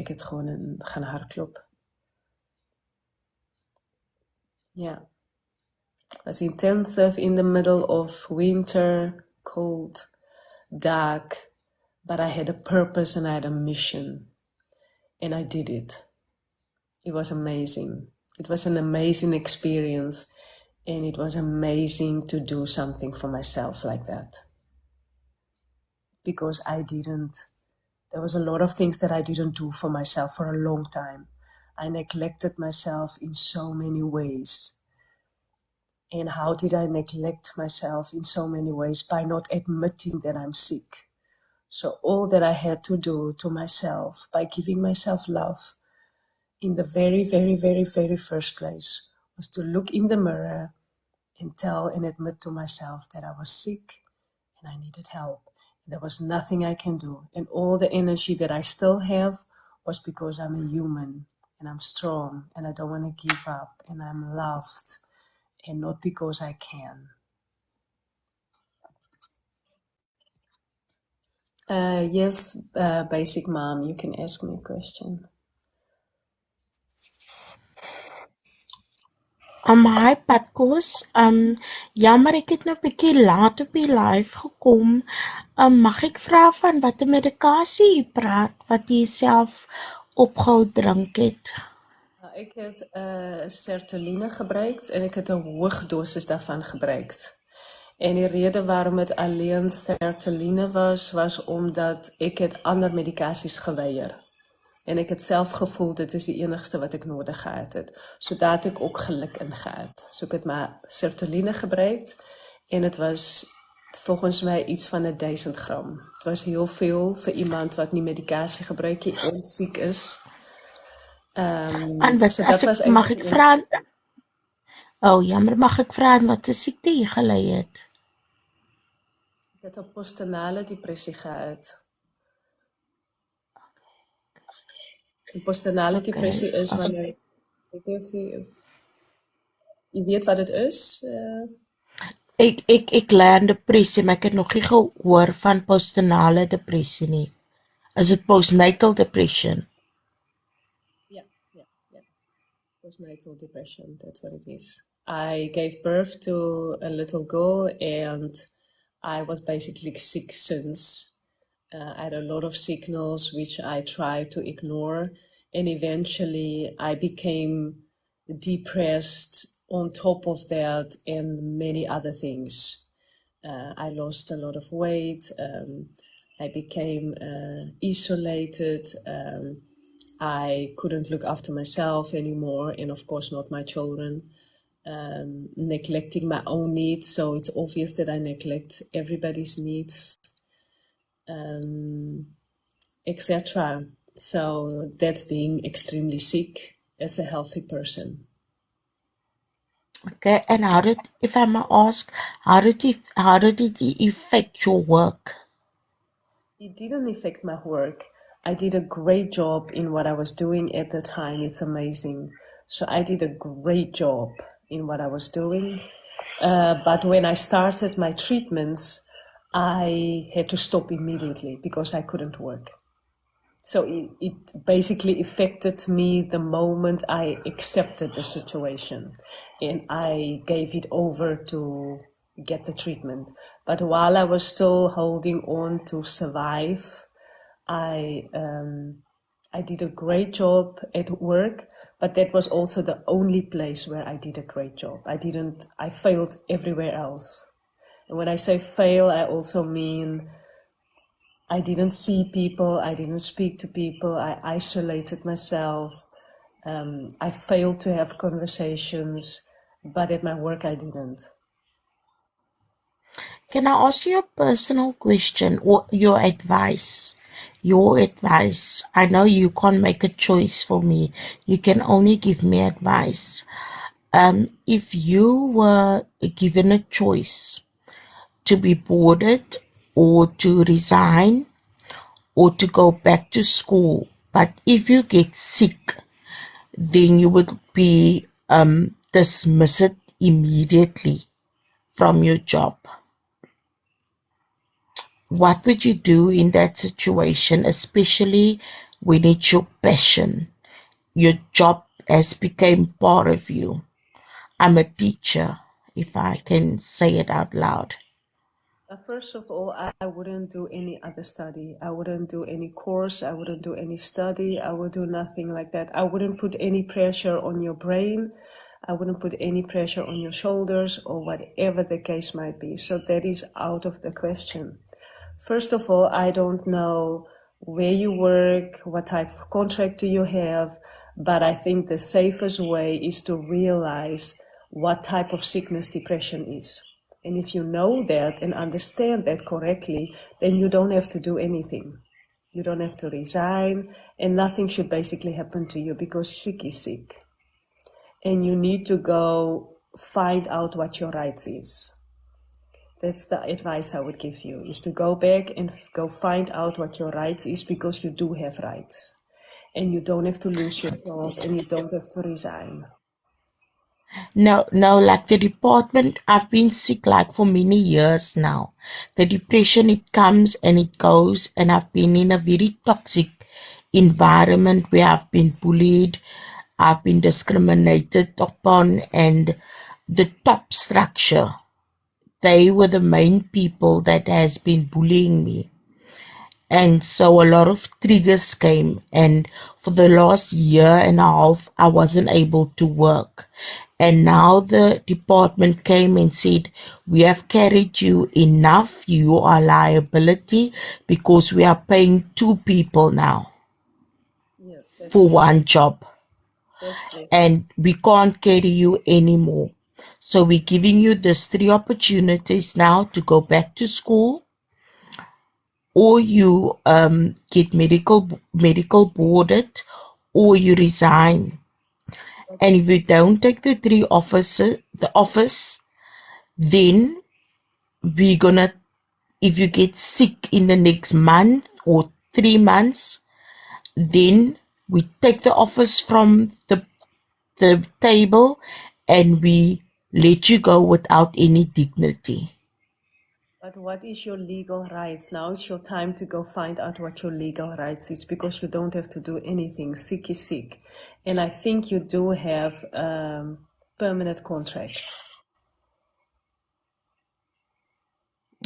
het gewoon gaan hardloop. Ja. It was intensive in the middle of winter, cold, dark, but I had a purpose and I had a mission. And I did it. It was amazing. It was an amazing experience. And it was amazing to do something for myself like that. Because there was a lot of things that I didn't do for myself for a long time. I neglected myself in so many ways. And how did I neglect myself in so many ways? By not admitting that I'm sick. So all that I had to do to myself, by giving myself love, in the very, very, very, very first place, was to look in the mirror and tell and admit to myself that I was sick and I needed help. There was nothing I can do. And all the energy that I still have was because I'm a human and I'm strong and I don't want to give up and I'm loved and not because I can. Yes, basic mom, you can ask me a question. Hi Padkos, jammer ek het nou 'n bietjie laat op die live gekom. Mag ek vra van watter medikasie jy praat wat jy self opgehou drink het? Ek het sertraline gebruikt en ek het 'n hoë dosis daarvan gebruikt. En die rede waarom het alleen sertraline was omdat ek het ander medikasies geweier. En ek het self gevoel, dit is die enigste wat ek nodig gehad het. So daar het ek ook geluk in gehad. So ek het maar sertraline gebruikt. En het was volgens my iets van 1000 gram. Het was heel veel vir iemand wat nie medikasie gebruik nie en siek is. En wat So as dat ek was mag ek eigenlijk vra? Oh, jammer, mag ek vra wat 'n siekte jy gelei het? het op postnatale depressie gehad. En postnatale depressie is wanneer, ek weet nie of jy weet wat dit is. Ek lê aan depressie, maar ek het nog nie gehoor van postnatale depressie nie. Is dit postnatal depression? Yeah. Postnatal depression, that's what it is. I gave birth to a little girl and I was basically sick since. I had a lot of signals which I tried to ignore, and eventually I became depressed on top of that and many other things. I lost a lot of weight. I became isolated. I couldn't look after myself anymore, and of course not my children. Neglecting my own needs, so it's obvious that I neglect everybody's needs, etc. So that's being extremely sick as a healthy person. Okay, and how did, if I may ask, how did it affect your work? It didn't affect my work. I did a great job in what I was doing at the time. It's amazing. So I did a great job in what I was doing. But when I started my treatments, I had to stop immediately because I couldn't work. So it basically affected me the moment I accepted the situation and I gave it over to get the treatment. But while I was still holding on to survive, I did a great job at work, but that was also the only place where I did a great job. I failed everywhere else. And when I say fail, I also mean I didn't see people, I didn't speak to people, I isolated myself, I failed to have conversations, but at my work I didn't. Can I ask you a personal question or your advice? Your advice. I know you can't make a choice for me. You can only give me advice. If you were given a choice to be boarded or to resign or to go back to school, but if you get sick, then you would be dismissed immediately from your job. What would you do in that situation, especially when it's your passion? Your job has become part of you. I'm a teacher, if I can say it out loud. First of all, I wouldn't do any other study. I wouldn't do any course. I wouldn't do any study. I would do nothing like that. I wouldn't put any pressure on your brain. I wouldn't put any pressure on your shoulders or whatever the case might be. So that is out of the question. First of all, I don't know where you work, what type of contract do you have, but I think the safest way is to realize what type of sickness depression is. And if you know that and understand that correctly, then you don't have to do anything. You don't have to resign, and nothing should basically happen to you because sick is sick. And you need to go find out what your rights is. That's the advice I would give you, is to go back and go find out what your rights is, because you do have rights. And you don't have to lose your job and you don't have to resign. No, like the department, I've been sick like for many years now. The depression, it comes and it goes, and I've been in a very toxic environment where I've been bullied, I've been discriminated upon, and the top structure, they were the main people that has been bullying me. And so a lot of triggers came, and for the last year and a half, I wasn't able to work. And now the department came and said, we have carried you enough, you are liability, because we are paying 2 people now. Yes, that's for true. one job. That's true. And we can't carry you anymore. So we're giving you these 3 opportunities now to go back to school, or you get medical boarded, or you resign. And if you don't take the office, then we're gonna, if you get sick in the next month or 3 months, then we take the office from the table and we let you go without any dignity. But what is your legal rights? Now it's your time to go find out what your legal rights is, because you don't have to do anything. Sick is sick. And I think you do have permanent contracts.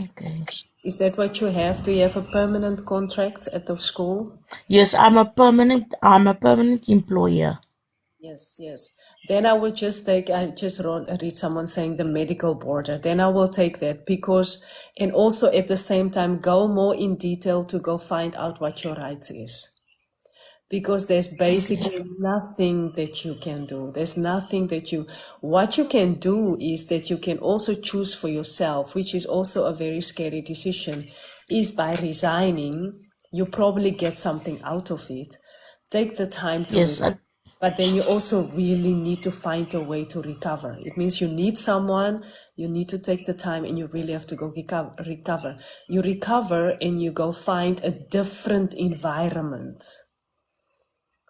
Okay. Is that what you have? Do you have a permanent contract at the school? Yes, I'm a permanent employer. Yes, yes. Then I would just take, I just read someone saying the medical border. Then I will take that, because, and also at the same time, go more in detail to go find out what your rights is. Because there's basically nothing that you can do. There's nothing that what you can do is that you can also choose for yourself, which is also a very scary decision, is by resigning, you probably get something out of it. Take the time to Yes, recover. But then you also really need to find a way to recover. It means you need someone, you need to take the time, and you really have to go recover. You recover and you go find a different environment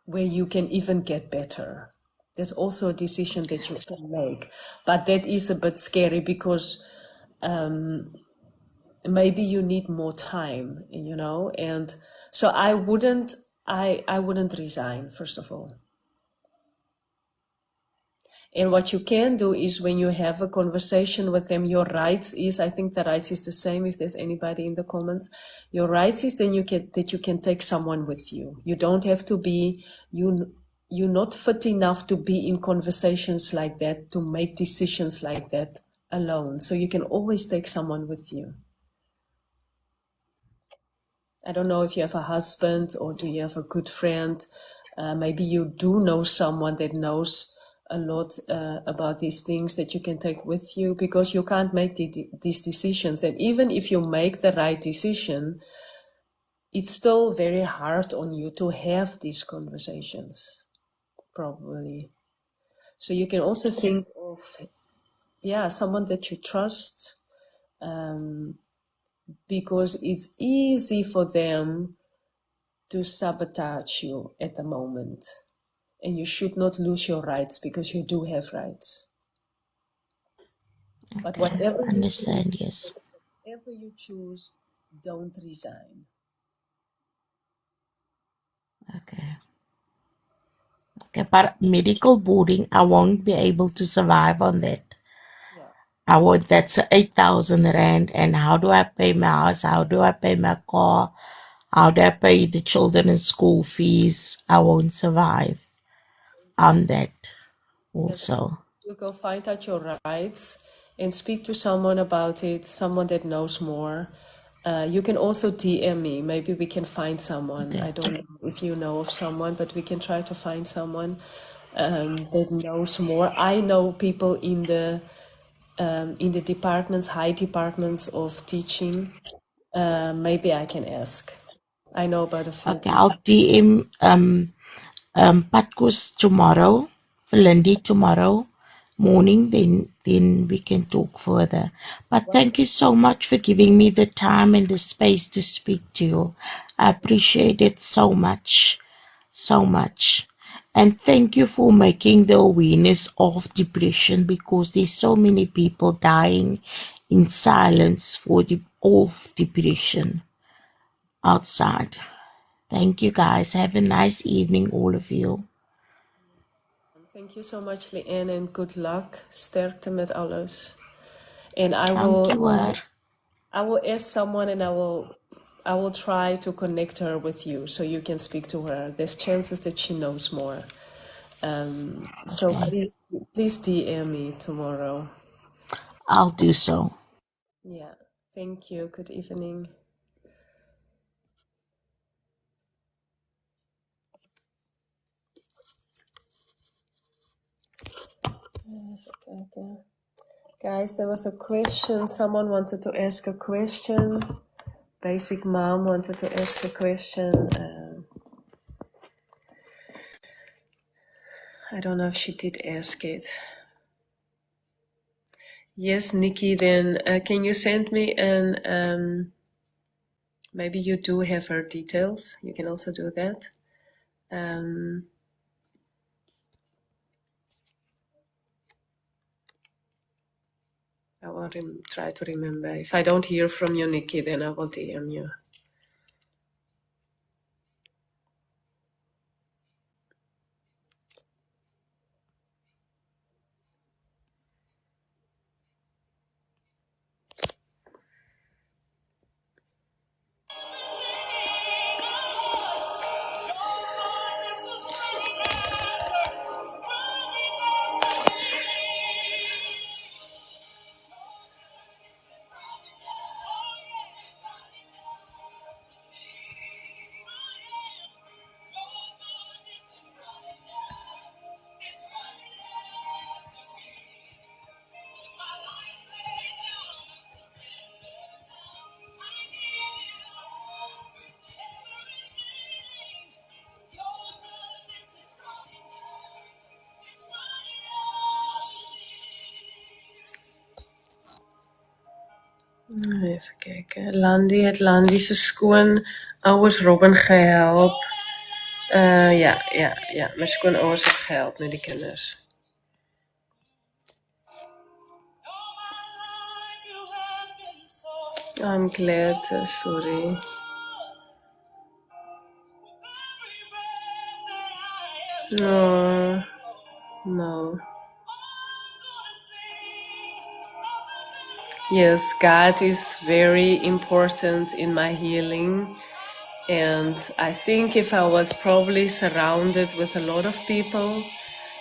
where you can even get better. There's also a decision that you can make. But that is a bit scary, because maybe you need more time, and so I wouldn't resign, first of all. And what you can do is, when you have a conversation with them, your rights is, I think the rights is the same if there's anybody in the comments. Your rights is then you can take someone with you. You don't have to be, you're not fit enough to be in conversations like that, to make decisions like that alone. So you can always take someone with you. I don't know if you have a husband or do you have a good friend. Maybe you do know someone that knows a lot about these things that you can take with you, because you can't make these decisions. And even if you make the right decision, it's still very hard on you to have these conversations, probably. So you can also think of, someone that you trust, because it's easy for them to sabotage you at the moment. And you should not lose your rights, because you do have rights. But okay. Understand, yes. whatever you choose, don't resign. Okay. Okay, but medical boarding, I won't be able to survive on that. Yeah. That's 8,000 rand, and how do I pay my house? How do I pay my car? How do I pay the children in school fees? I won't survive on that also. You go find out your rights and speak to someone about it, someone that knows more. You can also DM me. Maybe we can find someone. Okay. I don't know if you know of someone, but we can try to find someone that knows more. I know people in the departments, high departments of teaching. Maybe I can ask. I know about a few Okay, people. I'll DM Padkos tomorrow, for Landie tomorrow morning, then we can talk further. But thank you so much for giving me the time and the space to speak to you. I appreciate it so much, so much. And thank you for making the awareness of depression, because there's so many people dying in silence of depression outside. Thank you guys. Have a nice evening, all of you. Thank you so much, Leanne, and good luck. Sterkte met alles. And I Thank you, will ask someone, and I will try to connect her with you so you can speak to her. There's chances that she knows more. So Okay. please DM me tomorrow. I'll do so. Yeah. Thank you. Good evening. Yes, okay. Guys, there was a question. Someone wanted to ask a question. Basic Mom wanted to ask a question. I don't know if she did ask it. Yes, Nikki, then can you send me an, maybe you do have her details. You can also do that. I will try to remember. If I don't hear from you, Nikki, then I will DM you. Even kijken. Landie het Landie se skoonouers Robin gehelp. Ja. My skoonouers het gehelp met die kinders. I'm glad, sorry. No. Yes, God is very important in my healing. And I think if I was probably surrounded with a lot of people,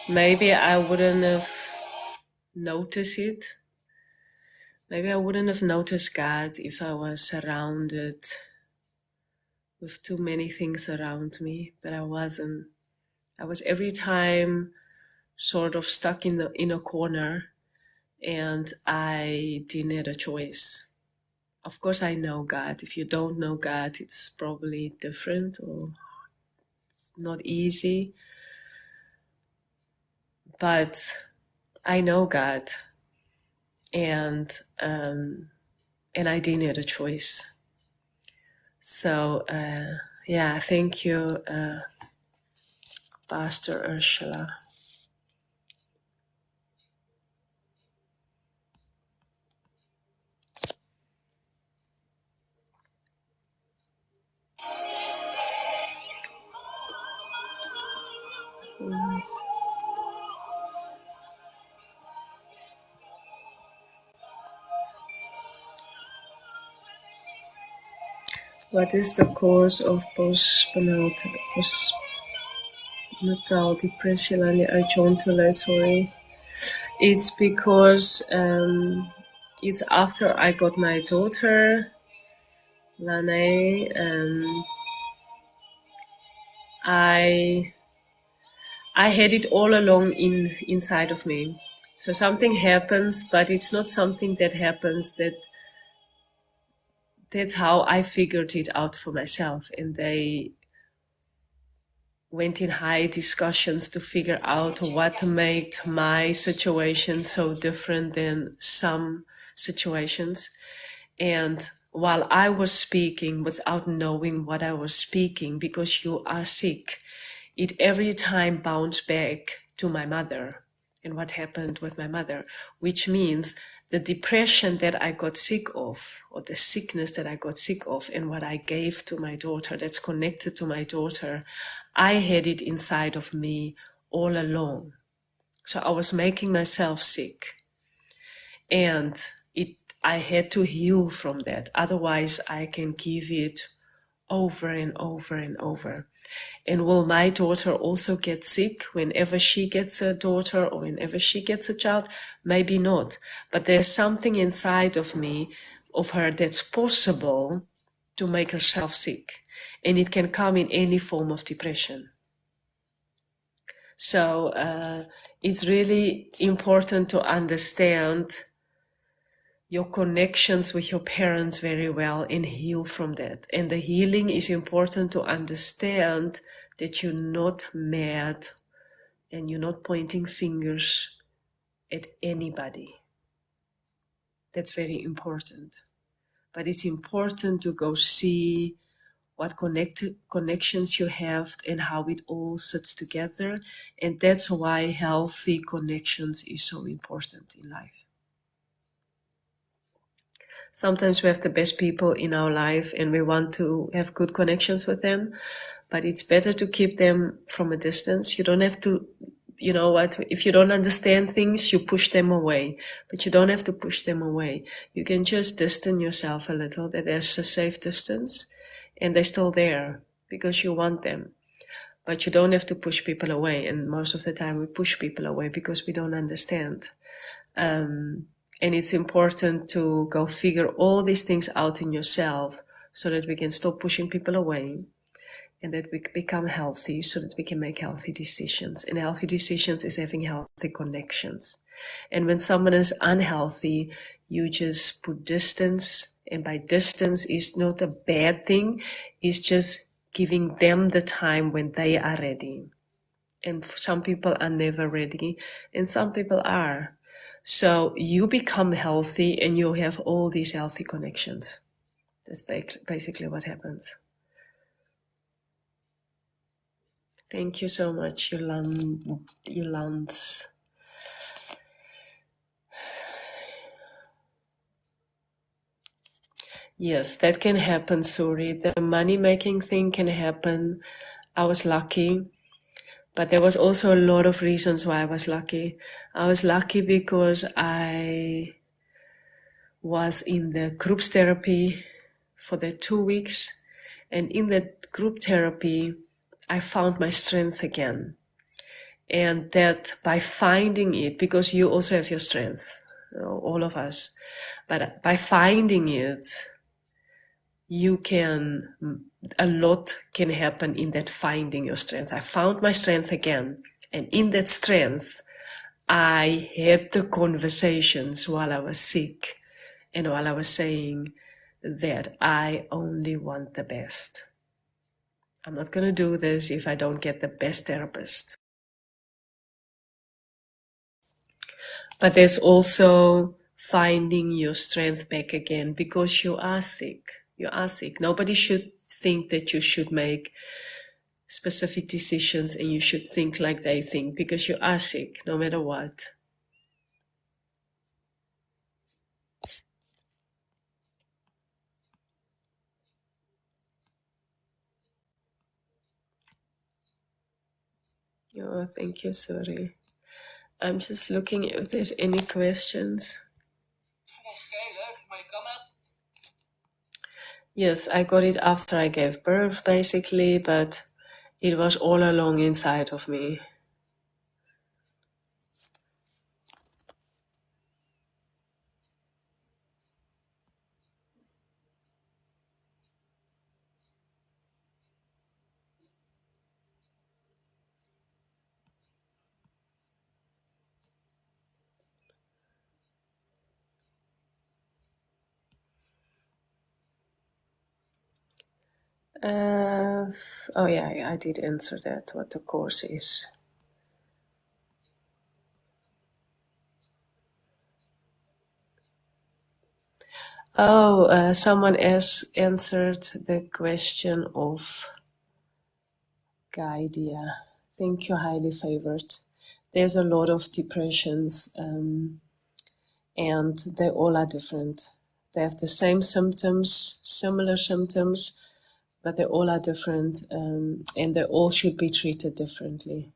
maybe I wouldn't have noticed it. Maybe I wouldn't have noticed God if I was surrounded with too many things around me, but I wasn't. I was every time sort of stuck in a corner, and I didn't have a choice. Of course, I know God. If you don't know God, it's probably different or not easy. But I know God, and I didn't have a choice. So thank you, Pastor Ursula. Yes. What is the cause of postnatal depression? Landie, I joined too late, sorry. It's because it's after I got my daughter, Landie. I had it all along inside of me. So something happens, but it's not something that happens that's how I figured it out for myself. And they went in high discussions to figure out what made my situation so different than some situations. And while I was speaking without knowing what I was speaking, because you are sick, it every time bounced back to my mother and what happened with my mother, which means the depression that I got sick of, or the sickness that I got sick of, and what I gave to my daughter that's connected to my daughter, I had it inside of me all along. So I was making myself sick. And I had to heal from that. Otherwise, I can give it over and over and over. And will my daughter also get sick whenever she gets a daughter or whenever she gets a child? Maybe not. But there's something inside of me, of her, that's possible to make herself sick. And it can come in any form of depression. So it's really important to understand your connections with your parents very well and heal from that. And the healing is important to understand that you're not mad and you're not pointing fingers at anybody. That's very important. But it's important to go see what connections you have and how it all sits together. And that's why healthy connections is so important in life. Sometimes we have the best people in our life and we want to have good connections with them, but it's better to keep them from a distance. You don't have to, you know what, if you don't understand things, you push them away, but you don't have to push them away. You can just distance yourself a little, that there's a safe distance, and they're still there because you want them. But you don't have to push people away, and most of the time we push people away because we don't understand. And it's important to go figure all these things out in yourself so that we can stop pushing people away and that we become healthy so that we can make healthy decisions. And healthy decisions is having healthy connections. And when someone is unhealthy, you just put distance. And by distance is not a bad thing. It's just giving them the time when they are ready. And some people are never ready, and some people are. So you become healthy and you have all these healthy connections. That's basically what happens. Thank you so much, Yolande. Yes, that can happen, Suri. The money-making thing can happen. I was lucky. But there was also a lot of reasons why I was lucky. I was lucky because I was in the group therapy for the 2 weeks. And in that group therapy, I found my strength again. And that by finding it, because you also have your strength, you know, all of us, but by finding it, a lot can happen in that finding your strength. I found my strength again. And in that strength, I had the conversations while I was sick and while I was saying that I only want the best. I'm not going to do this if I don't get the best therapist. But there's also finding your strength back again because you are sick. You are sick. Nobody should think that you should make specific decisions and you should think like they think because you are sick no matter what. Oh, thank you, Suri. I'm just looking if there's any questions. Yes, I got it after I gave birth, basically, but it was all along inside of me. Oh yeah, I did answer that, what the course is. Oh, someone else answered the question of Gaidia. Thank you, highly favored. There's a lot of depressions, and they all are different. They have the same symptoms, similar symptoms, but they all are different, and they all should be treated differently.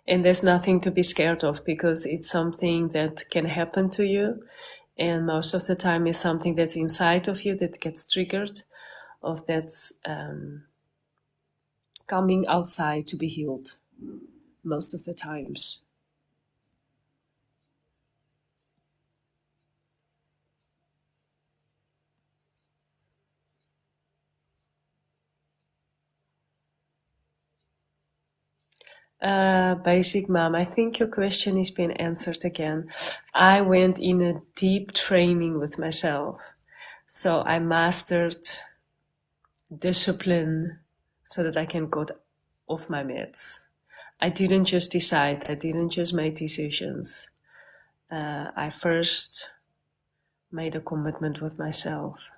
And there's nothing to be scared of because it's something that can happen to you. And most of the time it's something that's inside of you that gets triggered, or that's coming outside to be healed most of the times. Basic mom, I think your question is being answered again. I went in a deep training with myself. So I mastered discipline so that I can go off my meds. I didn't just decide, I didn't just make decisions. I first made a commitment with myself.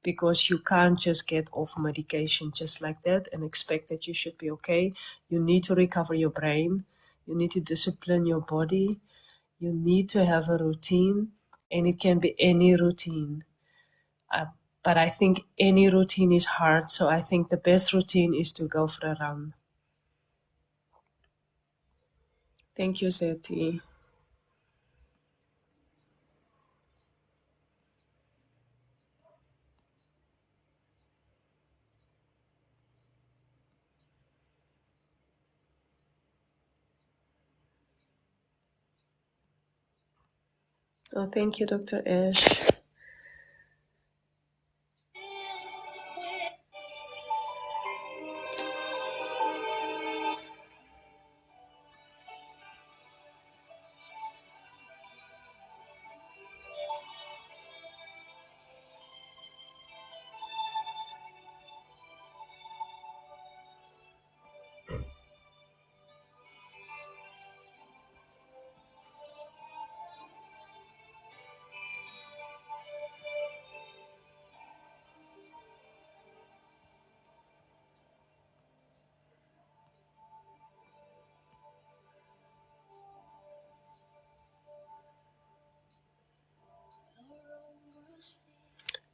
Because you can't just get off medication just like that and expect that you should be okay. You need to recover your brain. You need to discipline your body. You need to have a routine, and it can be any routine. But I think any routine is hard, so I think the best routine is to go for a run. Thank you, Zeti. Oh, thank you, Dr. Ash.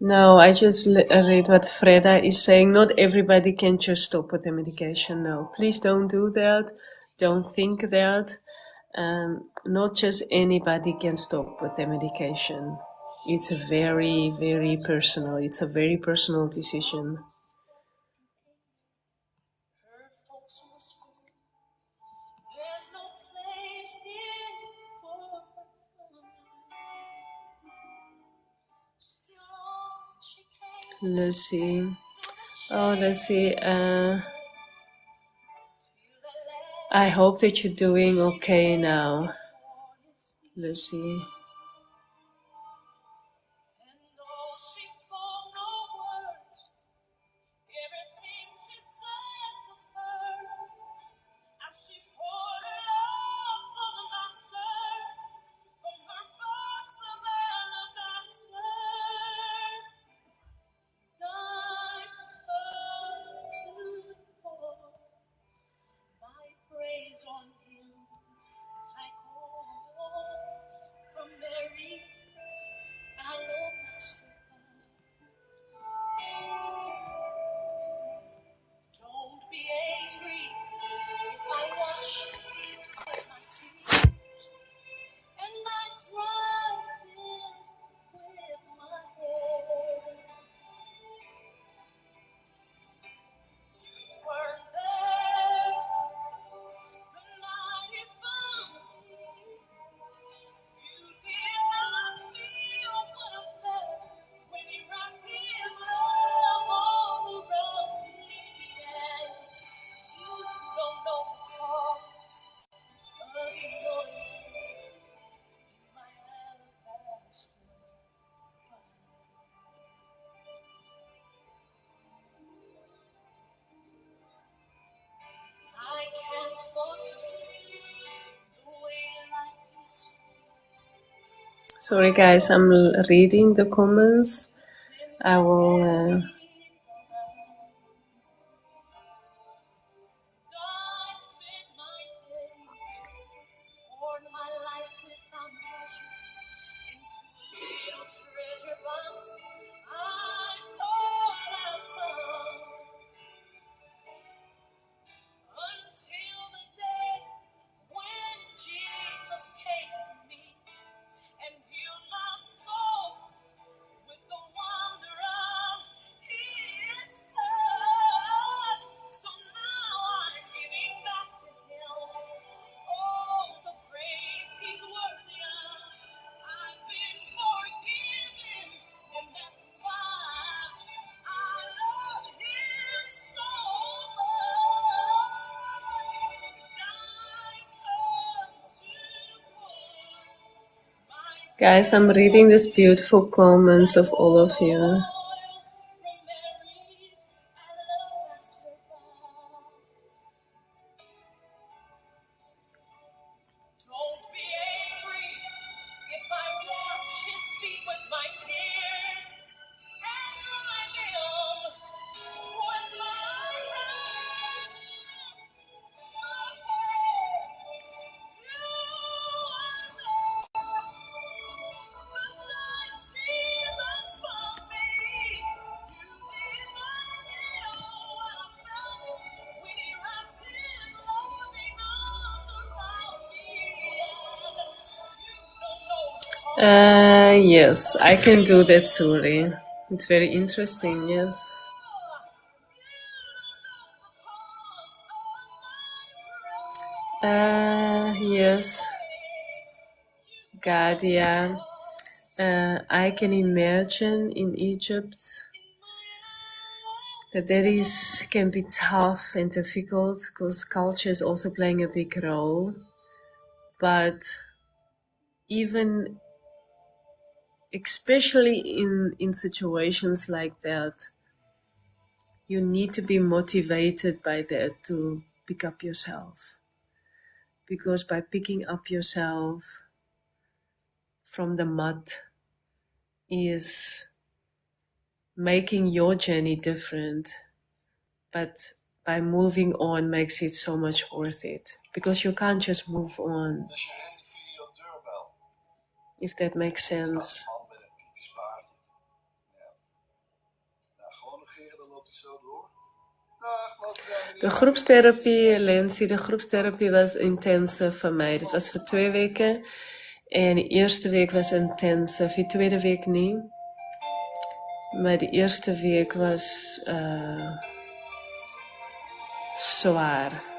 No, I just read what Freda is saying. Not everybody can just stop with the medication. No, please don't do that. Don't think that. Not just anybody can stop with the medication. It's very, very personal. It's a very personal decision. Lucy. Oh, Lucy. I hope that you're doing okay now, Lucy. Sorry guys, I'm reading the comments. I will... Guys, I'm reading these beautiful comments of all of you. Yes, I can do that, Suri. It's very interesting, yes. Yes, God, yeah. I can imagine in Egypt that can be tough and difficult because culture is also playing a big role. But even, especially in situations like that, you need to be motivated by that to pick up yourself. Because by picking up yourself from the mud is making your journey different, but by moving on makes it so much worth it, because you can't just move on, if that makes sense. De groepstherapie, Landie, de groepstherapie was intensief voor mij. Dit was voor 2 weken. En de eerste week was intensief, de tweede week niet. Maar de eerste week was zwaar.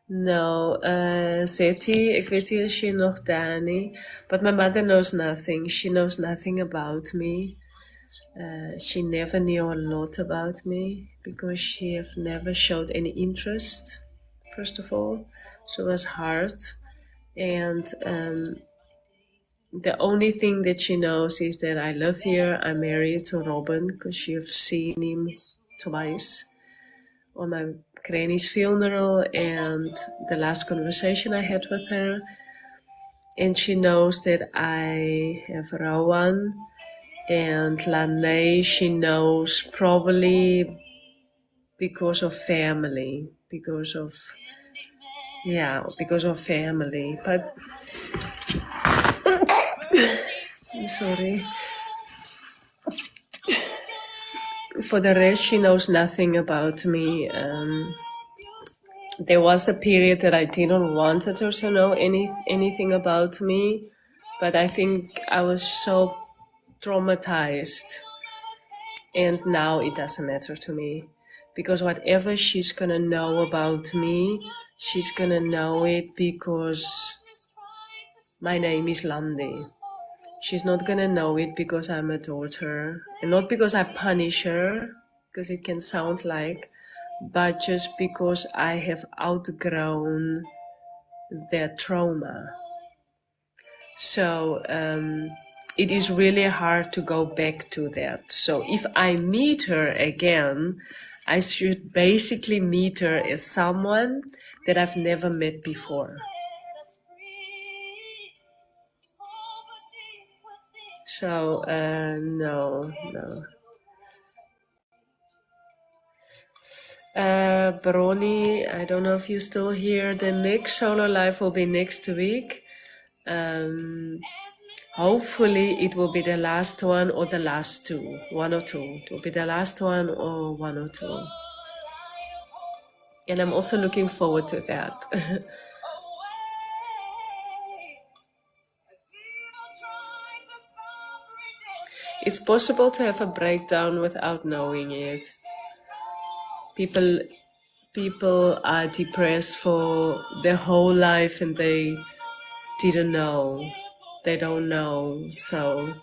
No, Zeti, ik weet niet of je nog daar niet. But my mother knows nothing. She knows nothing about me. She never knew a lot about me because she have never showed any interest, first of all. So it was hard. And the only thing that she knows is that I live here. I'm married to Robin because she have seen him twice on my granny's funeral and the last conversation I had with her. And she knows that I have Rowan and Landie. She knows probably because of family, because of family. But I'm sorry. For the rest, she knows nothing about me. There was a period that I didn't want her to know anything about me, but I think I was so traumatized, and now it doesn't matter to me, because whatever she's gonna know about me, she's gonna know it because my name is Landie. She's not gonna know it because I'm a daughter, and not because I punish her, because it can sound like, but just because I have outgrown their trauma. So it is really hard to go back to that. So if I meet her again, I should basically meet her as someone that I've never met before. So no. Brony, I don't know if you're still here. The next solo live will be next week. Hopefully it will be the last one or the last two. One or two. It will be the last one or one or two. And I'm also looking forward to that. It's possible to have a breakdown without knowing it. People are depressed for their whole life and they didn't know. They don't know. So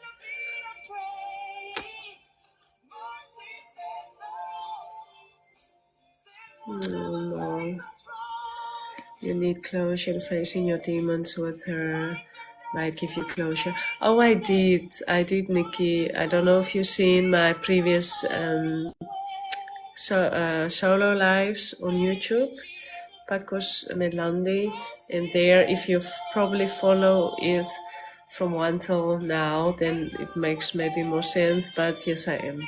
No. You need closure, and facing your demons with her might give you closure. Oh, I did, Nikki. I don't know if you've seen my previous solo lives on YouTube, Padkos met Landie. And there, if you probably follow it from 1 till now, then it makes maybe more sense. But yes, I am.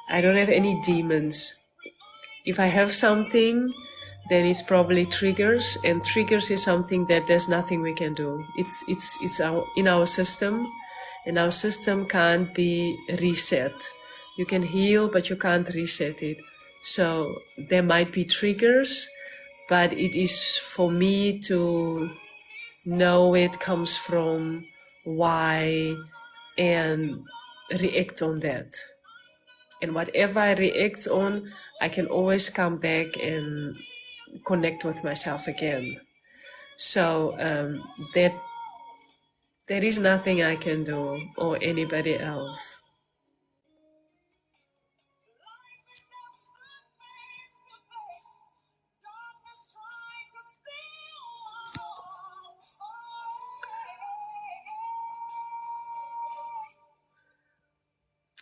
I don't have any demons. If I have something, then it's probably triggers, and triggers is something that there's nothing we can do. It's in our system, and our system can't be reset. You can heal, but you can't reset it. So there might be triggers, but it is for me to know it comes from why and react on that. And whatever I react on, I can always come back and connect with myself again. So that there is nothing I can do or anybody else.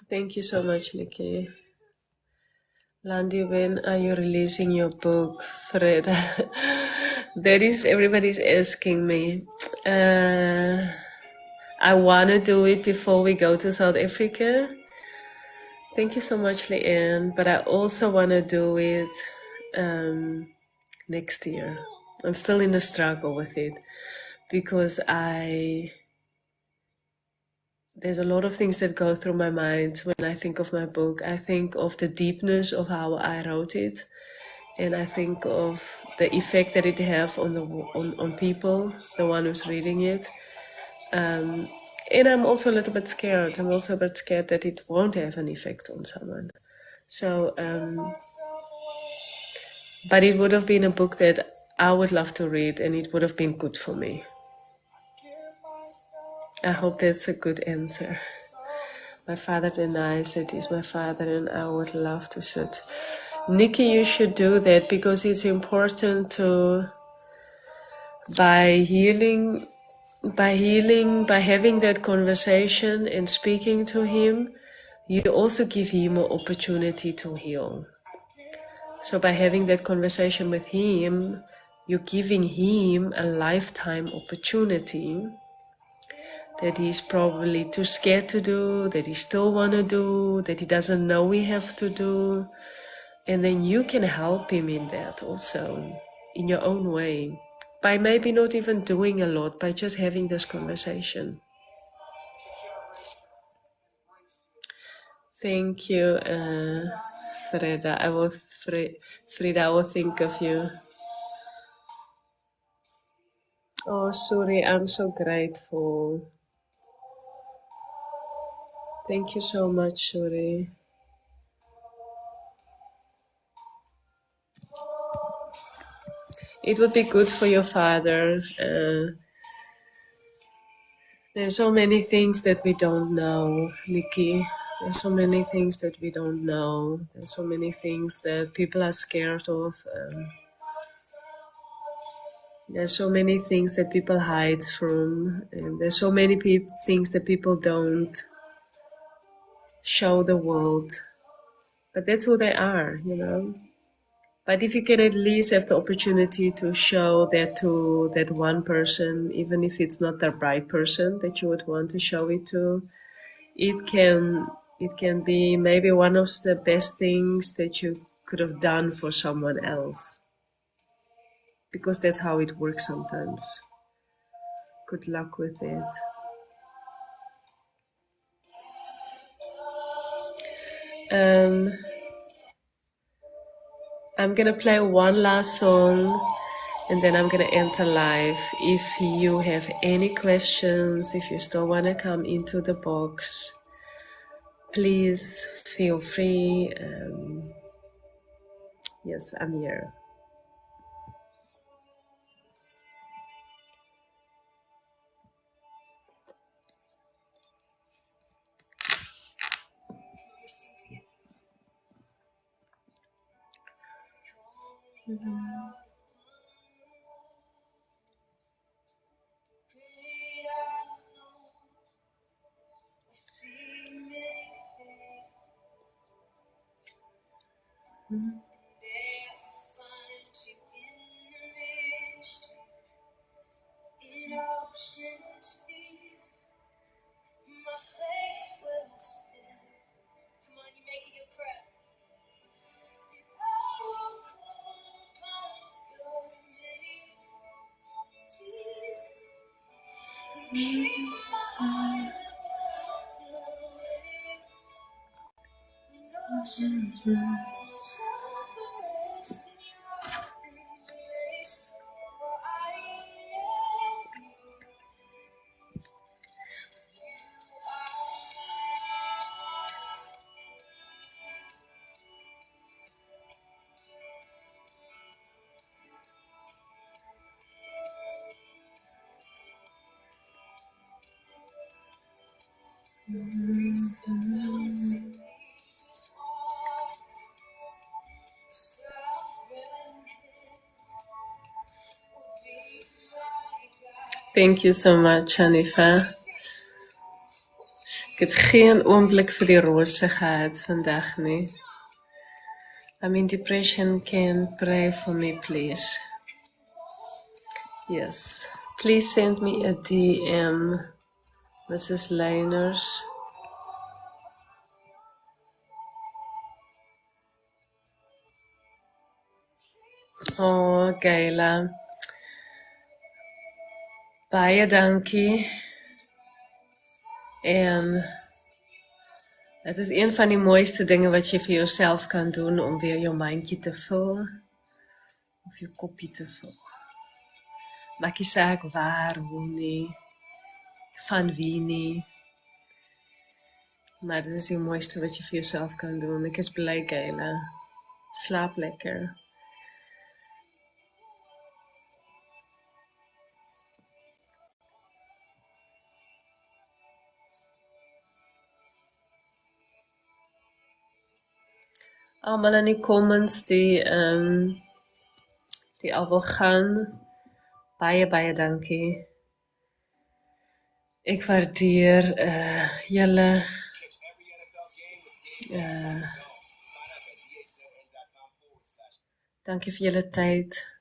Thank you so much, Nikki. Landie, when are you releasing your book, Fred? That is, everybody's asking me. I want to do it before we go to South Africa. Thank you so much, Leanne. But I also want to do it next year. I'm still in a struggle with it because there's a lot of things that go through my mind when I think of my book. I think of the deepness of how I wrote it, and I think of the effect that it have on people, the one who's reading it. And I'm also a little bit scared. I'm also a bit scared that it won't have an effect on someone. So, but it would have been a book that I would love to read, and it would have been good for me. I hope that's a good answer. My father denies that he's my father, and I would love to sit. Nikki, you should do that because it's important to, by having that conversation and speaking to him, you also give him an opportunity to heal. So by having that conversation with him, you're giving him a lifetime opportunity that he's probably too scared to do, that he still want to do, that he doesn't know we have to do. And then you can help him in that also, in your own way, by maybe not even doing a lot, by just having this conversation. Thank you, Freda. Frida, I will think of you. Oh, sorry, I'm so grateful. Thank you so much, Shuri. It would be good for your father. There's so many things that we don't know, Nikki. There's so many things that we don't know. There's so many things that people are scared of. There's so many things that people hide from. And there's so many things that people don't show the world. But that's who they are, you know. But if you can at least have the opportunity to show that to that one person, even if it's not the right person that you would want to show it to, it can be maybe one of the best things that you could have done for someone else. Because that's how it works sometimes. Good luck with it. I'm gonna play one last song and then I'm gonna enter live. If you have any questions, if you still wanna come into the box, please feel free. Yes, I'm here. Thank you so much, Hanifa. Ek het geen oomblik vir die rose gehad vandag nie. I'm in depression. Can pray for me, please. Yes. Please send me a DM, Mrs. Leiners. Oh, Kayla. Baie dankie. En het is een van die mooiste dingen wat je voor jezelf kan doen om weer je mandje te vullen. Of je kopje te vullen. Maak je saak waar, hoe nie, van wie nie. Maar dat is het mooiste wat je voor jezelf kan doen. Ik is blij, Kayla. Slaap lekker. Allemaal in die comments die al wil gaan. Baie dankie. Ik waardeer julle dankie vir julle tyd.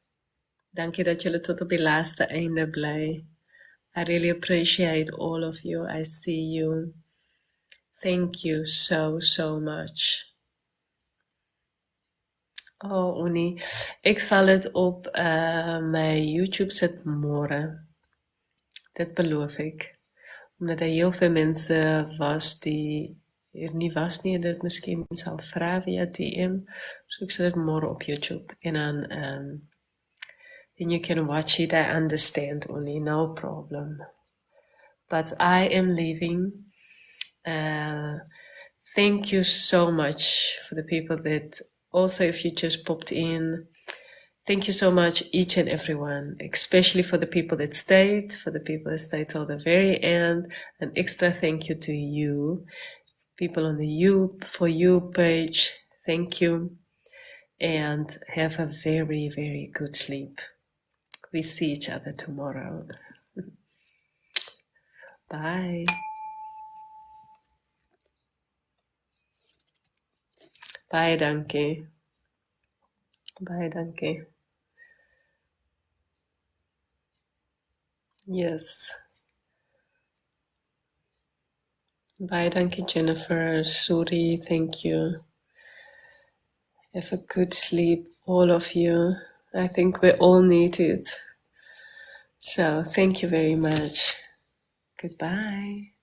Dankie dat julle tot op die laaste einde bly. I really appreciate all of you. I see you. Thank you so much. Oh, Oenie. Ik zal het op mijn YouTube zetten morgen. Dit beloof ik. Omdat er heel veel mensen was die er niet was nie, en dit misschien sal vra via DM. So ek sal dit morgen op YouTube. En dan then you can watch it. I understand, Oenie. No problem. But I am leaving. Thank you so much for the people that also, if you just popped in, thank you so much, each and everyone, especially for the people that stayed, till the very end. An extra thank you to you, people on the For You page. Thank you, and have a very good sleep. We see each other tomorrow. Bye. Baie dankie. Baie dankie. Yes. Baie dankie, Jennifer. Suri, thank you. Have a good sleep, all of you. I think we all need it. So, thank you very much. Goodbye.